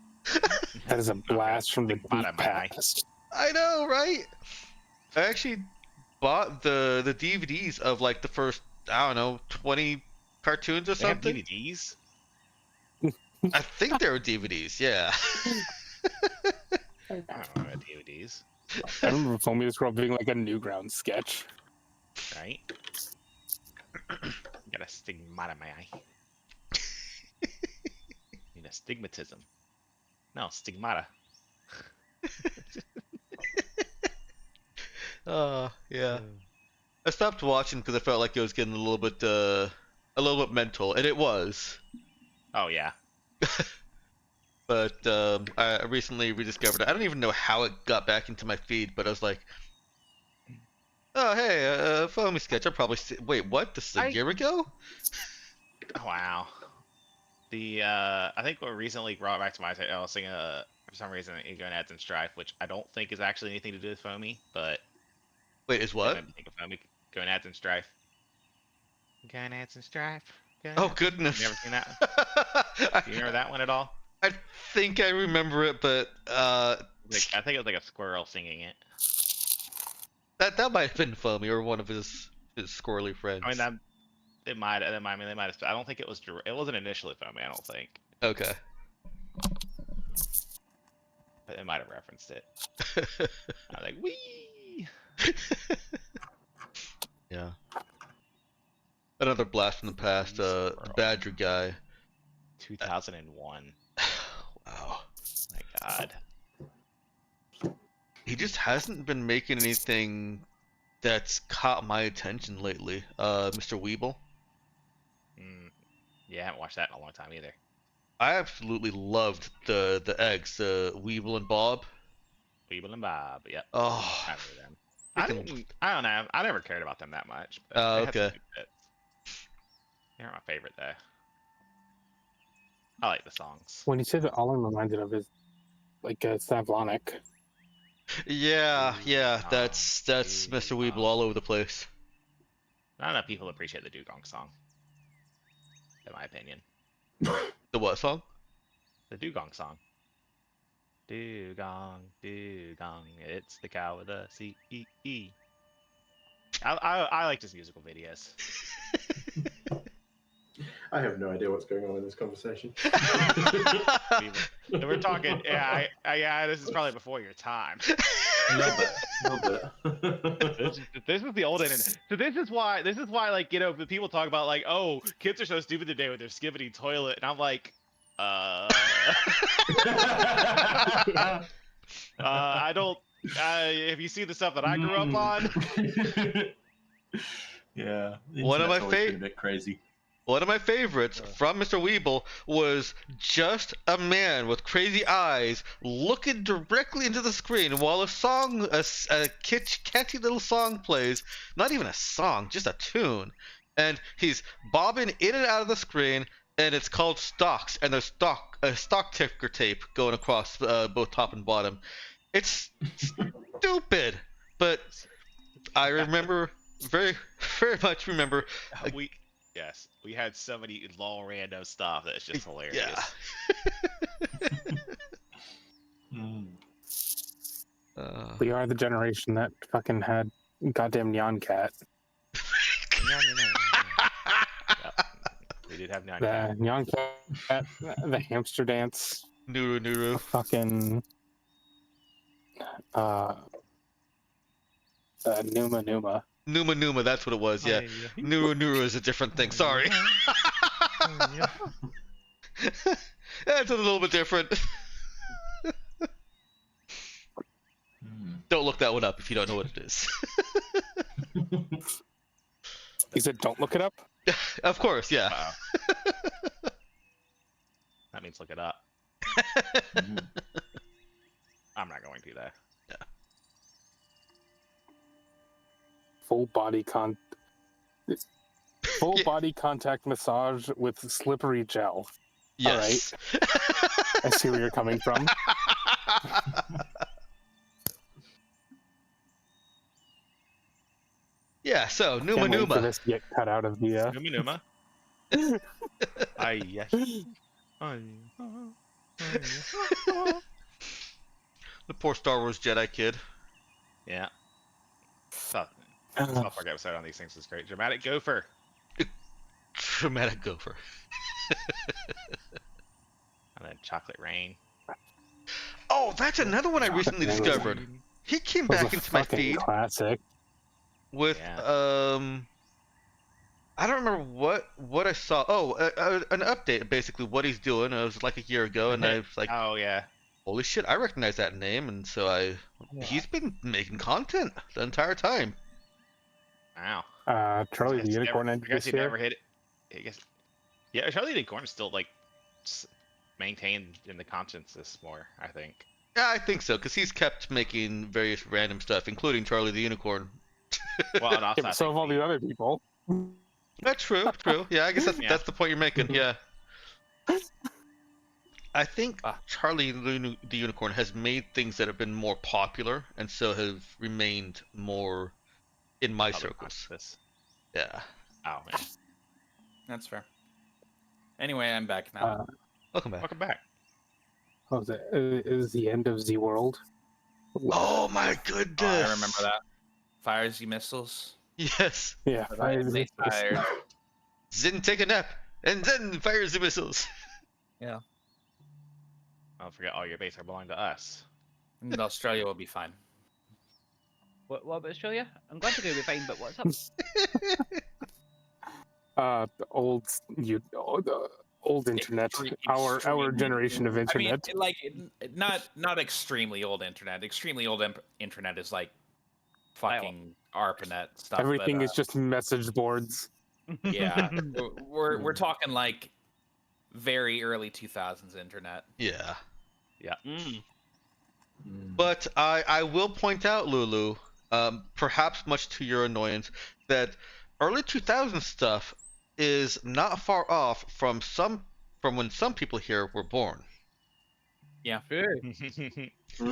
S4: That is a blast from the deep
S5: Stigmata at my eye.
S4: past.
S3: I know, right? I actually bought the DVDs of like the first, I don't know, 20 cartoons or
S5: They have
S3: something.
S5: DVDs?
S3: I think they were DVDs, yeah.
S5: I don't know about DVDs,
S4: I remember Foamy the Squirrel being like a Newgrounds sketch.
S5: right? Got a stigmata at my eye. You mean astigmatism? No, stigmata.
S3: Yeah. I stopped watching because I felt like it was getting a little bit mental, and it was.
S5: Oh yeah.
S3: But I recently rediscovered it. I don't even know how it got back into my feed, but I was like, oh hey, Foamy sketch. Wait, what? This is a year ago?
S5: Oh, wow. I think what recently brought back to my attention, I was thinking, for some reason, Gonads and Strife, which I don't think is actually anything to do with Foamy, but
S3: Wait, is what?
S5: I think of Foamy, Gonads and Strife. Gonads and Strife.
S3: Oh goodness!
S5: You never seen that? Do you remember that one at all?
S3: I think I remember it, but
S5: I think it was like a squirrel singing it.
S3: that might have been Foamy or one of his squirrely friends.
S5: I mean, they might have. I don't think it was. It wasn't initially Foamy. I don't think.
S3: Okay.
S5: But they might have referenced it. I was like, wee.
S3: Yeah. Another blast from the past. The Badger guy.
S5: 2001.
S3: Wow.
S5: My God.
S3: He just hasn't been making anything that's caught my attention lately. Mr. Weeble.
S5: Yeah, I haven't watched that in a long time either.
S3: I absolutely loved the eggs, the Weeble and Bob.
S5: Weeble and Bob. Yep.
S3: Oh.
S5: I remember them. I don't know. I never cared about them that much. But
S3: Oh,
S5: they had some
S3: okay.
S5: good bits. They aren't my favorite though. I like the songs.
S4: When you say that, all I'm reminded of is like Slavonic.
S3: Yeah, yeah,
S5: Dugong,
S3: that's Mr. Weeble
S5: dugong.
S3: all over the place.
S5: Not enough people appreciate the Dugong song, in my opinion.
S3: The what song?
S5: The Dugong song. Dugong, dugong, it's the cow with a C-E-E. I like his musical videos.
S2: I have no idea what's going on in this conversation.
S5: We're talking, yeah, this is probably before your time.
S2: A little bit.
S5: This was the old internet. So this is why, like, you know, the people talk about, like, oh, kids are so stupid today with their skibbity toilet, and I'm like, I don't, have you seen the stuff that I grew up on?
S2: Yeah. the
S3: One of my
S2: internet's always been
S3: fa-
S2: a bit crazy.
S3: One of my favorites from Mr. Weeble was just a man with crazy eyes looking directly into the screen while a catchy little song plays. Not even a song, just a tune. And he's bobbing in and out of the screen, and it's called stocks, and there's stock ticker tape going across both top and bottom. It's stupid, but I remember very much remember.
S5: We had so many long random stuff that's just hilarious.
S3: Yeah.
S4: We are the generation that fucking had goddamn Nyan Cat.
S5: Yep. We did have Nyan
S4: The
S5: Cat.
S4: Nyan Cat, the hamster dance,
S3: Nuru.
S4: fucking Numa.
S3: Numa, that's what it was, yeah. Nuru is a different thing, sorry. That's a little bit different. Don't look that one up if you don't know what it is.
S4: He said, "Don't look it up."
S3: Of course, yeah.
S5: Wow. That means look it up. I'm not going to, though.
S4: Full body contact massage with slippery gel.
S3: Yes.
S4: I see where you're coming from.
S3: Yeah, so
S4: Can't wait for
S3: Numa.
S4: this to get cut out of the.
S5: Numa. Yes.
S3: The poor Star Wars Jedi kid.
S5: Yeah. South Park episode on these things is great. Dramatic Gopher.
S3: Dramatic Gopher.
S5: And then Chocolate Rain.
S3: Oh, that's another one I recently
S4: Rain was-
S3: discovered. He came
S4: was
S3: back
S4: a
S3: into my
S4: fucking
S3: feed
S4: classic.
S3: with I don't remember what I saw. Oh, an update, basically what he's doing. It was like a year ago, and I was like,
S5: Oh yeah.
S3: holy shit, I recognize that name, and so he's been making content the entire time.
S5: Wow.
S4: Charlie the Unicorn
S5: I
S4: ended
S5: guess
S4: this
S5: he
S4: year.
S5: never hit it. I guess. Yeah, Charlie the Unicorn is still like maintained in the consciousness more, I think.
S3: Yeah, I think so, because he's kept making various random stuff, including Charlie the Unicorn.
S5: Well, and also
S4: Yeah,
S5: I
S4: but so
S5: think
S4: have all the other people.
S3: That's true. Yeah, I guess
S5: Yeah.
S3: that's the point you're making. Yeah. I think Charlie the Unicorn has made things that have been more popular, and so have remained more in my
S5: public
S3: circles.
S5: consciousness.
S3: Yeah.
S5: Oh man.
S6: That's fair. Anyway, I'm back now.
S3: Welcome back.
S5: Welcome back.
S4: What was it? It was the end of Z World.
S3: Oh my goodness!
S6: I remember that. Fires you missiles.
S3: Yes.
S4: Yeah.
S6: They fired.
S3: Zin take a nap, and then fires the missiles.
S5: Don't forget, all your base are belong to us.
S6: And Australia will be fine.
S1: What about Australia? I'm glad you're going to be fine, but what's up?
S4: The old internet. Our generation of internet.
S6: I mean, not extremely old internet. Extremely old internet is like fucking ARPANET stuff.
S4: Everything
S6: but,
S4: is just message boards.
S6: Yeah, we're talking like very early 2000s internet.
S3: Yeah.
S5: Yeah.
S3: But I will point out, Lulu, perhaps much to your annoyance, that early 2000s stuff is not far off from when some people here were born.
S6: Yeah.
S1: True.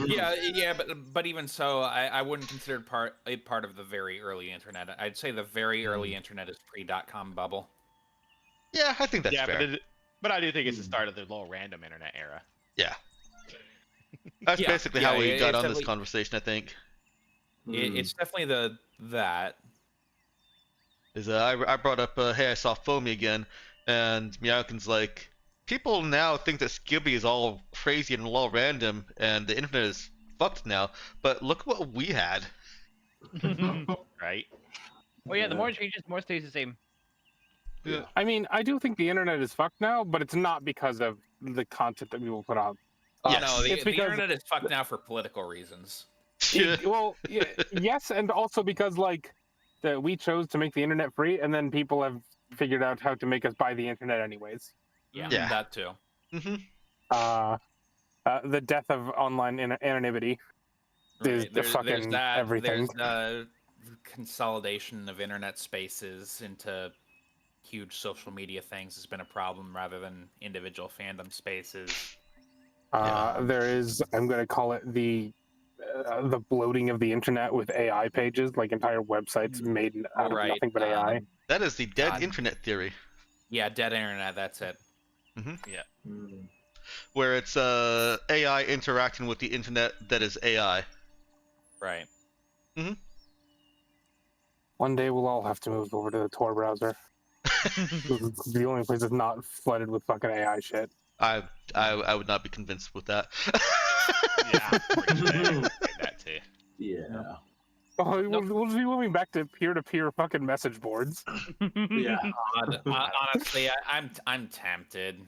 S6: Yeah, but even so, I wouldn't consider it part of the very early internet. I'd say the very early internet is pre-dot-com bubble.
S3: Yeah, I think that's
S5: yeah,
S3: fair.
S5: but I do think it's the start of the little random internet era.
S3: Yeah. That's
S6: Yeah,
S3: basically
S6: yeah,
S3: how we got
S6: it's
S3: on this
S6: definitely-
S3: conversation, I think.
S6: It's definitely that.
S3: Is I brought up, hey, I saw Foamy again, and Meowkin's like, people now think that Skibby is all crazy and all random, and the internet is fucked now, but look what we had.
S5: Right?
S1: Oh yeah, the more it changes, the more it stays the same.
S3: Yeah.
S4: I mean, I do think the internet is fucked now, but it's not because of the content that people put out.
S6: Oh
S3: Yes.
S6: no,
S4: It's
S6: the
S4: because-
S6: internet is fucked now for political reasons.
S4: Well, yeah, yes, and also because like that we chose to make the internet free, and then people have figured out how to make us buy the internet anyways.
S6: Yeah,
S3: Yeah.
S6: that too.
S4: The death of online anonymity is
S6: Right. There's
S4: fucking
S6: that.
S4: everything.
S6: There's consolidation of internet spaces into huge social media things has been a problem rather than individual fandom spaces.
S4: There is, I'm going to call it the bloating of the internet with AI pages, like entire websites made out of
S6: Right,
S4: nothing but AI.
S3: That is the dead
S6: God.
S3: internet theory,
S6: Yeah, dead internet. That's it.
S3: where it's AI interacting with the internet that is AI.
S6: Right.
S4: One day we'll all have to move over to the Tor browser. It's the only place that's not flooded with fucking AI shit.
S3: I would not be convinced with that.
S5: Yeah, pretty sure I would say that too.
S2: Yeah.
S4: Oh, we'll just be moving back to peer-to-peer fucking message boards.
S2: Yeah.
S6: Honestly, I'm tempted.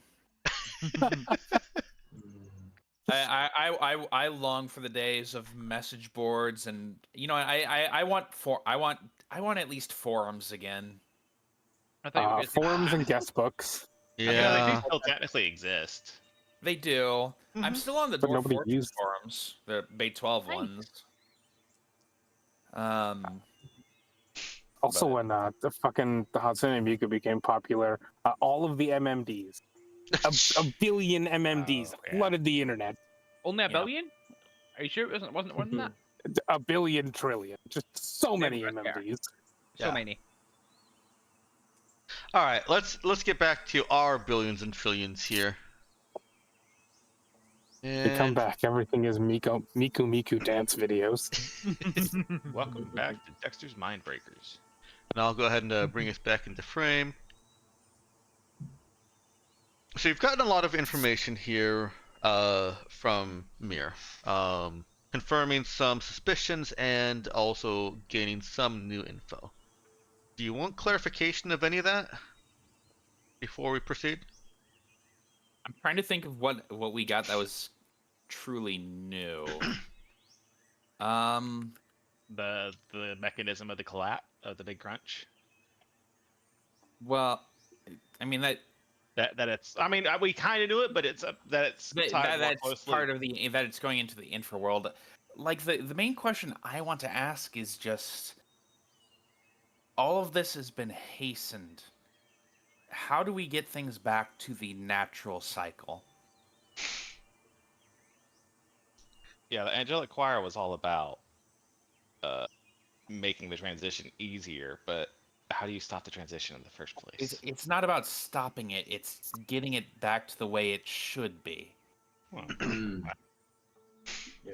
S6: I long for the days of message boards, and I want at least forums again.
S1: I thought you were gonna say
S4: Forums and guest books.
S5: I mean, they
S3: Yeah.
S5: do still technically exist.
S6: They do. I'm still on the
S4: But
S6: Dwarf
S4: nobody
S6: Fortress
S4: used-
S6: forums, the Bay 12
S1: Nice.
S6: ones.
S4: Also, when the Hatsune Miku became popular, all of the MMDs, a billion MMDs,
S5: Oh, yeah.
S4: flooded the internet.
S1: only a
S6: Yeah.
S1: billion? Are you sure it wasn't more than that?
S4: A billion trillion. Just so many
S1: Never care.
S4: MMDs.
S1: So
S3: Yeah.
S1: many.
S3: All right, let's get back to our billions and trillions here.
S4: They come
S3: And
S4: back, everything is Miku dance videos.
S5: Welcome back to Dexter's Mindbreakers.
S3: I'll go ahead and bring us back into frame. So you've gotten a lot of information here from Mir, confirming some suspicions and also gaining some new info. Do you want clarification of any of that before we proceed?
S6: I'm trying to think of what we got that was truly new.
S5: The mechanism of the collapse of the big crunch.
S6: Well, I mean that
S5: That it's. I mean, we kind of knew it, but it's that it's tied more
S6: that's
S5: closely.
S6: part of that it's going into the infraworld. Like the main question I want to ask is just, all of this has been hastened. How do we get things back to the natural cycle?
S5: Yeah, the Angelic Choir was all about making the transition easier, but how do you stop the transition in the first place?
S6: It's not about stopping it, it's getting it back to the way it should be.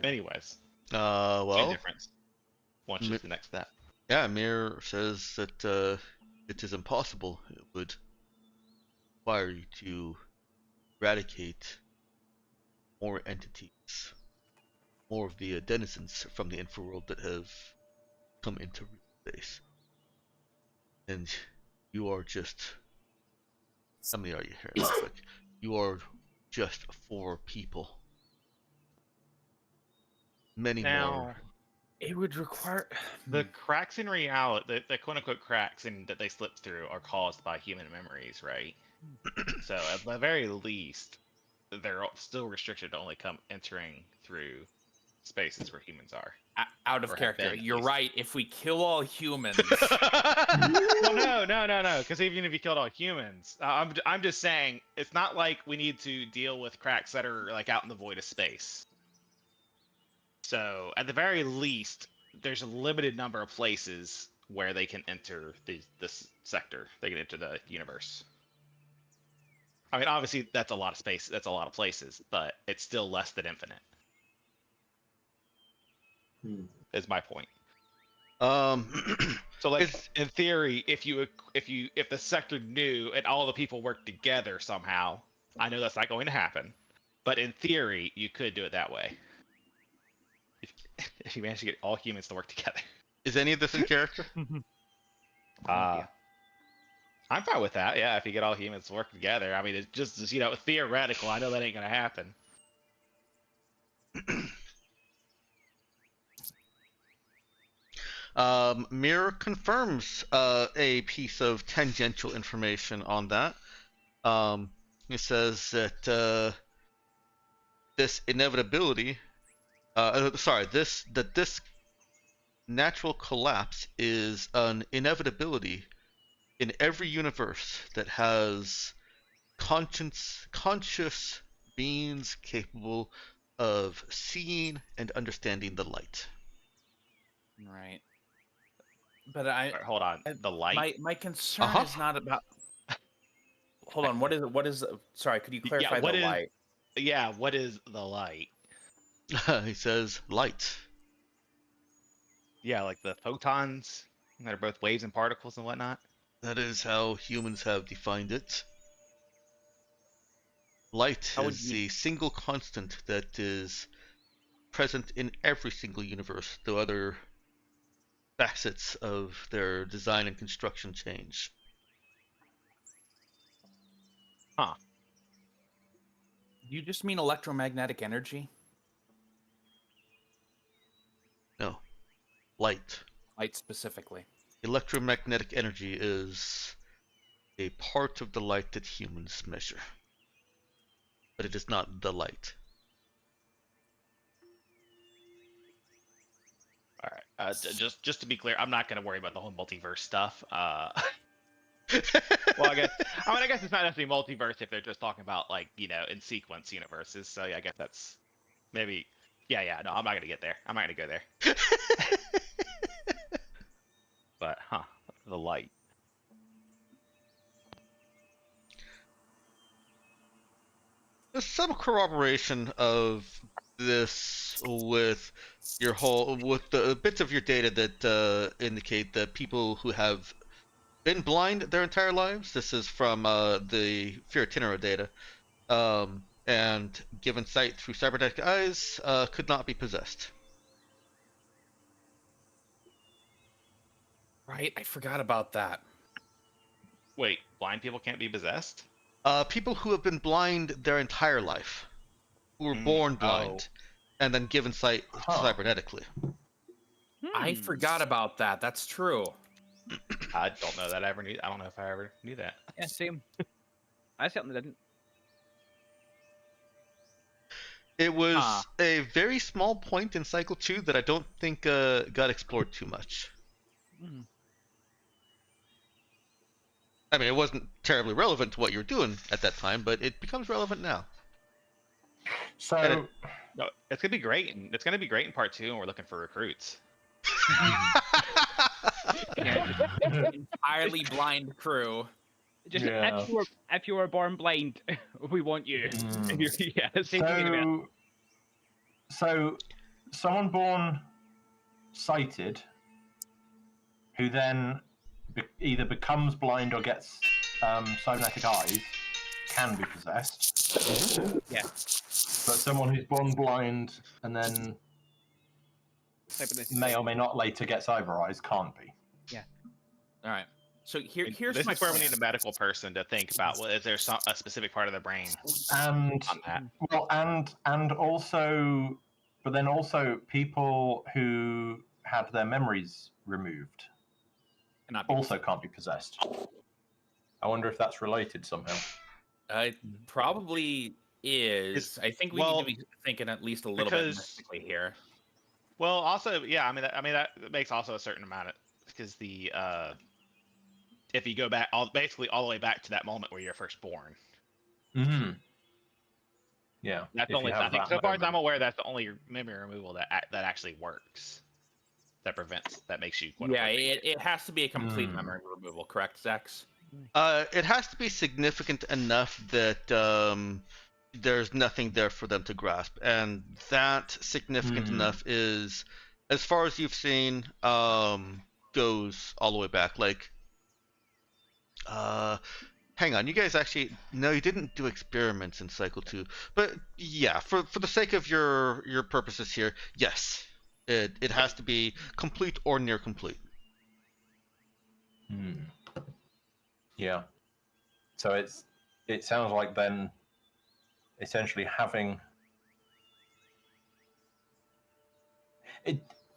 S5: Anyways, same
S3: Well,
S5: difference. One's just the next step.
S3: yeah, Mir says that it is impossible. It would require you to eradicate more entities, more of the denizens from the infraworld that have come into real space. And you are just. How many are you here? Real quick. You are just 4 people. Many
S5: Now,
S3: more.
S6: It would require
S5: the cracks in reality, the quote unquote cracks that they slip through, are caused by human memories, right? So at the very least, they're still restricted to only entering through spaces where humans are.
S6: Out of
S5: Or have
S6: character.
S5: been, at
S6: You're
S5: least.
S6: right. If we kill all humans,
S5: Well, no. Because even if you killed all humans, I'm just saying it's not like we need to deal with cracks that are like out in the void of space. So at the very least, there's a limited number of places where they can enter this sector. They can enter the universe. I mean, obviously that's a lot of space. That's a lot of places, but it's still less than infinite. Is my point. So, like, in theory, if the sector knew and all the people worked together somehow, I know that's not going to happen, but in theory, you could do it that way. If you manage to get all humans to work together.
S3: Is any of this in character?
S5: I'm fine with that. Yeah, if you get all humans to work together, I mean, it's just theoretical. I know that ain't gonna happen.
S3: Mirror confirms a piece of tangential information on that. It says that this inevitability, this natural collapse is an inevitability in every universe that has conscious beings capable of seeing and understanding the light.
S6: right? But I
S5: Right, hold on. The light.
S6: my concern is not about. Hold on. What is? Sorry, could you clarify the light?
S5: Yeah, what is the light?
S3: He says light.
S5: Yeah, like the photons that are both waves and particles and whatnot.
S3: That is how humans have defined it. Light is the single constant that is present in every single universe, though other facets of their design and construction change.
S5: Huh.
S6: You just mean electromagnetic energy?
S3: No. Light.
S6: Light specifically.
S3: Electromagnetic energy is a part of the light that humans measure. But it is not the light.
S5: All right. Just to be clear, I'm not going to worry about the whole multiverse stuff. Well, I guess it's not necessarily multiverse if they're just talking about in sequence universes. So yeah, I guess that's maybe. Yeah. No, I'm not going to get there. I'm not going to go there. But the light.
S3: There's some corroboration of this with the bits of your data that indicate that people who have been blind their entire lives. This is from the Fiorentina data, and given sight through cybernetic eyes, could not be possessed.
S6: Right, I forgot about that.
S5: Wait, blind people can't be possessed?
S3: People who have been blind their entire life, who were born blind, and then given sight cybernetically.
S6: I forgot about that. That's true.
S5: I don't know that I ever knew. I don't know if I ever knew that.
S1: Yeah, same. I certainly didn't.
S3: It was a very small point in Cycle 2 that I don't think got explored too much. I mean, it wasn't terribly relevant to what you were doing at that time, but it becomes relevant now.
S2: So,
S5: No, it's gonna be great, and it's gonna be great in part 2, and we're looking for recruits.
S6: Entirely blind crew.
S1: Just if you were born blind, we want you.
S2: So someone born sighted, who then either becomes blind or gets cybernetic eyes, can be possessed.
S1: Yeah.
S2: But someone who's born blind and then may or may not later get cyber eyes can't be.
S1: Yeah.
S6: All right. So here's
S5: this
S6: my
S5: is where we
S6: plan.
S5: need a medical person to think about. Is there a specific part of the brain
S2: And
S5: on that?
S2: well, and also, but then also people who had their memories removed also can't be possessed. I wonder if that's related somehow.
S6: It probably is. I think we need to be thinking at least a little bit mystically here.
S5: Well, also, yeah, I mean that makes also a certain amount of because the if you go back basically all the way back to that moment where you're first born.
S2: Mm-hmm. Yeah.
S5: That's
S2: if you
S5: only
S2: have
S5: I think
S2: that
S5: so far as I'm
S2: moment.
S5: aware, that's the only memory removal that actually works. That makes you quote
S6: Yeah,
S5: unquote.
S6: it has to be a complete
S2: Hmm.
S6: memory removal, correct, Zex?
S3: It has to be significant enough that there's nothing there for them to grasp, and that significant enough is, as far as you've seen, goes all the way back. Like, hang on, you guys actually no, you didn't do experiments in Cycle 2, but yeah, for the sake of your purposes here, yes, it has to be complete or near complete.
S2: Hmm. Yeah. So it sounds like then essentially having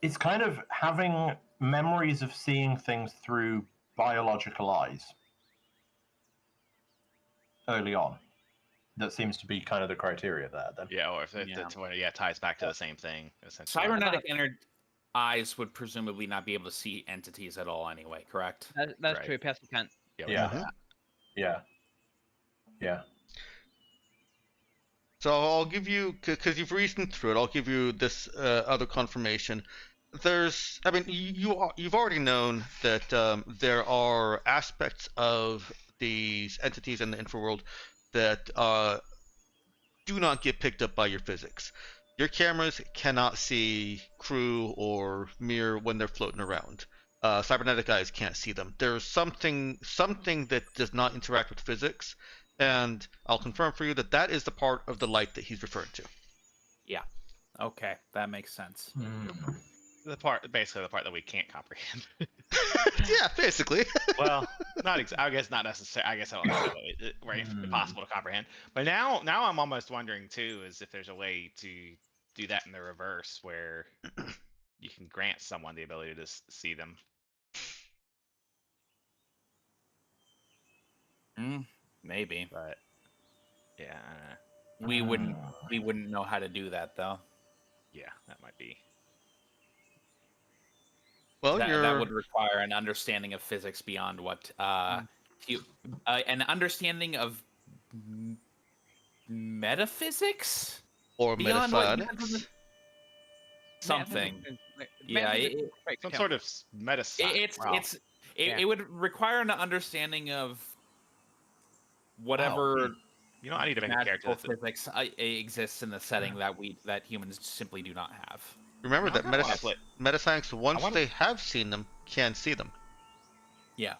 S2: it's kind of having memories of seeing things through biological eyes early on. That seems to be kind of the criteria there then.
S5: Yeah, or if it's when it ties back to the same thing essentially.
S6: Cybernetic eyes would presumably not be able to see entities at all anyway, correct?
S1: That's
S5: Right.
S1: true. Person can't.
S5: Yeah.
S2: Yeah. Yeah. Yeah.
S3: So I'll give you, because you've reasoned through it, I'll give you this other confirmation. I mean, you've already known that there are aspects of these entities in the infraworld that do not get picked up by your physics. Your cameras cannot see crew or mirror when they're floating around. Cybernetic eyes can't see them. There's something that does not interact with physics, and I'll confirm for you that that is the part of the light that he's referring to.
S6: Yeah. Okay, that makes sense.
S5: Basically the part that we can't comprehend.
S3: Yeah, basically.
S5: Well, I guess not necessarily. I guess I don't know. Right, impossible to comprehend. But now I'm almost wondering too, is if there's a way to do that in the reverse, where you can grant someone the ability to see them.
S6: Maybe.
S5: But yeah,
S6: We wouldn't know how to do that though.
S5: yeah, that might be.
S3: Well,
S6: that would require an understanding of physics beyond what an understanding of metaphysics
S3: or
S6: beyond
S3: metaphysics.
S6: Something.
S1: Yeah,
S5: Some sort of meta.
S6: It would require an understanding of whatever
S5: You know, I need to make a character
S6: magical physics exists in the setting that humans simply do not have.
S3: Remember that metascience, once they have seen them, can see them.
S6: Yeah.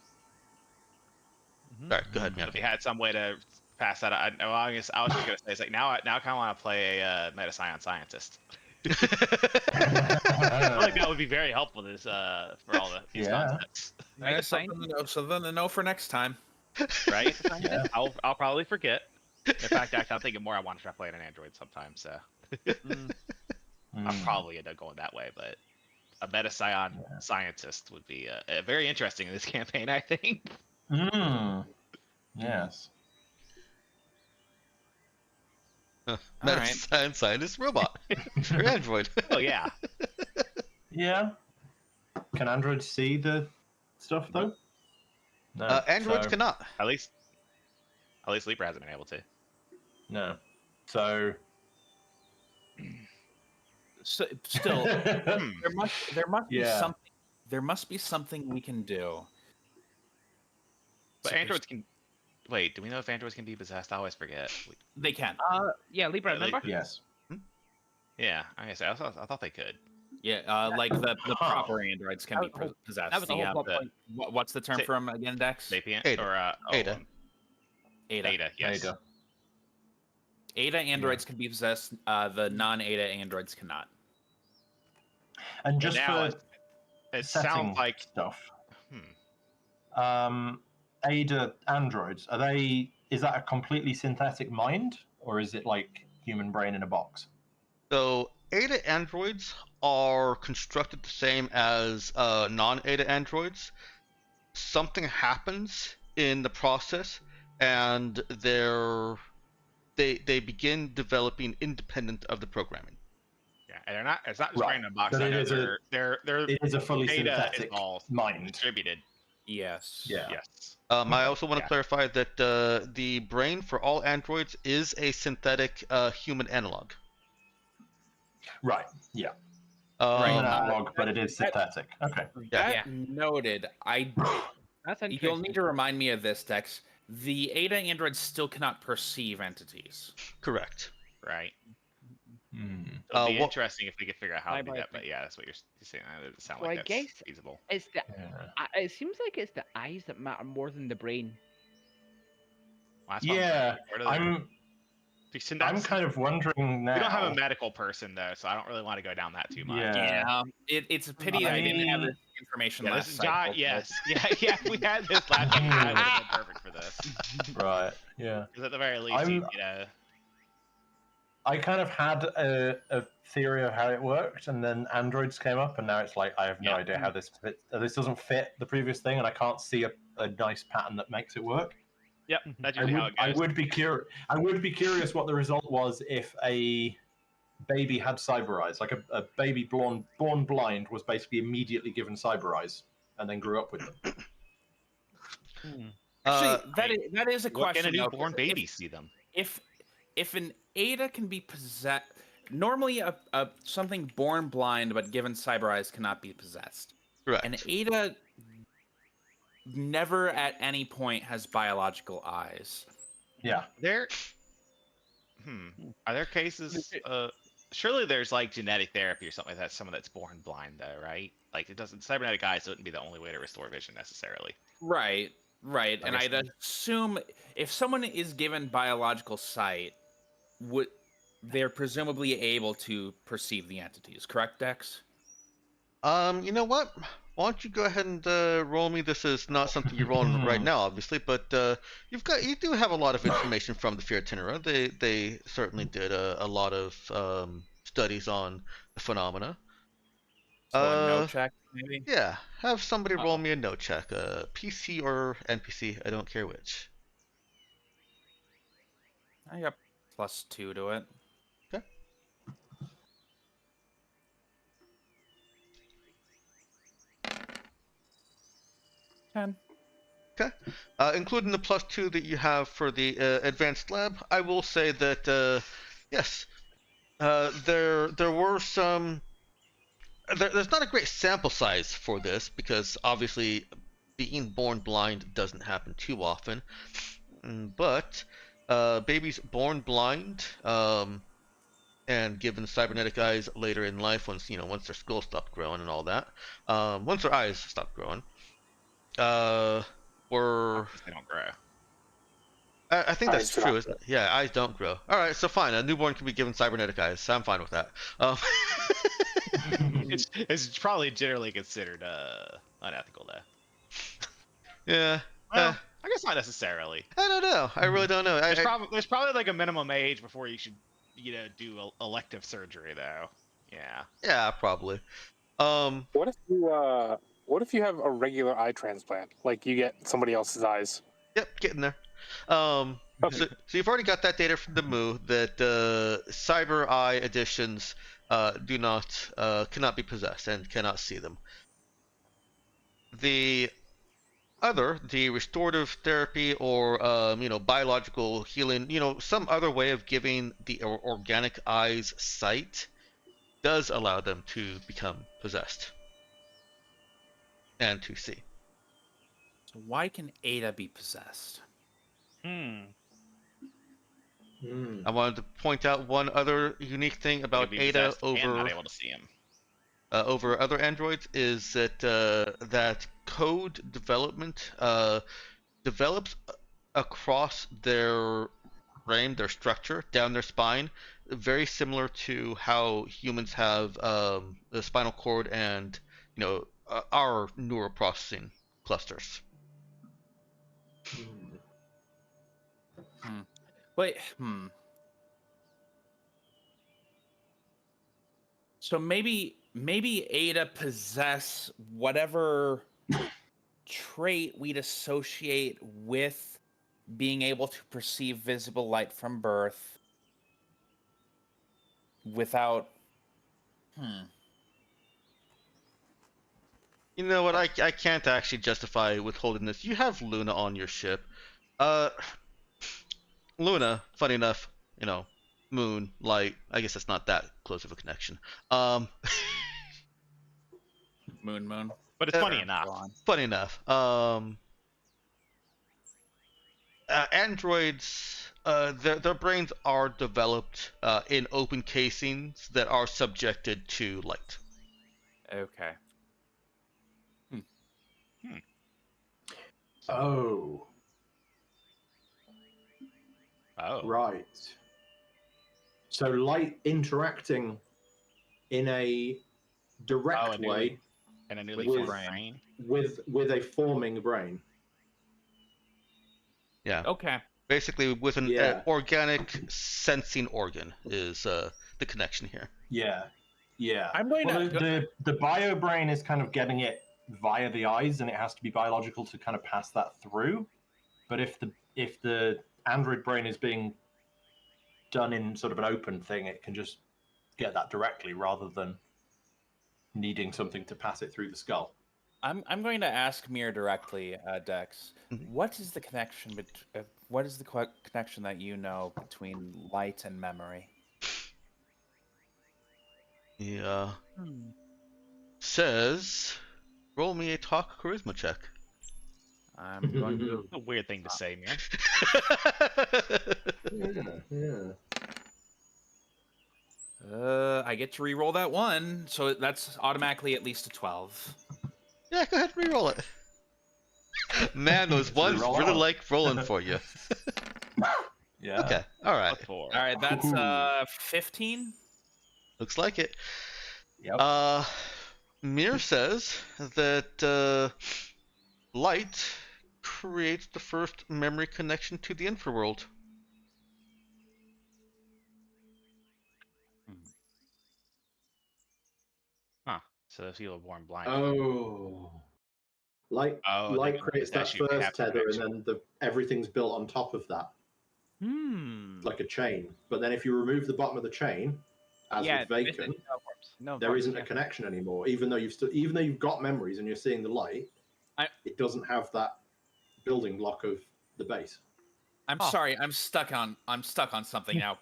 S3: All right, go ahead, man.
S5: If you had some way to pass that, I was just gonna say, it's like now I kind of want to play a metascience scientist. I feel like that would be very helpful for all these concepts.
S6: Something to know for next time.
S5: Right? Yeah. I'll probably forget. In fact, actually, I'm thinking more. I want to try playing an android sometime, so I'm probably end up going that way. But a metascience scientist would be very interesting in this campaign, I think.
S2: Yes.
S3: Metascience scientist robot or android.
S5: Oh yeah.
S2: Yeah. Can androids see the stuff though? No.
S3: Androids cannot.
S5: At least Libra hasn't been able to.
S2: No. So.
S6: Still, there must be something. There must be something we can do.
S5: But androids can. Wait, do we know if androids can be possessed? I always forget.
S6: They can.
S1: Yeah, Libra, remember?
S2: Yes.
S5: Yeah, I thought they could.
S6: Yeah, like the proper androids can be possessed.
S1: That was the whole point.
S6: What's the term from again, Dex?
S5: Sapient
S3: Ada.
S5: or
S3: Ada.
S5: Ada. Yes.
S6: Ada androids can be possessed. The non-Ada androids cannot.
S2: And just for
S5: it sounds like
S2: stuff. Ada androids, is that a completely synthetic mind, or is it like human brain in a box?
S3: So Ada androids are constructed the same as non-Ada androids. Something happens in the process, and they begin developing independent of the programming.
S5: Yeah, and they're not. It's not just
S8: Right.
S5: random box.
S8: But it is
S5: They're
S8: It is a fully
S5: data is
S8: synthetic
S5: all
S8: mind.
S5: distributed.
S6: Yes.
S8: Yeah.
S5: Yes.
S3: I also want to
S5: Yeah.
S3: clarify that the brain for all androids is a synthetic human analog.
S8: Right. Yeah.
S6: Right.
S8: Human
S3: Um,
S8: analog, but it is
S6: that-
S8: synthetic. Okay.
S3: Yeah.
S6: That noted,
S1: That's interesting.
S6: you'll need to remind me of this, Dex. The Ada androids still cannot perceive entities.
S3: correct.
S5: Right.
S8: Hmm.
S5: It'll be
S3: what-
S5: interesting if we could figure out how to do
S1: Bye-bye.
S5: that. But yeah, that's what you're saying. That doesn't sound
S1: So
S5: like
S1: I
S5: that's
S1: guess
S5: feasible.
S1: It's the.
S8: Yeah.
S1: It seems like it's the eyes that matter more than the brain.
S5: Well, that's what
S8: Yeah,
S5: where do they-
S8: I'm
S5: syntax-
S8: kind of wondering now.
S5: We don't have a medical person though, so I don't really want to go down that too much.
S8: Yeah.
S6: It's a pity I didn't have this information
S5: Yeah,
S6: last
S5: this is
S6: cycle.
S5: yes. Yeah. If we had this last time, that would have been perfect for this.
S8: Right. Yeah.
S5: Because at the very least,
S8: I'm-
S5: you know.
S8: I kind of had a theory of how it worked, and then androids came up, and now it's like I have no
S5: Yeah.
S8: idea how this fits. This doesn't fit the previous thing, and I can't see a nice pattern that makes it work.
S5: Yep, that's
S8: I
S5: usually how
S8: would,
S5: it goes.
S8: I would be curious. I would be curious what the result was if a baby had cyber eyes, like a baby born blind was basically immediately given cyber eyes and then grew up with them.
S6: Actually, that is a
S5: What
S6: question.
S5: can a
S6: though,
S5: newborn
S6: 'cause
S5: baby see them?
S6: If an Ada can be possessed, normally a something born blind but given cyber eyes cannot be possessed.
S3: Correct.
S6: An Ada never at any point has biological eyes.
S8: Yeah.
S5: Are there cases? Surely there's like genetic therapy or something like that. Someone that's born blind, though, right? Like it doesn't. Cybernetic eyes wouldn't be the only way to restore vision necessarily.
S6: Right. And
S5: guess
S6: I'd assume if someone is given biological sight, they're presumably able to perceive the entities, correct, Dex?
S3: You know what? Why don't you go ahead and roll me? This is not something you're rolling right now, obviously, but you do have a lot of information from the Fear Itinera. They certainly did a lot of studies on the phenomena.
S6: So a no check, maybe?
S3: Yeah, have somebody roll me a no check, PC or NPC, I don't care which.
S6: I got +2 to it.
S3: Okay.
S6: Ten.
S3: Okay. Including the +2 that you have for the advanced lab, I will say that yes, there were some. There's not a great sample size for this because obviously being born blind doesn't happen too often. But babies born blind and given cybernetic eyes later in life, once their skull stopped growing and all that, once their eyes stopped growing, were.
S5: They don't grow.
S3: I think that's
S4: Eyes do
S3: true,
S4: not
S3: isn't it? Yeah, eyes don't grow. All right, so fine. A newborn can be given cybernetic eyes. So I'm fine with that.
S5: It's probably generally considered unethical, though.
S3: Yeah.
S5: Well, I guess not necessarily.
S3: I don't know. I really don't know.
S5: There's probably like a minimum age before you should, do elective surgery, though. Yeah.
S3: Yeah, probably.
S4: What if you have a regular eye transplant? Like you get somebody else's eyes.
S3: Yep, getting there. So you've already got that data from the Moo that cyber eye editions cannot be possessed and cannot see them. The restorative therapy or biological healing, some other way of giving the organic eyes sight does allow them to become possessed and to see.
S6: So why can Ada be possessed?
S3: I wanted to point out one other unique thing about Ada
S5: not able to see him.
S3: Over other androids is that that code development develops across their brain, their structure, down their spine, very similar to how humans have the spinal cord and our neural processing clusters.
S6: Wait, So maybe Ada possess whatever trait we'd associate with being able to perceive visible light from birth without
S3: You know what? I can't actually justify withholding this. You have Luna on your ship. Luna, funny enough, Moon, Light. I guess that's not that close of a connection.
S6: Moon.
S5: But it's funny
S3: Go
S5: enough.
S3: Funny enough. Androids, their brains are developed in open casings that are subjected to light.
S6: Okay.
S2: Oh,
S5: Oh.
S2: right. So light interacting in a direct way
S5: And a newly
S2: with-
S5: formed brain.
S2: with a forming brain.
S3: Yeah.
S6: Okay.
S3: Basically, with an
S2: Yeah.
S3: organic sensing organ is the connection here.
S8: Yeah, yeah.
S6: I'm going
S8: well,
S6: to.
S8: the bio brain is kind of getting it via the eyes, and it has to be biological to kind of pass that through. But if the android brain is being done in sort of an open thing, it can just get that directly rather than needing something to pass it through the skull.
S6: I'm going to ask Mir directly, Dex.
S3: Mhm.
S6: What is the connection what is the connection that you know between light and memory?
S3: Yeah. Says, roll me a talk charisma check.
S6: I'm going to.
S5: A weird thing to say, man.
S2: Yeah.
S6: I get to re-roll that one, so that's automatically at least a 12.
S3: Yeah, go ahead and re-roll it. Man, those ones
S8: Re-roll
S3: really
S8: out.
S3: like rolling for you.
S8: Yeah.
S3: Okay, all right.
S5: Before.
S6: All right, that's
S8: Ooh.
S6: 15.
S3: Looks like it.
S8: Yep.
S3: Mir says that light creates the first memory connection to the infraworld.
S5: Huh. So those people are born blind.
S2: Oh. Light
S5: Oh, they
S2: light
S5: can
S2: creates that
S5: actually have
S2: first tether, and
S5: connection.
S2: then everything's built on top of that, like a chain. But then if you remove the bottom of the chain, as with Vacant, there isn't a connection anymore. Even though you've got memories and you're seeing the light, it doesn't have that building block of the base.
S6: I'm sorry, I'm stuck on something now.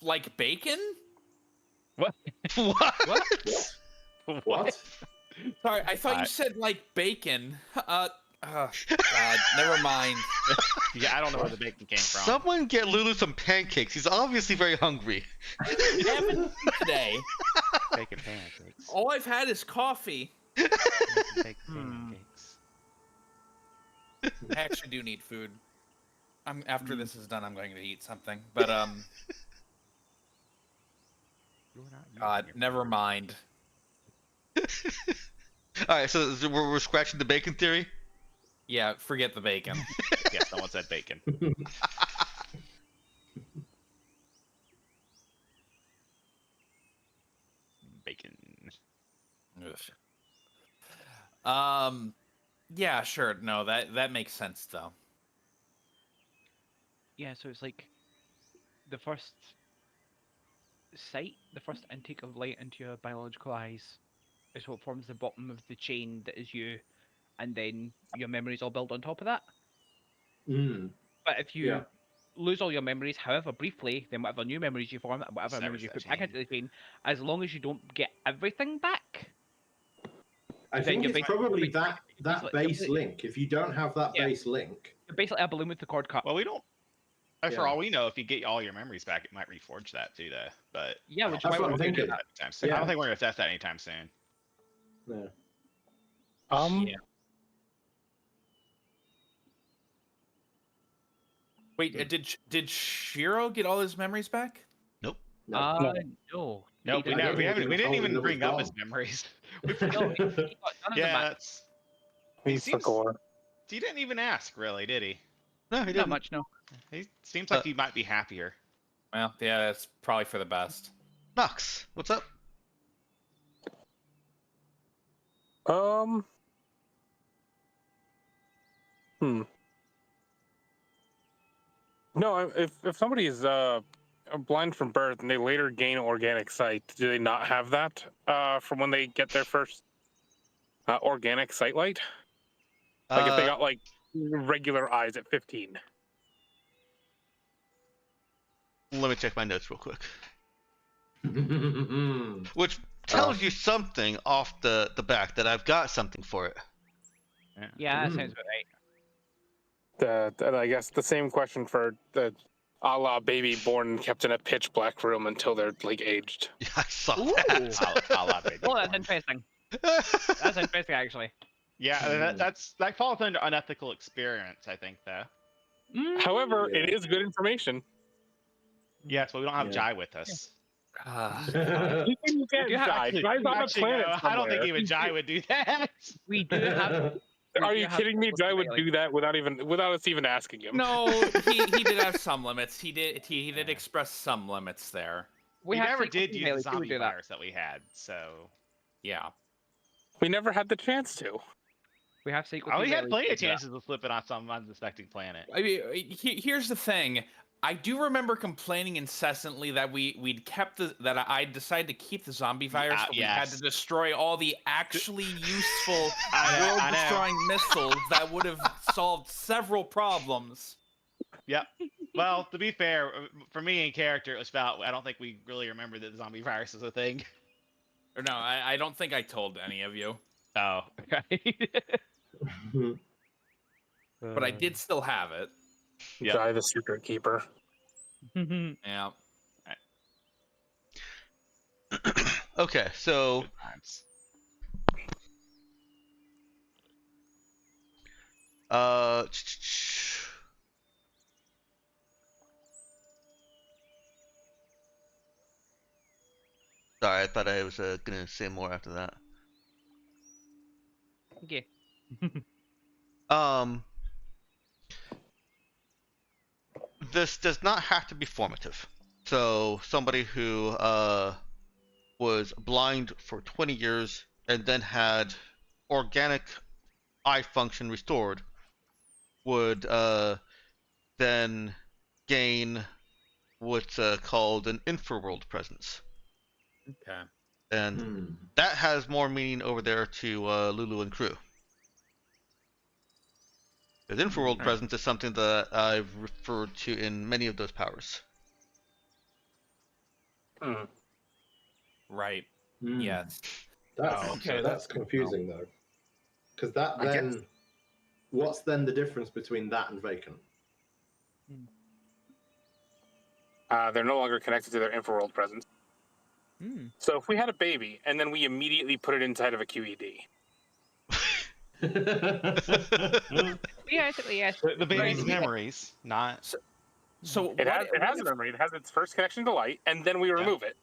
S6: Like bacon?
S5: What?
S3: What?
S2: What?
S6: Sorry, I thought you said like bacon. God, never mind.
S5: Yeah, I don't know where the bacon came from.
S3: Someone get Lulu some pancakes. He's obviously very hungry.
S6: I haven't eaten today.
S5: Bacon pancakes.
S6: All I've had is coffee.
S5: Bacon pancakes.
S6: I actually do need food. After this is done, I'm going to eat something. But God, never mind.
S3: All right, so we're scratching the bacon theory.
S6: Yeah, forget the bacon.
S5: Yes, someone said bacon. Bacon.
S6: Yeah, sure. No, that makes sense though.
S1: Yeah, so it's like the first sight, the first intake of light into your biological eyes is what forms the bottom of the chain that is you, and then your memories all build on top of that. But if you lose all your memories, however briefly, then whatever new memories you form, whatever memories you put back into the chain, as long as you don't get everything back.
S2: I think it's probably that base link. If you don't have that base link,
S1: you're basically a balloon with the cord cut.
S5: Well, we don't. For all we know, if you get all your memories back, it might reforge that too, though. But
S1: yeah, which
S2: that's what I'm thinking.
S5: Anytime soon. I don't think we're gonna test that anytime soon.
S2: Yeah.
S6: Wait, did Shiro get all his memories back?
S3: Nope.
S1: No.
S5: Nope. We didn't even bring up his memories.
S4: That's he's for gore.
S5: He didn't even ask, really, did he?
S3: No, he didn't.
S1: Not much, no.
S5: He seems like he might be happier.
S6: Well, yeah, that's probably for the best.
S3: Nox, what's up?
S4: No, if somebody's blind from birth and they later gain organic sight, do they not have that from when they get their first organic sight light? Like if they got like regular eyes at 15.
S3: Let me check my notes real quick. Which tells you something off the back that I've got something for it.
S1: Yeah, that sounds about right.
S4: And I guess the same question for the a la baby born and kept in a pitch black room until they're like aged.
S3: Yeah, I saw
S1: Ooh.
S3: that.
S5: A la baby.
S1: Oh, that's interesting. That's interesting, actually.
S5: Yeah, that falls under unethical experience, I think, though.
S4: However, it is good information.
S5: Yes, but we don't have Jai with us.
S4: You can get
S1: You have
S4: Jai.
S1: actually-
S4: Jai's on the
S5: Actually,
S4: planet
S5: no, I don't think
S4: somewhere.
S5: even Jai would do that.
S1: We do have.
S4: Are you kidding me? Jai would do that without us even asking him.
S6: No, he did have some limits. He did express some limits there.
S5: We never
S1: secret
S5: did use the
S1: emails, we would
S5: zombie
S1: do that.
S5: virus that we had, so.
S6: Yeah.
S4: We never had the chance to.
S1: We have secret.
S5: Oh, we had
S1: emails,
S5: plenty
S1: we
S5: of
S1: do that.
S5: chances of flipping on some unsuspecting planet.
S6: I mean, here's the thing. I do remember complaining incessantly that I decided to keep the zombie virus, but we had
S5: yes.
S6: to destroy all the actually useful
S5: I know.
S6: world-destroying missiles that would have solved several problems.
S5: Yep. Well, to be fair, for me in character, it was about. I don't think we really remember that the zombie virus is a thing.
S6: Or no, I don't think I told any of you,
S5: Oh, okay.
S6: but I did still have it.
S5: Yep.
S4: Jai the secret keeper.
S6: Yeah.
S3: Okay, so
S5: Good times.
S3: sorry, I thought I was gonna say more after that.
S1: Okay.
S3: This does not have to be formative. So somebody who was blind for 20 years and then had organic eye function restored would then gain what's called an infraworld presence.
S6: Okay.
S3: And that has more meaning over there to Lulu and crew. The infraworld presence is something that I've referred to in many of those powers.
S6: Right. Yes.
S2: That's confusing though, because that then, what's then the difference between that and vacant?
S4: They're no longer connected to their infraworld presence. So if we had a baby and then we immediately put it inside of a QED.
S1: Basically, yes.
S5: The baby's memories, not.
S6: So
S4: It has a memory. It has its first connection to light, and then we remove it.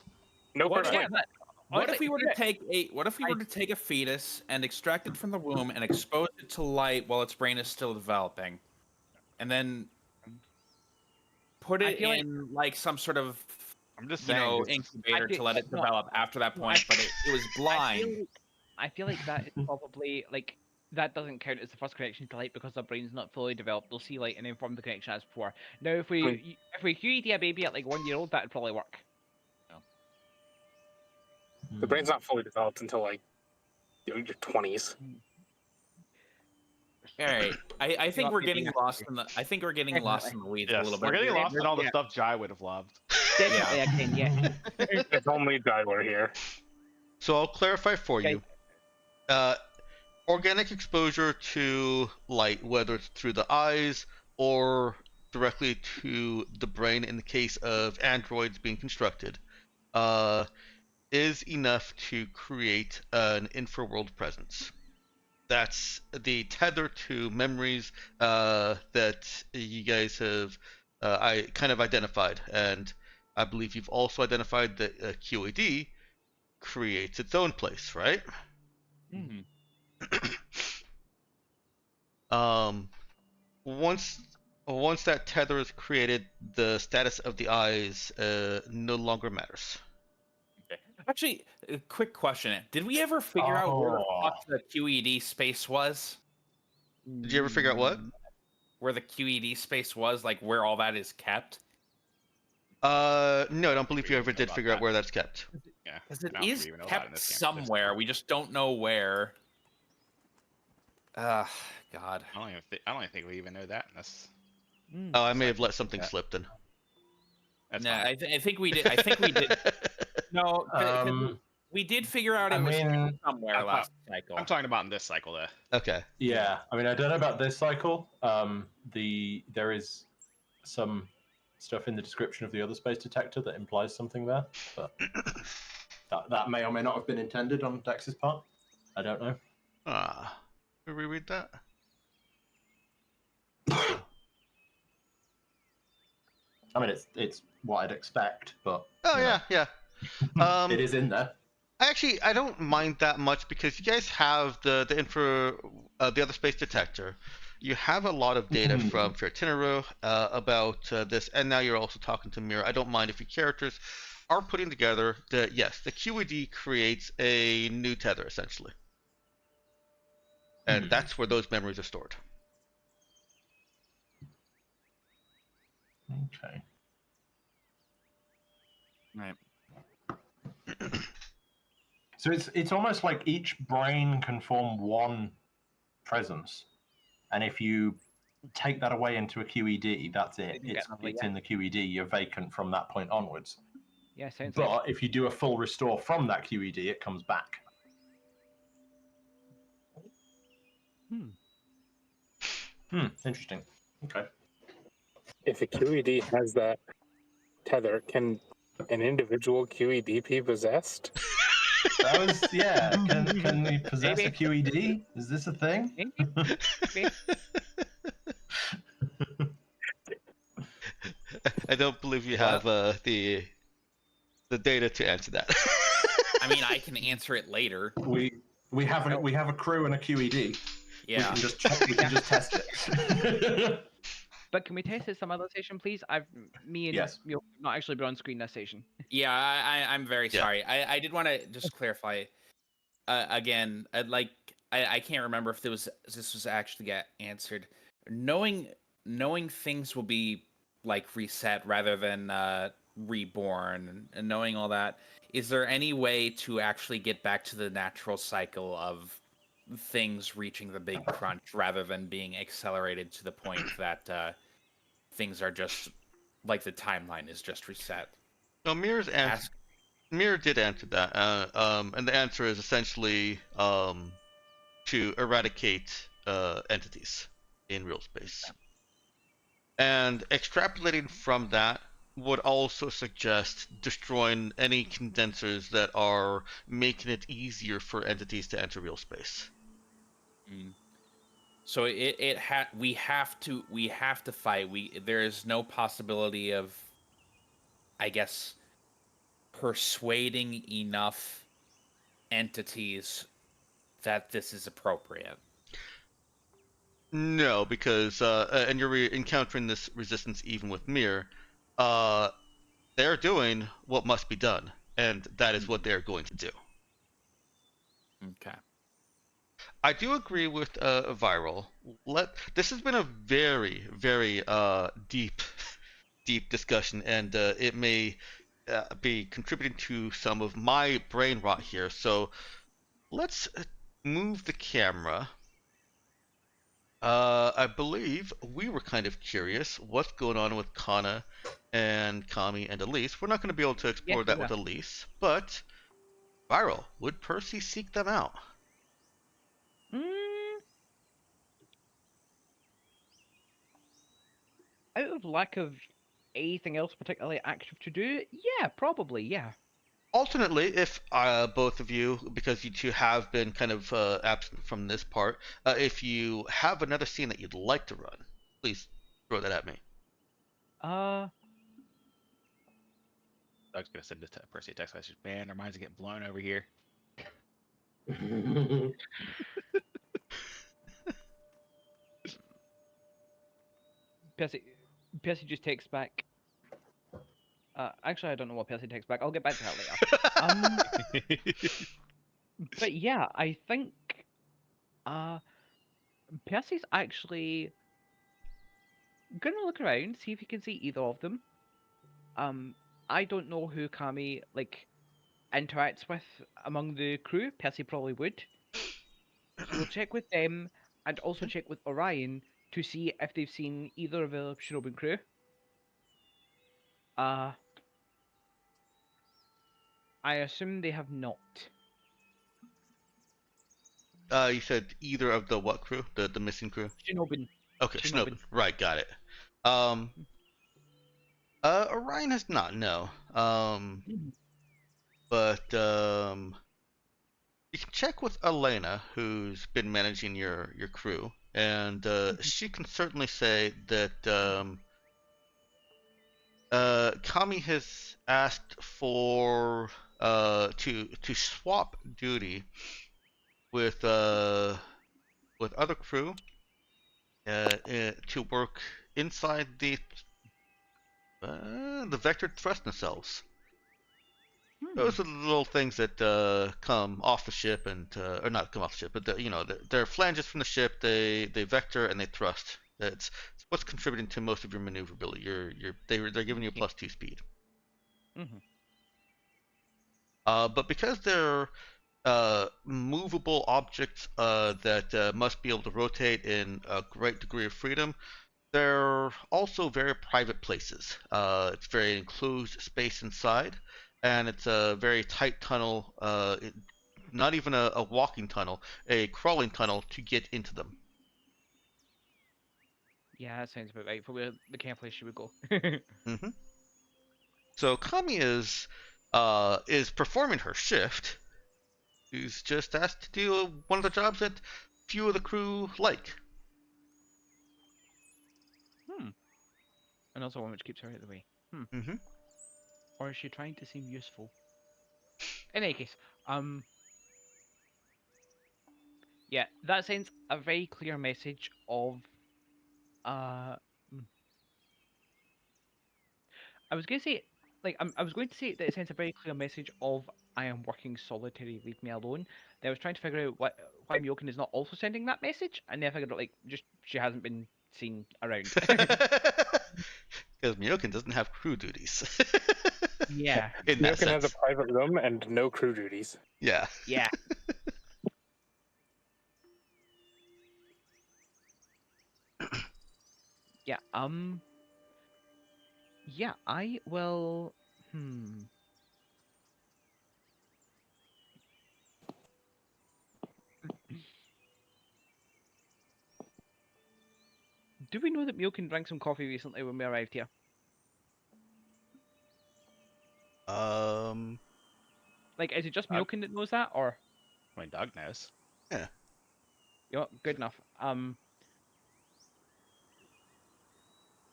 S4: No
S6: What
S4: first
S6: if-
S4: link.
S6: What if we were to take a fetus and extract it from the womb and expose it to light while its brain is still developing, and then put it in like some sort of
S5: I'm just saying.
S6: incubator to let it develop after that point, but it was blind.
S1: I feel like that is probably like that doesn't count as the first connection to light because their brain's not fully developed. They'll see light and then form the connection as before. Now, if we QED a baby at like 1 year old, that'd probably work.
S4: The brain's not fully developed until like your 20s.
S6: All right, I think we're getting lost in the. I think we're getting lost in the weeds a little bit.
S5: We're getting lost in all the stuff Jai would have loved.
S1: Definitely, I can, yeah.
S4: It's only Jai we're here.
S3: So I'll clarify for you. Organic exposure to light, whether it's through the eyes or directly to the brain in the case of androids being constructed, is enough to create an infraworld presence. That's the tether to memories that you guys have I kind of identified, and I believe you've also identified that QAD creates its own place, right?
S6: Mm-hmm.
S3: Once that tether is created, the status of the eyes no longer matters.
S6: Actually, a quick question: did we ever figure out where the fuck the QED space was?
S3: Did you ever figure out what?
S6: Where the QED space was, like where all that is kept?
S3: No, I don't believe you ever did
S5: About
S3: figure out
S5: that.
S3: where that's kept.
S5: Yeah.
S6: Because it
S5: I don't think
S6: is
S5: we even know about it in
S6: kept
S5: this game.
S6: somewhere. We just don't know where. God.
S5: I don't even think we even know that in this.
S3: Oh, I may have let something slip then.
S5: That's
S6: No,
S5: fine.
S6: I think we did. I think we did. No, 'cause we did figure out it
S8: I
S6: was
S8: mean,
S6: somewhere last cycle.
S5: I'm talking about in this cycle, though.
S3: Okay.
S8: yeah. I mean, I don't know about this cycle. There is some stuff in the description of the other space detector that implies something there, but that may or may not have been intended on Dex's part. I don't know.
S3: Can we read that?
S8: I mean, it's what I'd expect, but
S3: Oh,
S8: you know,
S3: yeah.
S8: it is in there.
S3: Actually, I don't mind that much because you guys have the other space detector. You have a lot of data from Fertinero about this, and now you're also talking to Mira. I don't mind if your characters are putting together the QED creates a new tether essentially, and that's where those memories are stored.
S8: Okay.
S6: Right.
S8: So it's almost like each brain can form one presence, and if you take that away into a QED, that's it. It's in the QED. You're vacant from that point onwards.
S1: Yeah, sounds
S8: But
S1: like
S8: if you do a full restore from that QED, it comes back. Interesting. Okay.
S4: If a QED has that tether, can an individual QED be possessed?
S8: That was Can we possess
S1: Maybe.
S8: a QED? Is this a thing?
S1: Maybe.
S3: I don't believe you have the data to answer that.
S6: I mean, I can answer it later.
S8: We have a crew and a QED.
S6: Yeah.
S8: We can just test it.
S1: But can we test it some other session, please? Me and
S8: Yes.
S1: Neil have not actually been on screen this session.
S6: Yeah, I'm very sorry. I did want to just clarify. Again, I can't remember if this was actually get answered. Knowing things will be like reset rather than reborn, and knowing all that, is there any way to actually get back to the natural cycle of things reaching the big crunch rather than being accelerated to the point that things are just like the timeline is just reset?
S3: No, Mir did answer that, and the answer is essentially to eradicate entities in real space. And extrapolating from that would also suggest destroying any condensers that are making it easier for entities to enter real space.
S6: So we have to fight. There is no possibility of, I guess, persuading enough entities that this is appropriate.
S3: No, because and you're encountering this resistance even with Mir. They're doing what must be done, and that is what they're going to do.
S6: Okay.
S3: I do agree with Viral. This has been a very, very deep discussion, and it may be contributing to some of my brain rot here. So let's move the camera. I believe we were kind of curious what's going on with Kanna and Kamie and Elise. We're not going to be able to explore that with Elise, but Viral, would Percy seek them out?
S1: Out of lack of anything else particularly active to do, yeah, probably, yeah.
S3: Alternately, if both of you, because you two have been kind of absent from this part, if you have another scene that you'd like to run, please throw that at me.
S5: I was gonna send Percy a text message. Man, our minds are getting blown over here.
S1: Percy just texts back. Actually, I don't know what Percy texts back. I'll get back to that later. But yeah, I think Percy's actually gonna look around, see if he can see either of them. I don't know who Kamie interacts with among the crew. Percy probably would. So we'll check with them and also check with Orion to see if they've seen either of the Shinobi crew. I assume they have not.
S3: You said either of the what crew? The missing crew?
S1: Shinobin.
S3: Okay,
S1: Shinobin.
S3: Shinobin. Right, got it. Orion has not, no. But you can check with Elena, who's been managing your crew, and she can certainly say that Kami has asked for to swap duty with other crew to work inside the vector thrust nacelles. Those are the little things that come off the ship and or not come off the ship, but they're flanges from the ship. They vector and they thrust. It's what's contributing to most of your maneuverability. They're giving you a +2 speed. But because they're movable objects that must be able to rotate in a great degree of freedom, they're also very private places. It's very enclosed space inside, and it's a very tight tunnel, not even a walking tunnel, a crawling tunnel to get into them.
S1: Yeah, that sounds about right for where the kind of place she would go.
S3: So Kami is performing her shift. She's just asked to do one of the jobs that few of the crew like.
S1: And also one which keeps her out of the way. Or is she trying to seem useful? In any case, yeah, that sends a very clear message of, I was going to say, I was going to say that it sends a very clear message of, I am working solitary, leave me alone. Then I was trying to figure out why Myokin is not also sending that message, and then I figured out, just, she hasn't been seen around.
S3: Because Myokin doesn't have crew duties.
S1: Yeah.
S3: In that
S4: Myokin has a
S3: sense.
S4: private room and no crew duties.
S3: Yeah.
S1: Yeah. Yeah, yeah, I will, Do we know that Myokin drank some coffee recently when we arrived here? Is it just Myokin that knows that, or?
S5: I mean, Doug knows.
S3: Yeah.
S1: You know what, good enough.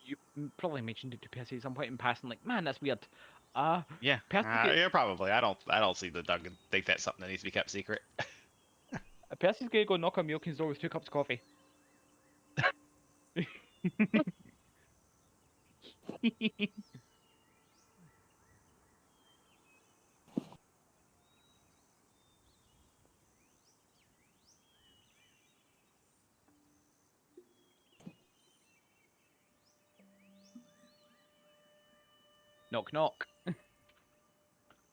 S1: You probably mentioned it to Percy at some point in passing, man, that's weird.
S5: Yeah,
S1: Percy,
S5: yeah, probably. I don't see that Doug think that's something that needs to be kept secret.
S1: Percy's gonna go knock on Myokin's door with 2 cups of coffee. Knock, knock.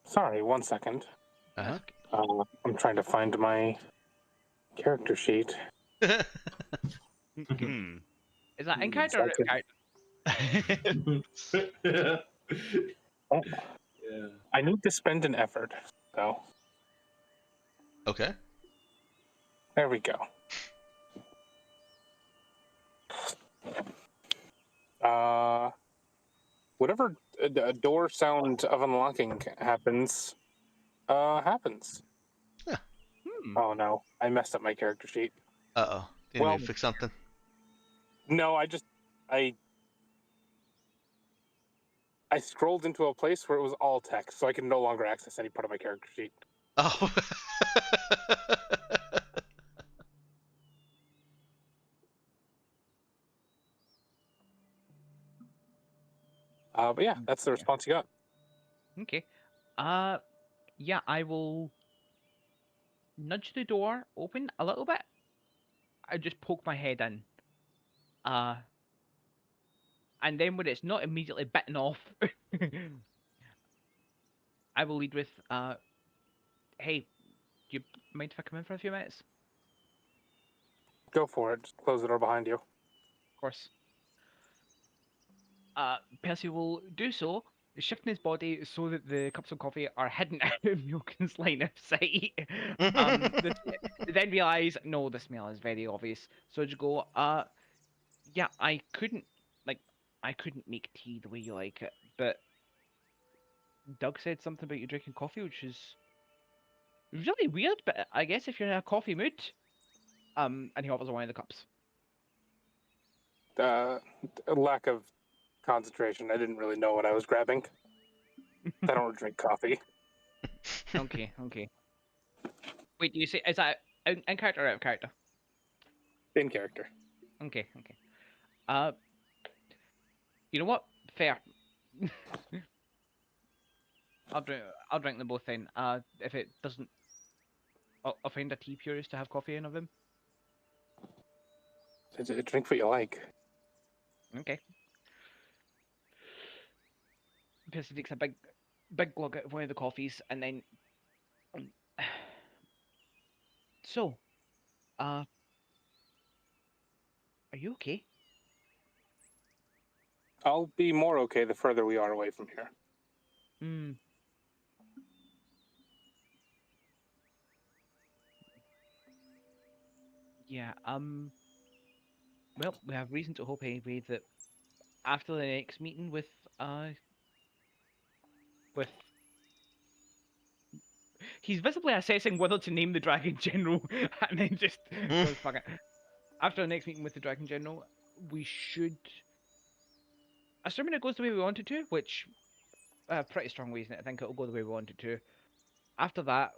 S4: Sorry, 1 second.
S3: Uh-huh.
S4: I'm trying to find my character sheet.
S1: Okay. Is that in character or out of character?
S2: Yeah.
S4: I need to spend an effort, so
S3: Okay.
S4: there we go. Whatever door sound of unlocking happens, happens.
S3: Yeah.
S4: Oh no, I messed up my character sheet.
S3: Uh-oh. Did you fix something?
S4: No, I scrolled into a place where it was all text, so I can no longer access any part of my character sheet.
S3: Oh.
S4: But yeah, that's the response you got.
S1: Okay. Yeah, I will nudge the door open a little bit. I just poke my head in. And then when it's not immediately bitten off, I will lead with, hey, do you mind if I come in for a few minutes?
S4: Go for it. Just close the door behind you.
S1: Of course. Percy will do so, shifting his body so that the cups of coffee are hidden out of Milken's line of sight. Then realise, no, the smell is very obvious. So just go, yeah, I couldn't make tea the way you like it, but Doug said something about you drinking coffee, which is really weird, but I guess if you're in a coffee mood, and he offers her one of the cups.
S4: A lack of concentration. I didn't really know what I was grabbing. I don't drink coffee.
S1: Okay. Wait, do you say, is that in character or out of character?
S4: In character.
S1: Okay. You know what? Fair. I'll drink them both then. If it doesn't, I'll find a tea purist to have coffee in of them.
S4: Drink what you like.
S1: Okay. Percy takes a big glug out of one of the coffees, and then. So, are you okay?
S4: I'll be more okay the further we are away from here.
S1: Hmm. Yeah. Well, we have reason to hope anyway that after the next meeting with he's visibly assessing whether to name the Dragon General, and then just goes fuck it. After the next meeting with the Dragon General, we should, assuming it goes the way we want it to, which pretty strong reason I think it'll go the way we want it to. After that,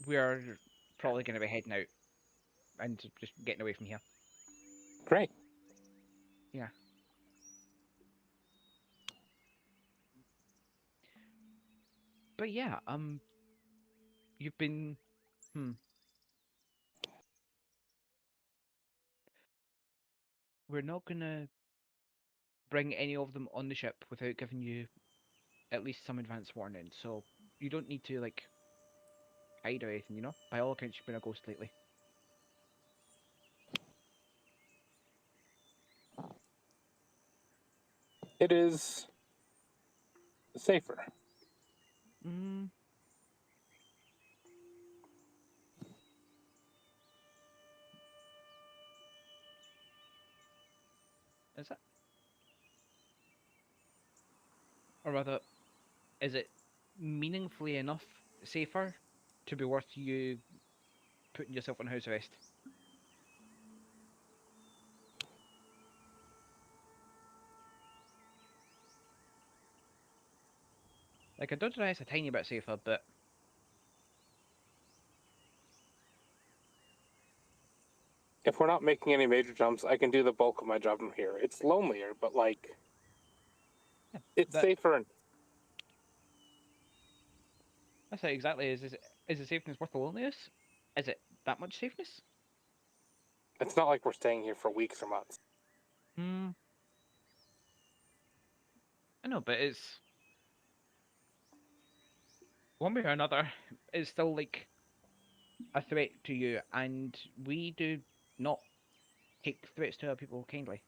S1: we're probably going to be heading out and just getting away from here.
S4: Great.
S1: Yeah. But yeah, you've been, we're not gonna bring any of them on the ship without giving you at least some advance warning. So you don't need to like hide or anything. You know, by all accounts, you've been a ghost lately.
S4: It is safer.
S1: Mm. Is it? Or rather, is it meaningfully enough safer to be worth you putting yourself on house arrest? Like, I don't deny it's a tiny bit safer, but
S4: If we're not making any major jumps, I can do the bulk of my job from here. It's lonelier, but like,
S1: yeah,
S4: it's
S1: that
S4: safer. And
S1: that's it exactly. Is the safeness worth the loneliness? Is it that much safeness?
S4: it's not like we're staying here for weeks or months.
S1: Hmm. I know, but it's one way or another. It's still like a threat to you, and we do not take threats to other people kindly.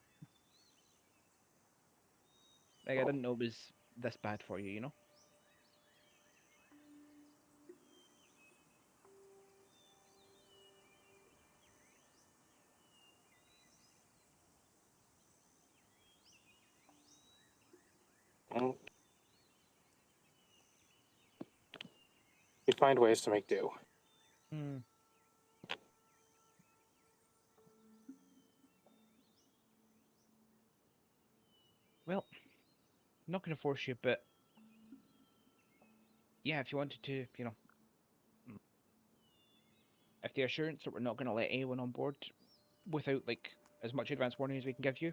S1: Like, I didn't know it was this bad for you, you know?
S4: Mm. We find ways to make do.
S1: Hmm. Well, I'm not going to force you, but yeah, if you wanted to, you know, if the assurance that we're not going to let anyone on board without like as much advance warning as we can give you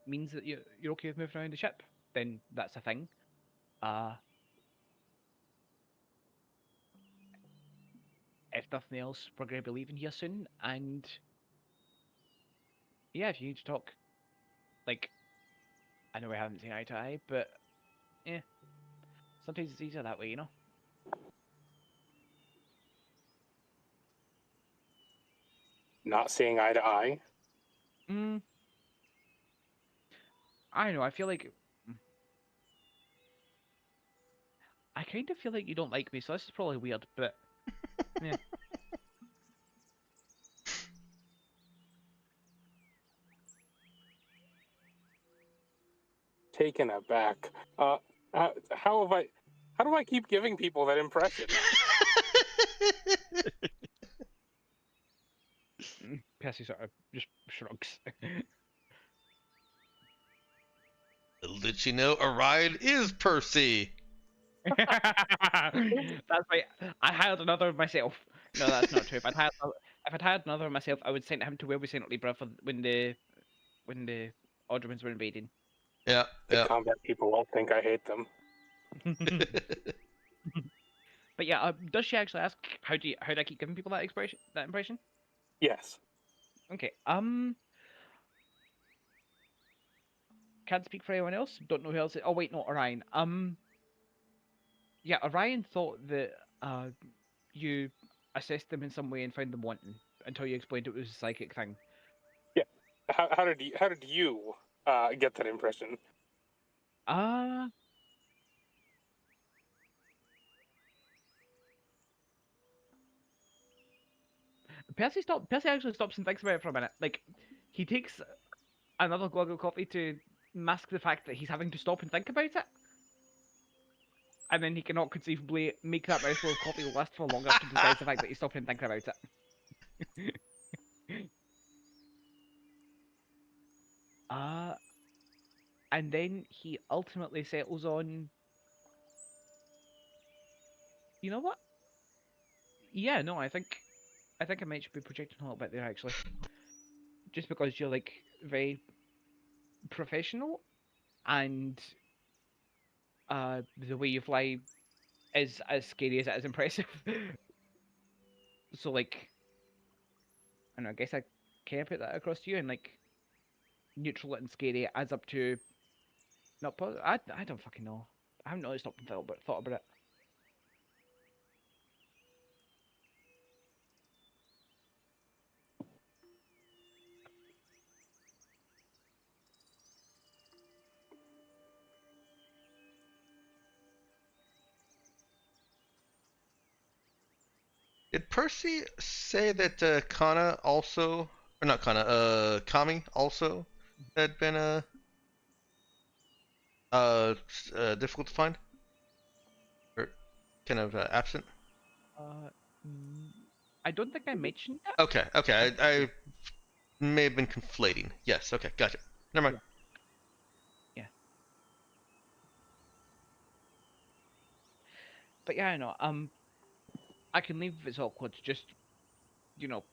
S1: means that you're okay with moving around the ship, then that's a thing. Uh, if nothing else, we're going to be leaving here soon, and yeah, if you need to talk, like I know we haven't seen eye to eye, but yeah, sometimes it's easier that way, you know.
S4: Not seeing eye to eye.
S1: Mm. I don't know. I feel like I kind of feel like you don't like me, so this is probably weird, but yeah.
S4: Taken aback. How have I? How do I keep giving people that impression?
S1: Percy sort of just shrugs.
S3: Little did she know Orion is Percy.
S1: That's right. I hired another of myself. No, that's not true. If I'd hired another of myself, I would send him to where we sent Libra for when the Aldermans were invading.
S3: Yeah,
S4: The
S3: yeah.
S4: combat people won't think I hate them.
S1: But yeah, does she actually ask how do I keep giving people that impression?
S4: Yes.
S1: Okay. Can't speak for anyone else. Don't know who else. Oh wait, no, Orion. Yeah, Orion thought that you assessed them in some way and found them wanting until you explained it was a psychic thing.
S4: Yeah. How did you get that impression?
S1: Percy actually stops and thinks about it for a minute. Like, he takes another glug of coffee to mask the fact that he's having to stop and think about it. And then he cannot conceivably make that mouthful of coffee last for longer to disguise the fact that he's stopping and thinking about it. And then he ultimately settles on, you know what? Yeah, no, I think I might should be projecting a little bit there actually. Just because you're like very professional and the way you fly is as scary as it is impressive. So like I don't know, I guess I can put that across to you and like neutral and scary adds up to not positive. I don't fucking know. I haven't really stopped and thought about it.
S3: Did Percy say that Kanna also, or not Kanna, Kamie also had been difficult to find, or kind of absent?
S1: I don't think I mentioned that.
S3: Okay, okay, I may have been conflating. Yes, okay, gotcha. Never mind.
S1: Yeah. But yeah, I know. I can leave if it's awkward. Just you know,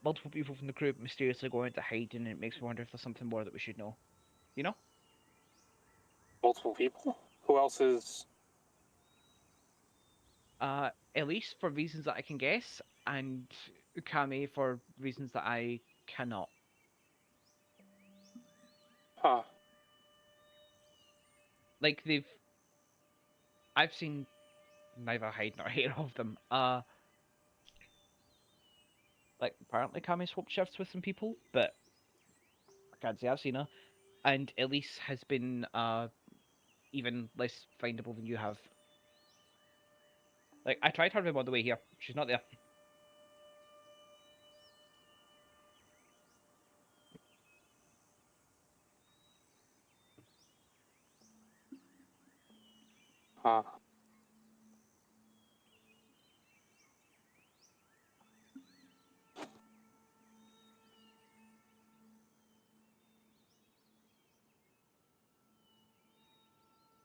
S1: multiple people from the group mysteriously going into hiding, and it makes me wonder if there's something more that we should know. You know?
S4: Multiple people? Who else is?
S1: Elise for reasons that I can guess, and Kamie for reasons that I cannot.
S4: Huh.
S1: Like I've seen neither hide nor hair of them. Like apparently Kamie swapped shifts with some people, but I can't say I've seen her. And Elise has been even less findable than you have. Like I tried her on the way here. She's not there.
S4: Huh.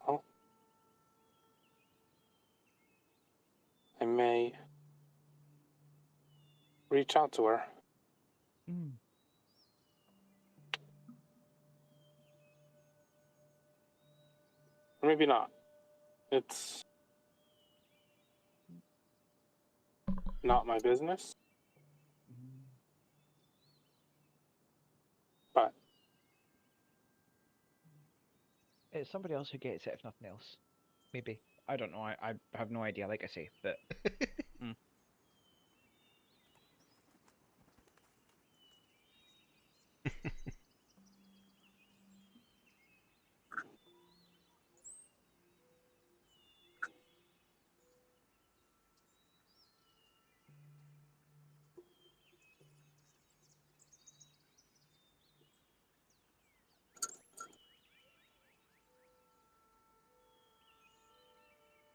S4: Oh. I may reach out to her.
S1: Mm.
S4: Or maybe not. It's not my business. But
S1: It's somebody else who gets it, if nothing else. Maybe. I don't know. I have no idea, like I say, but.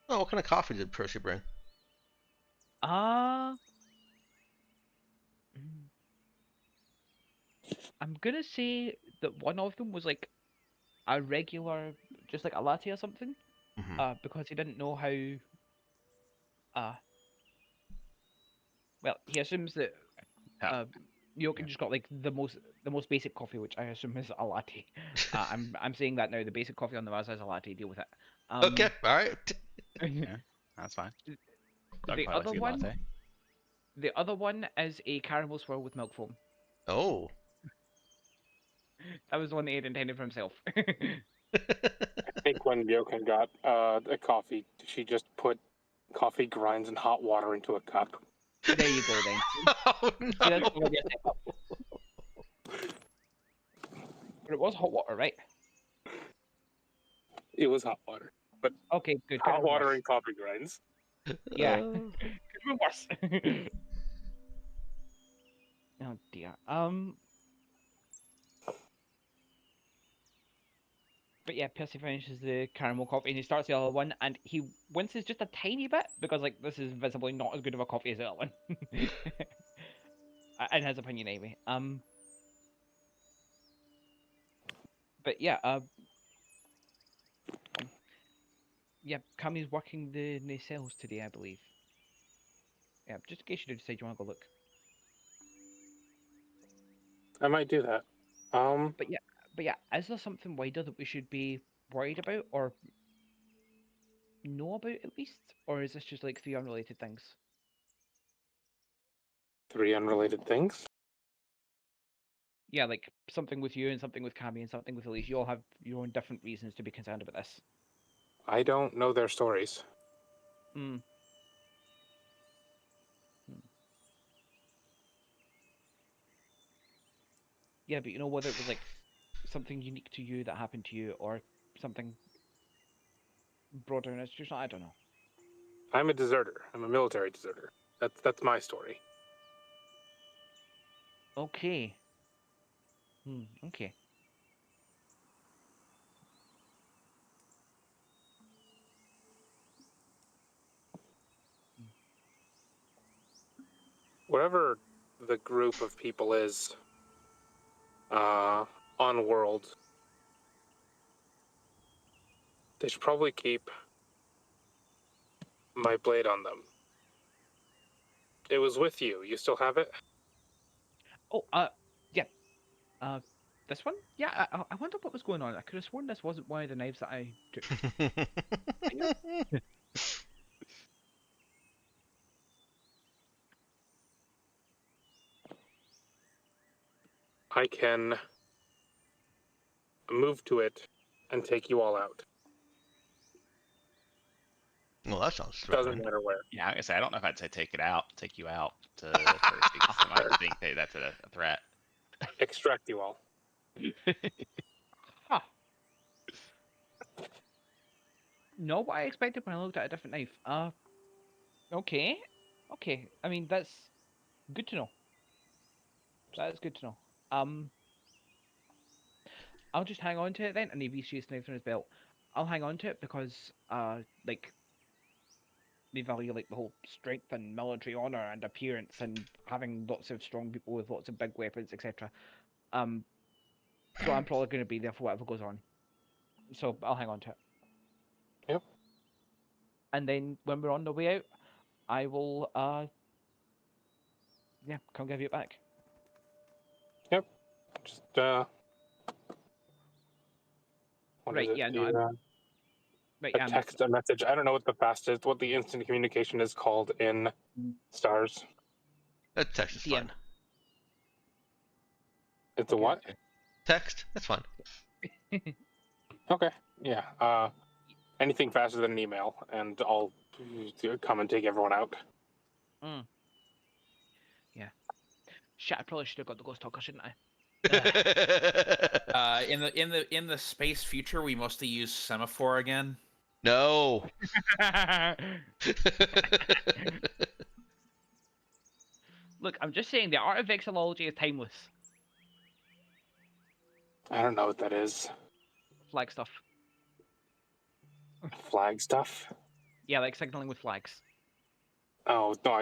S3: Oh, what kind of coffee did Percy bring?
S1: Uh, I'm gonna say that one of them was like a regular, just like a latte or something.
S3: Mm-hmm.
S1: Because he didn't know how. Well, he assumes that
S5: Yeah.
S1: Lee Ok-Joo just got like the most basic coffee, which I assume is a latte. I'm saying that now. The basic coffee on the Vasa is a latte. Deal with it.
S3: Okay, all right.
S5: Yeah, that's fine. Doug
S1: the
S5: probably likes
S1: other
S5: a good
S1: one,
S5: latte.
S1: the other one is a caramel swirl with milk foam.
S3: Oh.
S1: That was the one that he had intended for himself.
S4: I think when Vacant got a coffee, she just put coffee grinds and hot water into a cup.
S1: There you go then.
S3: Oh
S1: See, that's
S3: no.
S1: already a step up. But it was hot water, right?
S4: It was hot water, but
S1: Okay, good.
S4: hot water and coffee grinds.
S1: Yeah. Could have been worse. Oh dear. But yeah, Percy finishes the caramel coffee and he starts the other one and he winces just a tiny bit because like this is visibly not as good of a coffee as the other one. In his opinion anyway. But yeah, yeah, Kamie's working the nacelles today, I believe. Yeah, just in case you do decide you want to go look.
S4: I might do that.
S1: But yeah, is there something wider that we should be worried about or know about at least? Or is this just like three unrelated things?
S4: 3 unrelated things.
S1: Yeah, like something with you and something with Kamie and something with Elise. You all have your own different reasons to be concerned about this.
S4: I don't know their stories.
S1: Hmm. Yeah, but you know whether it was like something unique to you that happened to you or something broader and institutional, I don't know.
S4: I'm a deserter. I'm a military deserter. That's my story.
S1: Okay. Okay.
S4: Whatever the group of people is on world, they should probably keep my blade on them. It was with you. You still have it?
S1: Oh, yeah. This one? Yeah, I wonder what was going on. I could have sworn this wasn't one of the knives that I took.
S4: I can move to it and take you all out.
S3: Well, that sounds
S4: Doesn't
S3: threatening.
S4: matter where.
S5: Yeah, I say I don't know if I'd say take you out to Percy. I might think that that's a threat.
S4: Extract you all.
S1: Huh. Not what I expected when I looked at a different knife. Okay. Okay. I mean, that's good to know. That is good to know. I'll just hang on to it then, and he reaches knife from his belt. I'll hang on to it because, like, they value like the whole strength and military honor and appearance and having lots of strong people with lots of big weapons, etc. So I'm probably going to be there for whatever goes on. So I'll hang on to it.
S4: Yep.
S1: And then when we're on the way out, I will, yeah, come give you it back.
S4: Yep. Just what
S1: Right,
S4: is it?
S1: yeah, no, right,
S4: A
S1: yeah,
S4: text, a message. I don't know what the fastest, what the instant communication is called in Stars.
S3: That text is
S1: DM.
S3: fine.
S4: It's a
S1: Okay,
S4: what?
S1: that's
S3: Text, that's fine.
S4: Okay. Yeah. Anything faster than an email, and I'll come and take everyone out.
S1: Yeah. Shit, I probably should have got the ghost talker, shouldn't I?
S6: In the space future, we mostly use semaphore again.
S3: No.
S1: Look, I'm just saying the art of vexillology is timeless.
S4: I don't know what that is.
S1: Flag stuff.
S4: Flag stuff?
S1: Yeah, like signaling with flags.
S4: Oh, no,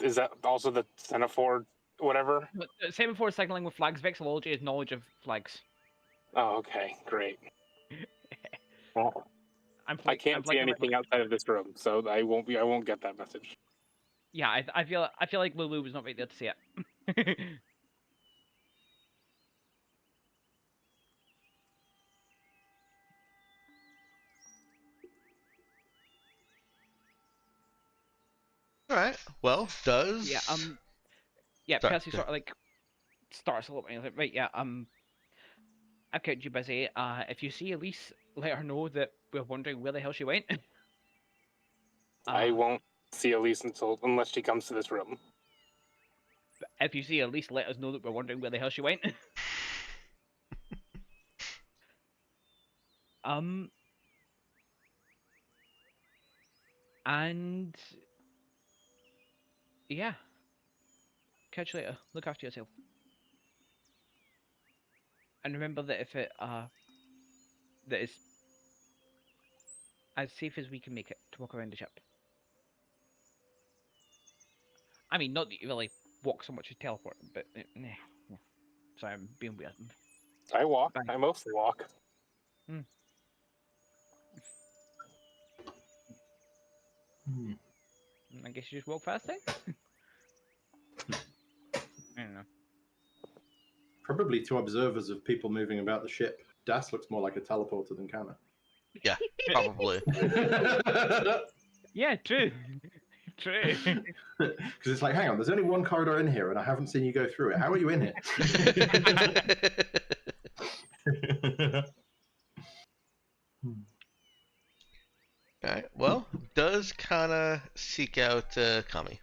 S4: is that also the semaphore whatever?
S1: Semaphore signaling with flags, vexillology is knowledge of flags.
S4: Oh, okay, great. Well, I
S1: I'm
S4: can't see anything outside of this room, so I won't get that message.
S1: Yeah, I feel like Lulu was not right there to see it.
S3: Alright, well, does...
S1: Yeah,
S3: Sorry,
S1: Percy
S3: go
S1: sort of like starts a little bit, like, right, yeah, I've kept you busy. If you see Elise, let her know that we're wondering where the hell she went.
S4: I won't see Elise unless she comes to this room.
S1: If you see Elise, let us know that we're wondering where the hell she went. And yeah, catch you later. Look after yourself. And remember that if it that is as safe as we can make it to walk around the ship. I mean, not that you really walk so much as teleport, but sorry, I'm being weird.
S4: I walk.
S1: Bye.
S4: I mostly walk.
S1: I guess you just walk fast then? I don't know.
S2: Probably to observers of people moving about the ship, Das looks more like a teleporter than Kanna.
S3: Yeah, probably.
S1: Yeah, true. True.
S2: Because it's like, hang on, there's only one corridor in here and I haven't seen you go through it. How are you in it?
S3: Alright, well, does Kanna seek out Kamie?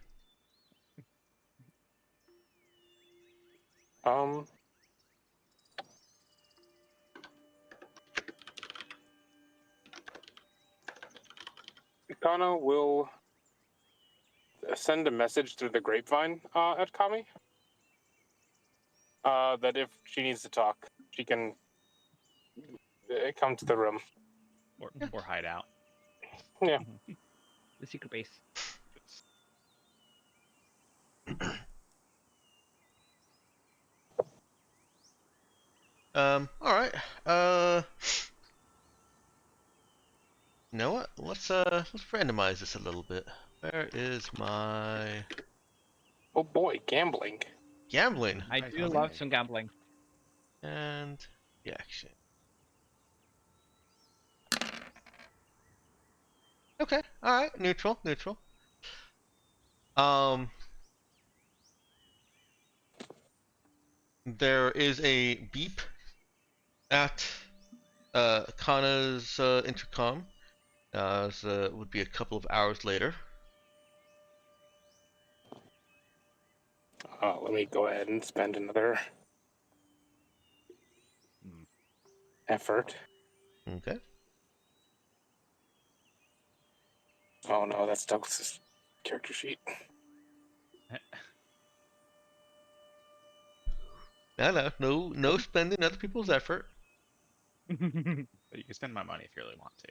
S4: Kanna will send a message through the grapevine at Kamie. That if she needs to talk, she can come to the room.
S5: Or hide out.
S4: Yeah.
S1: The secret base.
S3: Alright. You know what? Let's randomize this a little bit. Where is my
S4: Oh boy, gambling.
S3: gambling?
S1: I do love some gambling.
S3: And the action. Okay, alright, neutral. There is a beep at Kanna's intercom. So it would be a couple of hours later.
S4: Let me go ahead and spend another effort.
S3: Okay.
S4: Oh no, that's Douglas's character sheet.
S3: No spending other people's effort.
S5: But you can spend my money if you really want to.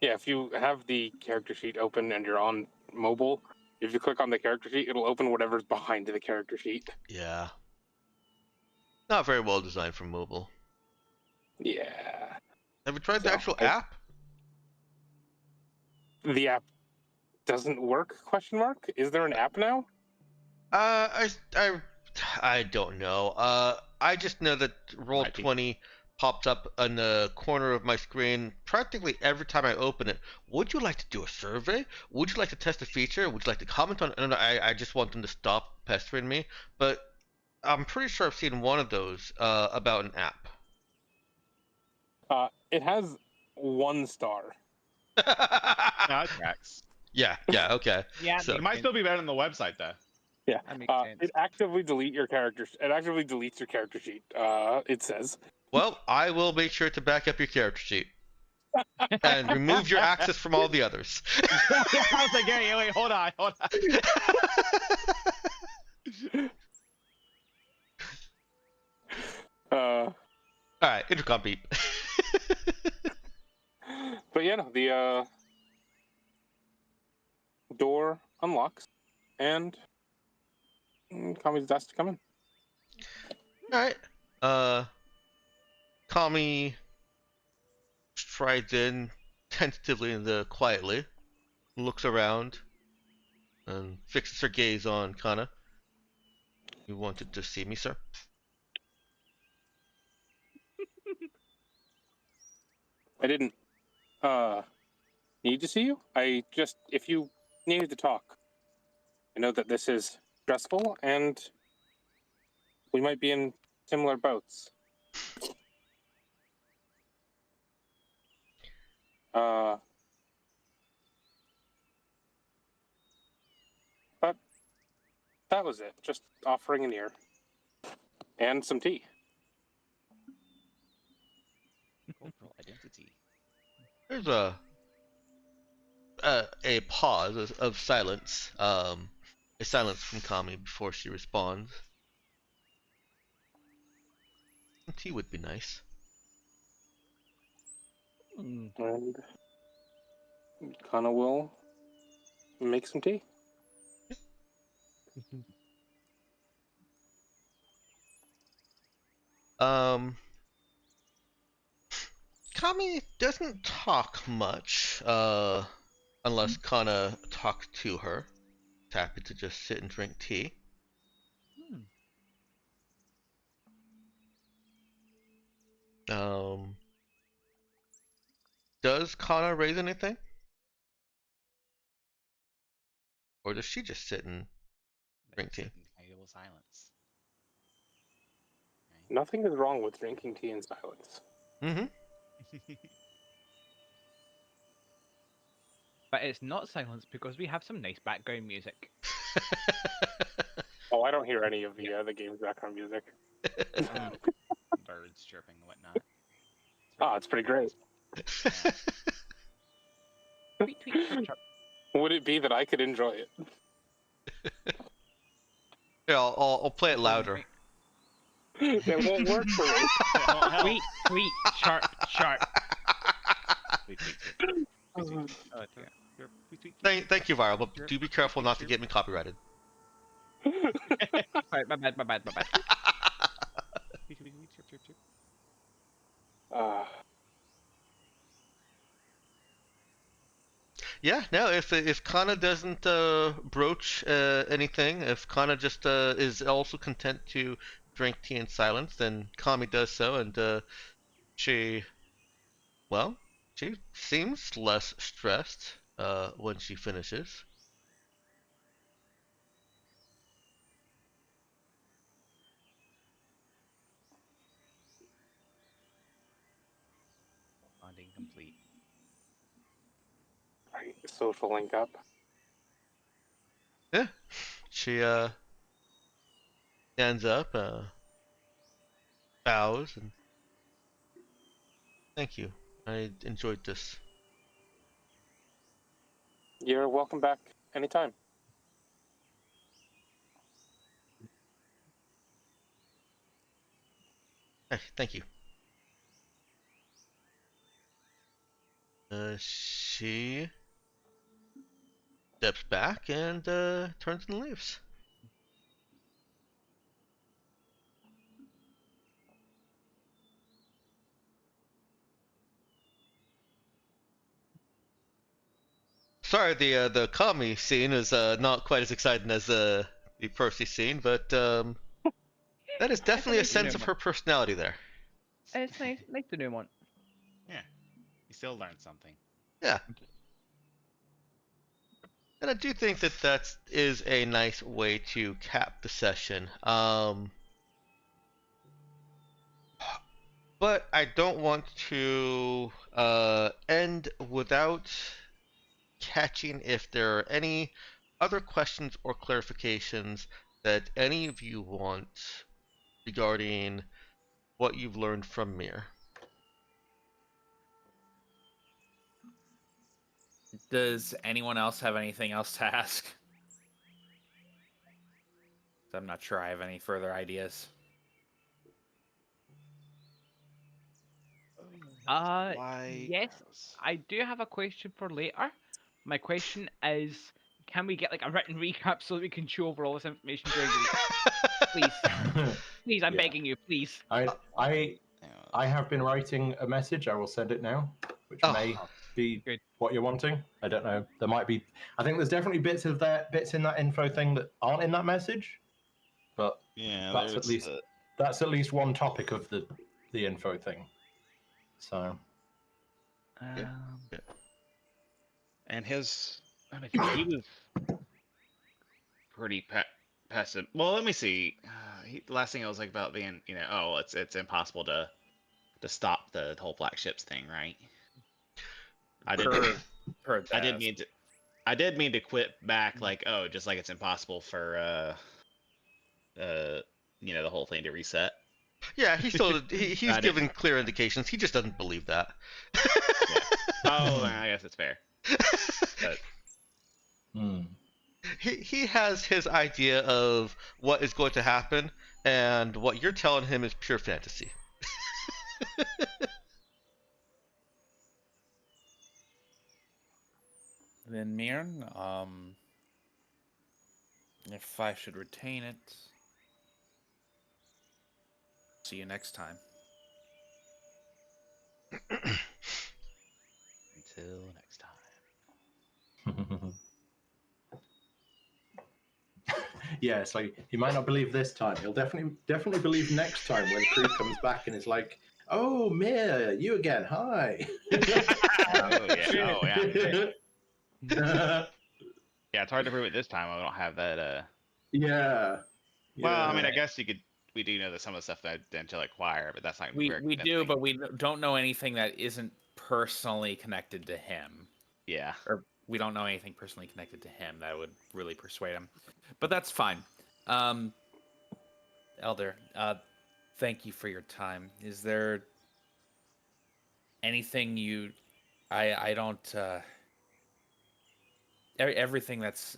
S4: Yeah, if you have the character sheet open and you're on mobile, if you click on the character sheet, it'll open whatever's behind the character sheet.
S3: Yeah. Not very well designed for mobile.
S4: Yeah.
S3: Have you tried the actual app?
S4: The app doesn't work? ? Is there an app now?
S3: I don't know. I just know that Roll20 pops up in the corner of my screen practically every time I open it. Would you like to do a survey? Would you like to test a feature? Would you like to comment on it? And I just want them to stop pestering me. But I'm pretty sure I've seen one of those about an app.
S4: It has 1 star.
S5: No, it tracks.
S3: Yeah, okay.
S1: Yeah,
S3: So-
S5: It might still be better than the website though.
S4: Yeah.
S1: that makes sense.
S4: It actively deletes your character. It actively deletes your character sheet. It says.
S3: Well, I will make sure to back up your character sheet. And remove your access from all the others.
S5: I was like, wait, hold on.
S3: Alright, intercom beat.
S4: But yeah, no, the door unlocks, and Kamie's asked to come in.
S3: Alright. Kamie strides in tentatively and quietly, looks around, and fixes her gaze on Kanna. You wanted to see me, sir?
S4: I didn't need to see you. I just, if you needed to talk, I know that this is stressful and we might be in similar boats. But that was it. Just offering an ear and some tea.
S5: Cultural identity.
S3: There's a pause of silence. A silence from Kamie before she responds. Tea would be nice.
S4: And Kanna will make some tea.
S3: Kamie doesn't talk much, unless Kanna talks to her. Happy to just sit and drink tea. Does Kanna raise anything? Or does she just sit and drink tea?
S5: Valuable silence.
S4: Nothing is wrong with drinking tea in silence.
S3: Mm-hmm.
S1: But it's not silence because we have some nice background music.
S4: Oh, I don't hear any of the game's background music.
S5: Birds chirping and whatnot.
S4: It's pretty great.
S1: Tweet, tweet, chirp, chirp.
S4: Would it be that I could enjoy it?
S3: Yeah, I'll play it louder.
S4: It won't work for me.
S1: Tweet, tweet, chirp, chirp.
S5: Tweet, tweet, tweet. Tweet, tweet. Oh, yeah. Tweet, tweet, tweet.
S3: Thank you, Viral, but do be careful not to get me copyrighted.
S1: Sorry, my bad.
S5: Tweet, tweet, tweet, chirp, chirp, chirp.
S3: Yeah, no, if Kanna doesn't broach anything, if Kanna just is also content to drink tea in silence, then Kamie does so, and she seems less stressed when she finishes.
S5: Bonding complete.
S4: Right, social link up.
S3: Yeah, she stands up, bows, and thank you. I enjoyed this.
S4: You're welcome back anytime.
S3: Hey, thank you. She steps back and turns and leaves. Sorry, the Kamie scene is not quite as exciting as the Percy scene, but that is definitely a sense of her personality there.
S1: It's nice to know one.
S5: Yeah, you still learn something.
S3: Yeah. And I do think that that is a nice way to cap the session. But I don't want to end without catching if there are any other questions or clarifications that any of you want regarding what you've learned from Mir.
S6: Does anyone else have anything else to ask? I'm not sure I have any further ideas.
S1: Yes, I do have a question for later. My question is, can we get like a written recap so that we can chew over all this information during the week? Please, please, I'm
S8: Yeah.
S1: begging you, please.
S8: I have been writing a message. I will send it now, which may be
S1: Good.
S8: what you're wanting. I don't know. There might be. I think there's definitely bits in that info thing that aren't in that message, but
S5: Yeah,
S8: that's at least one topic of the info thing. So.
S3: Yeah.
S5: And his, I mean, he was pretty passive. Well, let me see. The last thing I was like about being, oh, it's impossible to stop the whole black ships thing, right? I did mean to quit back like, oh, just like it's impossible for the whole thing to reset.
S3: Yeah, he's given clear indications. He just doesn't believe that.
S5: Yeah. Oh, I guess it's fair. But...
S3: He has his idea of what is going to happen, and what you're telling him is pure fantasy.
S6: Then Mirn, if I should retain it, see you next time.
S5: Until next time.
S2: Yeah, it's like he might not believe this time. He'll definitely believe next time when Creed comes back and is like, "Oh, Mir, you again? Hi."
S5: Yeah, it's hard to prove it this time. I don't have that.
S2: Yeah.
S5: Well, I mean, I guess we do know that some of the stuff that I didn't acquire, but that's not.
S6: We do, but we don't know anything that isn't personally connected to him.
S5: Yeah.
S6: Or we don't know anything personally connected to him that would really persuade him. But that's fine. Elder, thank you for your time. Is there anything I don't everything that's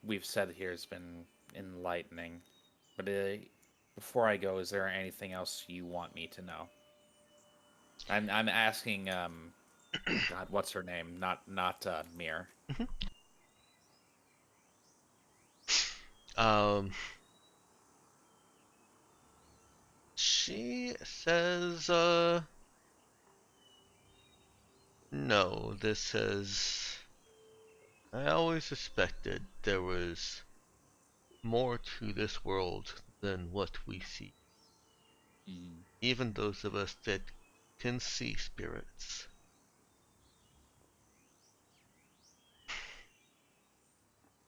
S6: we've said here has been enlightening. But before I go, is there anything else you want me to know? I'm asking God, what's her name? Not Mir.
S3: She says, no, this says, I always suspected there was more to this world than what we see. Even those of us that can see spirits.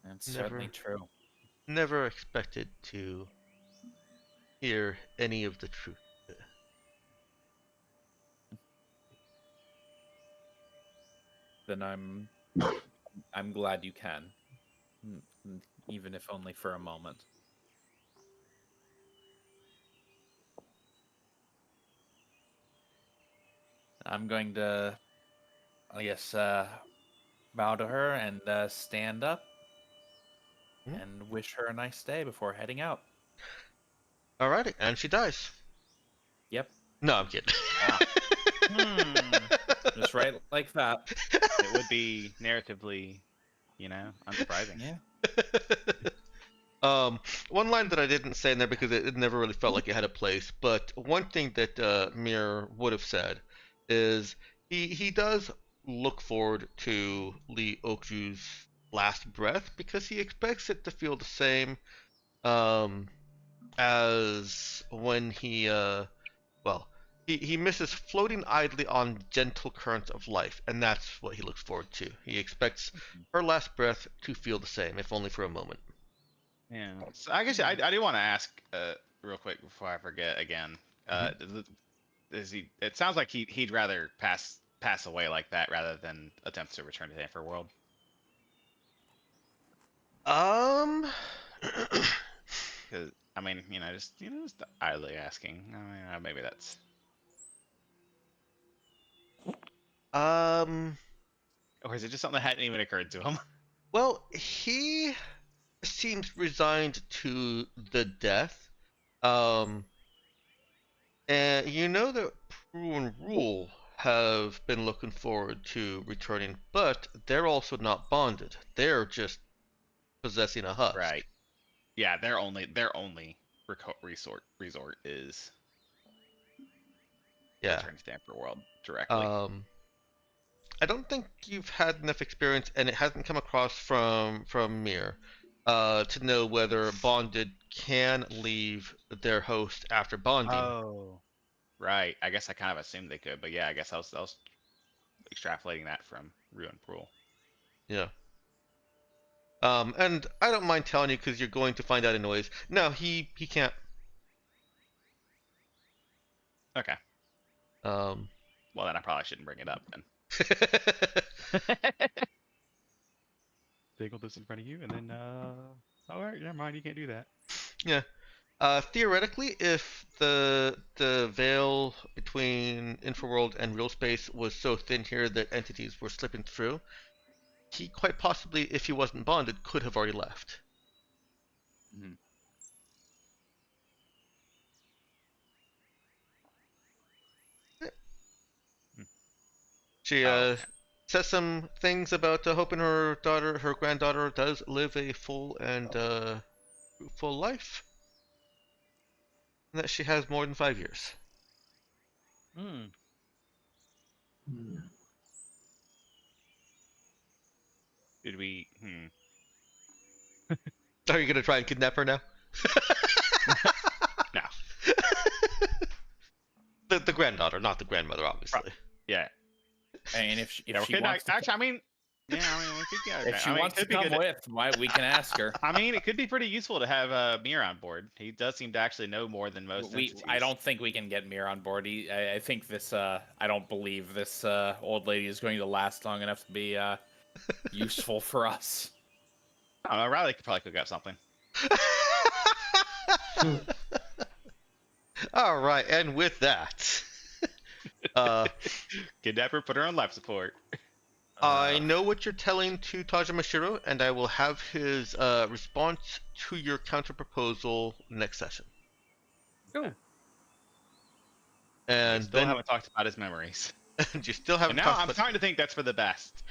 S6: That's certainly true.
S3: Never expected to hear any of the truth.
S6: Then I'm glad you can, even if only for a moment. I'm going to, I guess, bow to her and stand up and wish her a nice day before heading out.
S3: Alrighty, and she dies.
S6: Yep.
S3: No, I'm kidding.
S6: Just right like that.
S5: It would be narratively, unsurprising.
S6: Yeah.
S3: One line that I didn't say in there because it never really felt like it had a place, but one thing that Mir would have said is he does look forward to Lee Ok-Joo's last breath because he expects it to feel the same as when he He misses floating idly on gentle currents of life, and that's what he looks forward to. He expects her last breath to feel the same, if only for a moment.
S5: Yeah. So I guess I do want to ask real quick before I forget again. Is he? It sounds like he'd rather pass away like that rather than attempt to return to the Everworld. Because I mean, just idly asking. I mean, maybe that's. Or is it just something that hadn't even occurred to him?
S3: Well, he seems resigned to the death. And you know that Prue and Rule have been looking forward to returning, but they're also not bonded. They're just possessing a husk.
S5: Right. Yeah, their only resort is return to the Everworld directly.
S3: I don't think you've had enough experience, and it hasn't come across from Mir, to know whether bonded can leave their host after bonding.
S5: Oh, right. I guess I kind of assumed they could, but yeah, I guess I was extrapolating that from Ruin Pool.
S3: Yeah. And I don't mind telling you because you're going to find out anyways. No, he can't.
S5: Okay. Well, then I probably shouldn't bring it up then.
S9: Dangle this in front of you, and then, all right, never mind, you can't do that.
S3: Yeah. Theoretically, if the veil between Infraworld and real space was so thin here that entities were slipping through, he quite possibly, if he wasn't bonded, could have already left.
S6: Mm-hmm.
S3: She says some things about hoping her granddaughter, does live a full and fruitful life, and that she has more than 5 years.
S5: Did we?
S3: Are you gonna try and kidnap her now?
S5: No.
S3: The granddaughter, not the grandmother, obviously.
S5: Yeah.
S6: And if she wants to,
S5: actually, I mean, yeah, I mean,
S6: if she wants to come with, we can ask her.
S5: I mean, it could be pretty useful to have Mir on board. He does seem to actually know more than most entities.
S6: I don't think we can get Mir on board. I think this. I don't believe this old lady is going to last long enough to be useful for us.
S5: I don't know. Riley could probably cook up something.
S3: All right, and with that,
S5: kidnap her, put her on life support.
S3: I know what you're telling to Tajimashiro, and I will have his response to your counter proposal next session.
S1: Cool.
S3: And
S5: still haven't talked about his memories.
S3: You still haven't.
S5: And now I'm starting to think that's for the best.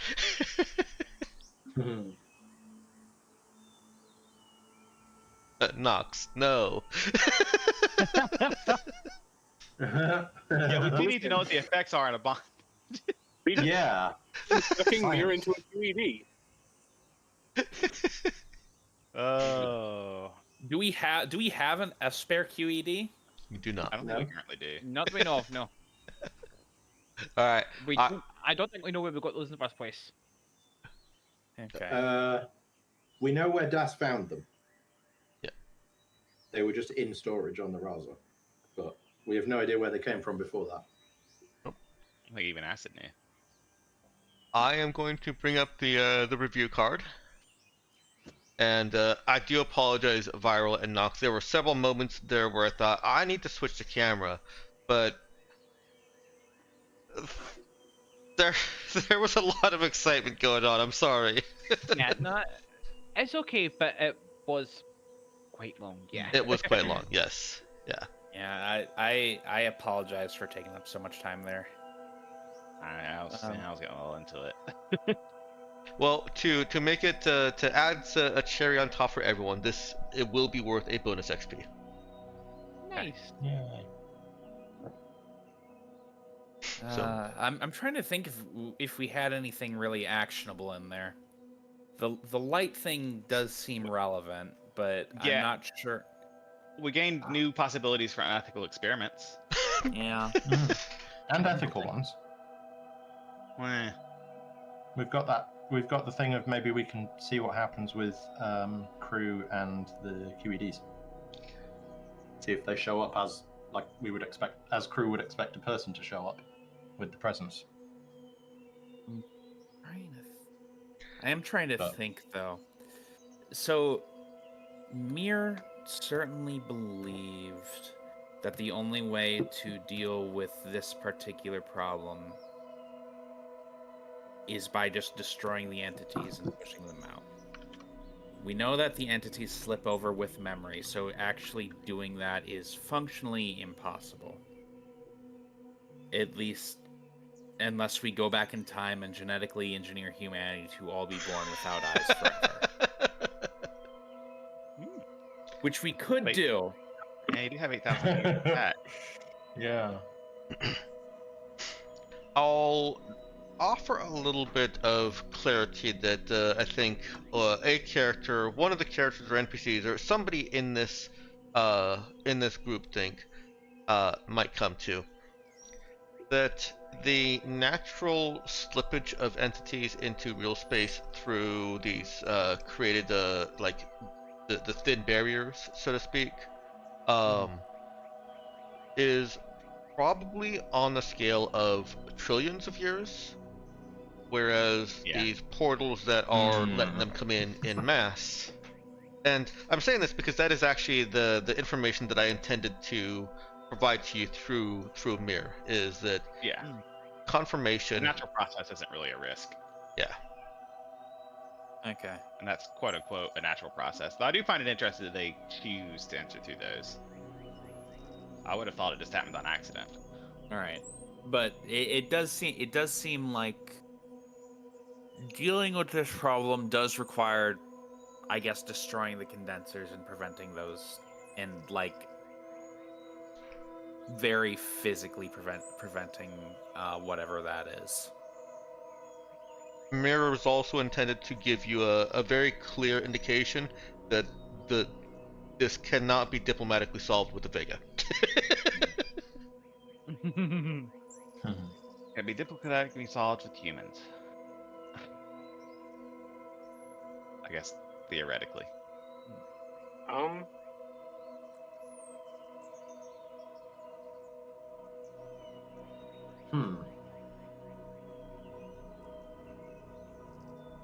S3: Nox, no.
S5: Yeah, we do need to know what the effects are on a bond.
S8: Yeah.
S4: Sucking Mir into a QED.
S5: Oh.
S6: Do we have a spare QED?
S3: We do not.
S5: I don't think we currently do.
S1: Not that we know of, no.
S3: All right.
S1: I don't think we know where we got those in the first place.
S6: Okay.
S2: We know where Das found them.
S3: Yeah.
S2: They were just in storage on the Raza, but we have no idea where they came from before that.
S5: I don't think even Acid knew.
S3: I am going to bring up the review card. And I do apologize, Viral and Nox. There were several moments there where I thought, I need to switch the camera. But there was a lot of excitement going on. I'm sorry.
S1: Yeah, no, it's okay, but it was quite long, yeah.
S3: It was quite long, yes. Yeah.
S6: Yeah, I apologize for taking up so much time there.
S5: I was getting all into it.
S3: Well, to make it to add a cherry on top for everyone, it will be worth a bonus XP.
S1: Nice.
S8: Yeah.
S3: So
S6: I'm trying to think if we had anything really actionable in there. The light thing does seem relevant, but
S5: Yeah.
S6: I'm not sure.
S5: We gained new possibilities for unethical experiments.
S6: Yeah.
S8: And ethical ones.
S5: Meh.
S8: We've got that. We've got the thing of maybe we can see what happens with crew and the QEDs. See if they show up as like we would expect, as crew would expect a person to show up with the presence.
S6: I am trying to think though. So, Mir certainly believed that the only way to deal with this particular problem is by just destroying the entities and pushing them out. We know that the entities slip over with memory, so actually doing that is functionally impossible. At least, unless we go back in time and genetically engineer humanity to all be born without eyes forever. Which we could
S5: Wait.
S6: do.
S5: Yeah, you do have 8,000 years for that.
S8: Yeah.
S3: I'll offer a little bit of clarity that I think a character, one of the characters or NPCs, or somebody in this group think might come to. That the natural slippage of entities into real space through these created like the thin barriers, so to speak, is probably on the scale of trillions of years, whereas these portals that are letting them come in mass. And I'm saying this because that is actually the information that I intended to provide to you through Mir, is that confirmation.
S5: The natural process isn't really a risk.
S3: Yeah.
S6: Okay.
S5: And that's quote unquote a natural process. Though I do find it interesting that they choose to enter through those. I would have thought it just happened on accident.
S6: All right, but it does seem like dealing with this problem does require, I guess, destroying the condensers and preventing those, and like very physically preventing whatever that is.
S3: Mirror is also intended to give you a very clear indication that this cannot be diplomatically solved with the Vega.
S5: Can be diplomatically solved with humans. I guess theoretically.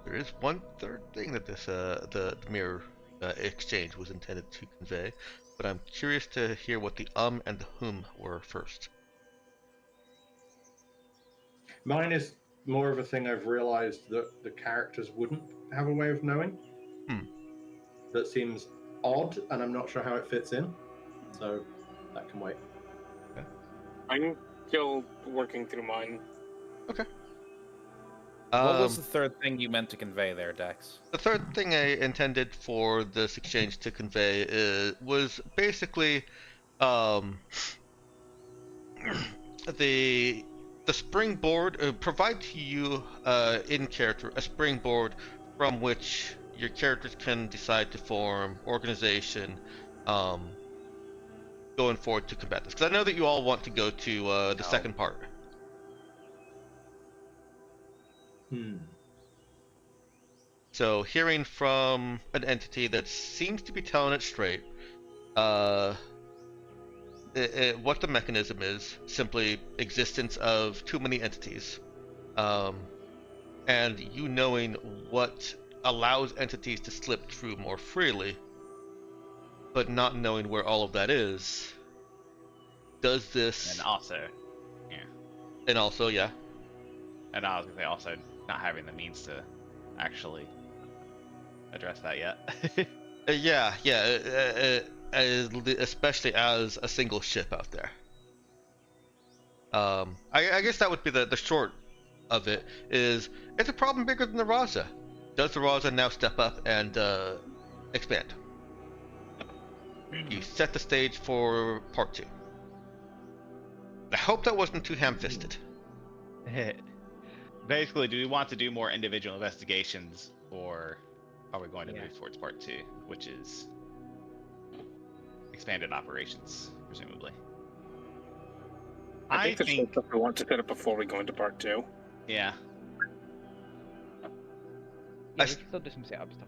S3: There is one third thing that this the mirror exchange was intended to convey, but I'm curious to hear what the and the whom were first.
S2: Mine is more of a thing I've realized that the characters wouldn't have a way of knowing. That seems odd, and I'm not sure how it fits in. So that can wait.
S3: Okay.
S4: I'm still working through mine.
S3: Okay.
S6: What was the third thing you meant to convey there, Dex?
S3: The third thing I intended for this exchange to convey was basically the springboard, provide to you in character a springboard from which your characters can decide to form organization going forward to combat this. Because I know that you all want to go to the second part. So hearing from an entity that seems to be telling it straight, what the mechanism is, simply existence of too many entities. And you knowing what allows entities to slip through more freely, but not knowing where all of that is, does this...
S5: And also,
S3: And also, yeah.
S5: And I was going to say also not having the means to actually address that yet.
S3: Especially as a single ship out there. I guess that would be the short of it, is it's a problem bigger than the Raza. Does the Raza now step up and expand? You set the stage for part 2. I hope that wasn't too ham-fisted.
S5: Basically, do we want to do more individual investigations, or are we going to move towards part 2, which is expanded operations, presumably?
S4: I think there's some stuff we want to set up before we go into part 2.
S5: Yeah.
S1: Yeah, we can still do some setup stuff.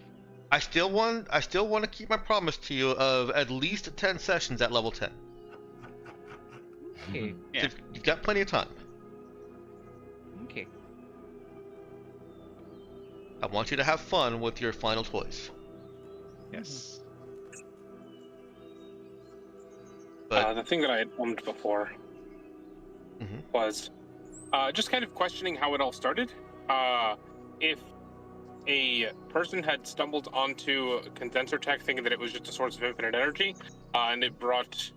S3: I still want to keep my promise to you of at least 10 sessions at level 10.
S1: Okay.
S5: Yeah.
S3: You've got plenty of time.
S1: Okay.
S3: I want you to have fun with your final toys.
S5: Yes.
S3: But
S4: The thing that I had ummed before
S3: Mhm.
S4: was just kind of questioning how it all started. If a person had stumbled onto condenser tech thinking that it was just a source of infinite energy, and it brought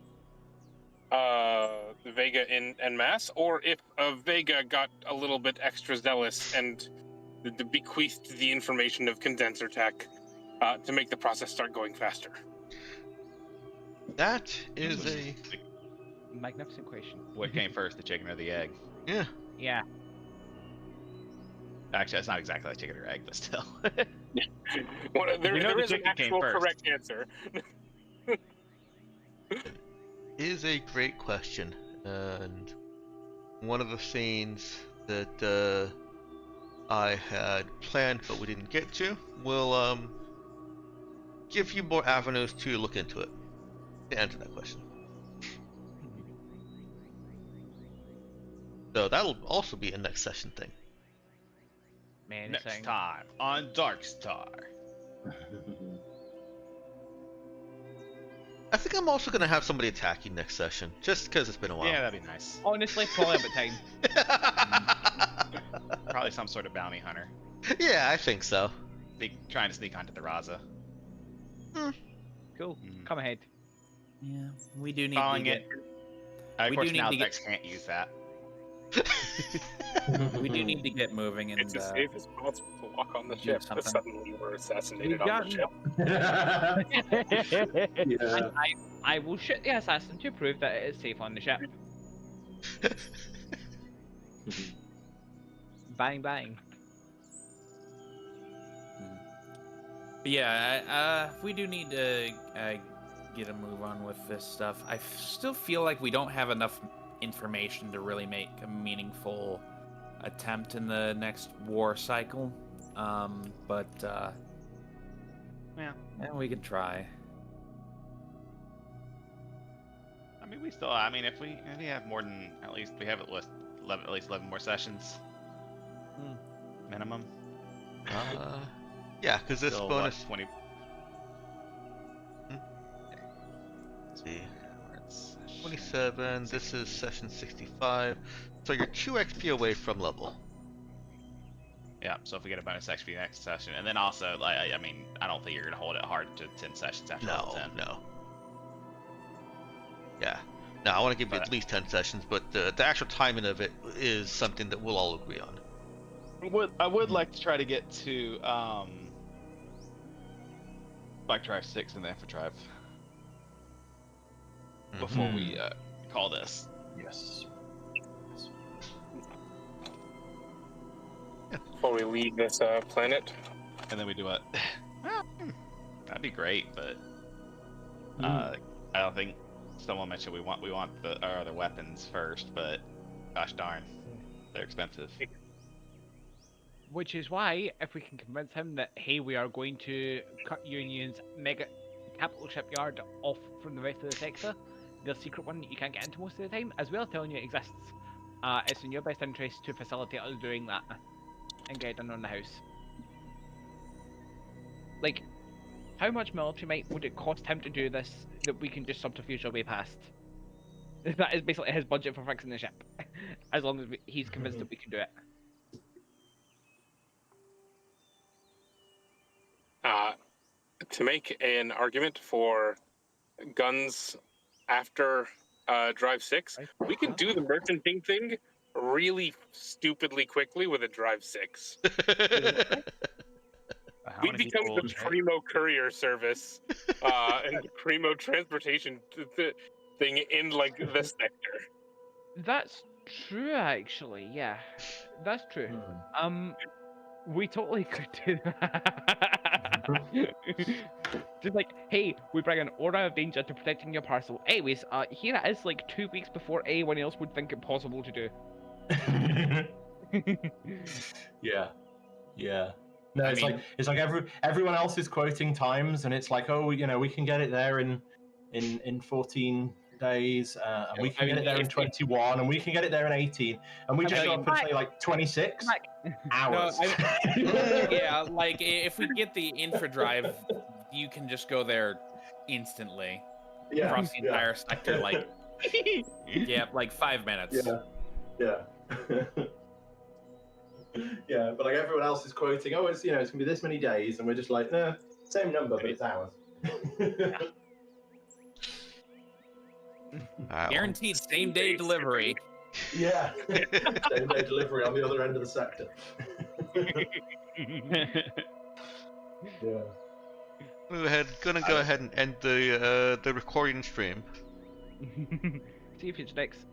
S4: Vega in en masse, or if Vega got a little bit extra zealous and bequeathed the information of condenser tech to make the process start going faster.
S3: that is a
S1: Magnificent question.
S5: What came first, the chicken or the egg?
S3: yeah.
S1: Yeah.
S5: Actually, that's not exactly like chicken or egg, but still.
S4: Well, there
S5: We know the
S4: is an
S5: chicken came
S4: actual
S5: first.
S4: correct answer.
S3: Is a great question, and one of the things that I had planned but we didn't get to will give you more avenues to look into it to answer that question. So that'll also be a next session thing.
S1: Man,
S5: Next time on Darkstar.
S3: I think I'm also gonna have somebody attack you next session, just because it's been a while.
S5: Yeah, that'd be nice.
S1: Honestly, probably about time.
S5: Probably some sort of bounty hunter.
S3: Yeah, I think so.
S5: Trying to sneak onto the Raza.
S1: Cool.
S5: Mm.
S1: Come ahead.
S6: Yeah, we do need
S5: Calling
S6: to
S5: it.
S6: get.
S5: Of
S6: We
S5: course,
S6: do need
S5: now
S6: to get-
S5: Vex can't use that.
S6: We do need to get moving and
S4: It's as safe as possible to walk on the
S6: do
S4: ship, but
S6: something.
S4: suddenly we're assassinated
S1: We've
S4: on the
S1: got-
S4: ship.
S2: Yeah.
S1: I will shoot the assassin to prove that it is safe on the ship. Bang bang.
S6: But yeah, we do need to get a move on with this stuff. I still feel like we don't have enough information to really make a meaningful attempt in the next war cycle. But
S5: Yeah.
S6: we can try.
S5: I mean, we still. I mean, if we have more than at least we have at least 11 more sessions. Minimum.
S3: Yeah, because this
S5: Still,
S3: bonus.
S5: what, 20.
S3: Let's see. 27. This is session 65. So you're 2 XP away from level.
S5: Yeah, so if we get a bonus XP next session, and then also, like, I mean, I don't think you're gonna hold it hard to 10 sessions after level 10.
S3: No. Yeah. No, I want to give you
S5: But-
S3: at least 10 sessions, but the actual timing of it is something that we'll all agree on.
S5: I would like to try to get to Bike Drive 6 and the Info Drive before we call this.
S2: Yes.
S4: Before we leave this planet.
S5: And then we do what? That'd be great, but I don't think someone mentioned we want our other weapons first, but gosh darn, they're expensive.
S1: Which is why, if we can convince him that, hey, we are going to cut Union's mega capital shipyard off from the rest of the sector, the secret one that you can't get into most of the time, as well as telling you it exists, it's in your best interest to facilitate us doing that and get it done on the house. Like, how much military might would it cost him to do this that we can just subterfuge our way past? That is basically his budget for fixing the ship, as long as he's convinced that we can do it.
S4: To make an argument for guns after Drive 6, we can do the merchanting thing really stupidly quickly with a Drive 6. We become the primo courier service and primo transportation thing in like the sector.
S1: That's true, actually. Yeah, that's true. We totally could do that. Just like, hey, we bring an aura of danger to protecting your parcel. Anyways, here it is, like 2 weeks before anyone else would think it possible to do.
S8: Yeah. No,
S6: I
S8: it's
S6: mean-
S8: like everyone else is quoting times, and it's like, oh, we can get it there in 14 days, and we can get it there in 21, and we can get it there in 18, and we just show up and say like 26 hours.
S6: Yeah, like if we get the infra drive, you can just go there instantly across the entire sector, like like 5 minutes.
S8: Yeah. Yeah, but like everyone else is quoting, oh, it's it's gonna be this many days, and we're just like, same number, but it's hours.
S6: Guaranteed same day delivery.
S8: Yeah, same day delivery on the other end of the sector. Yeah.
S3: Gonna go ahead and end the recording stream.
S1: See you, Future Dicks.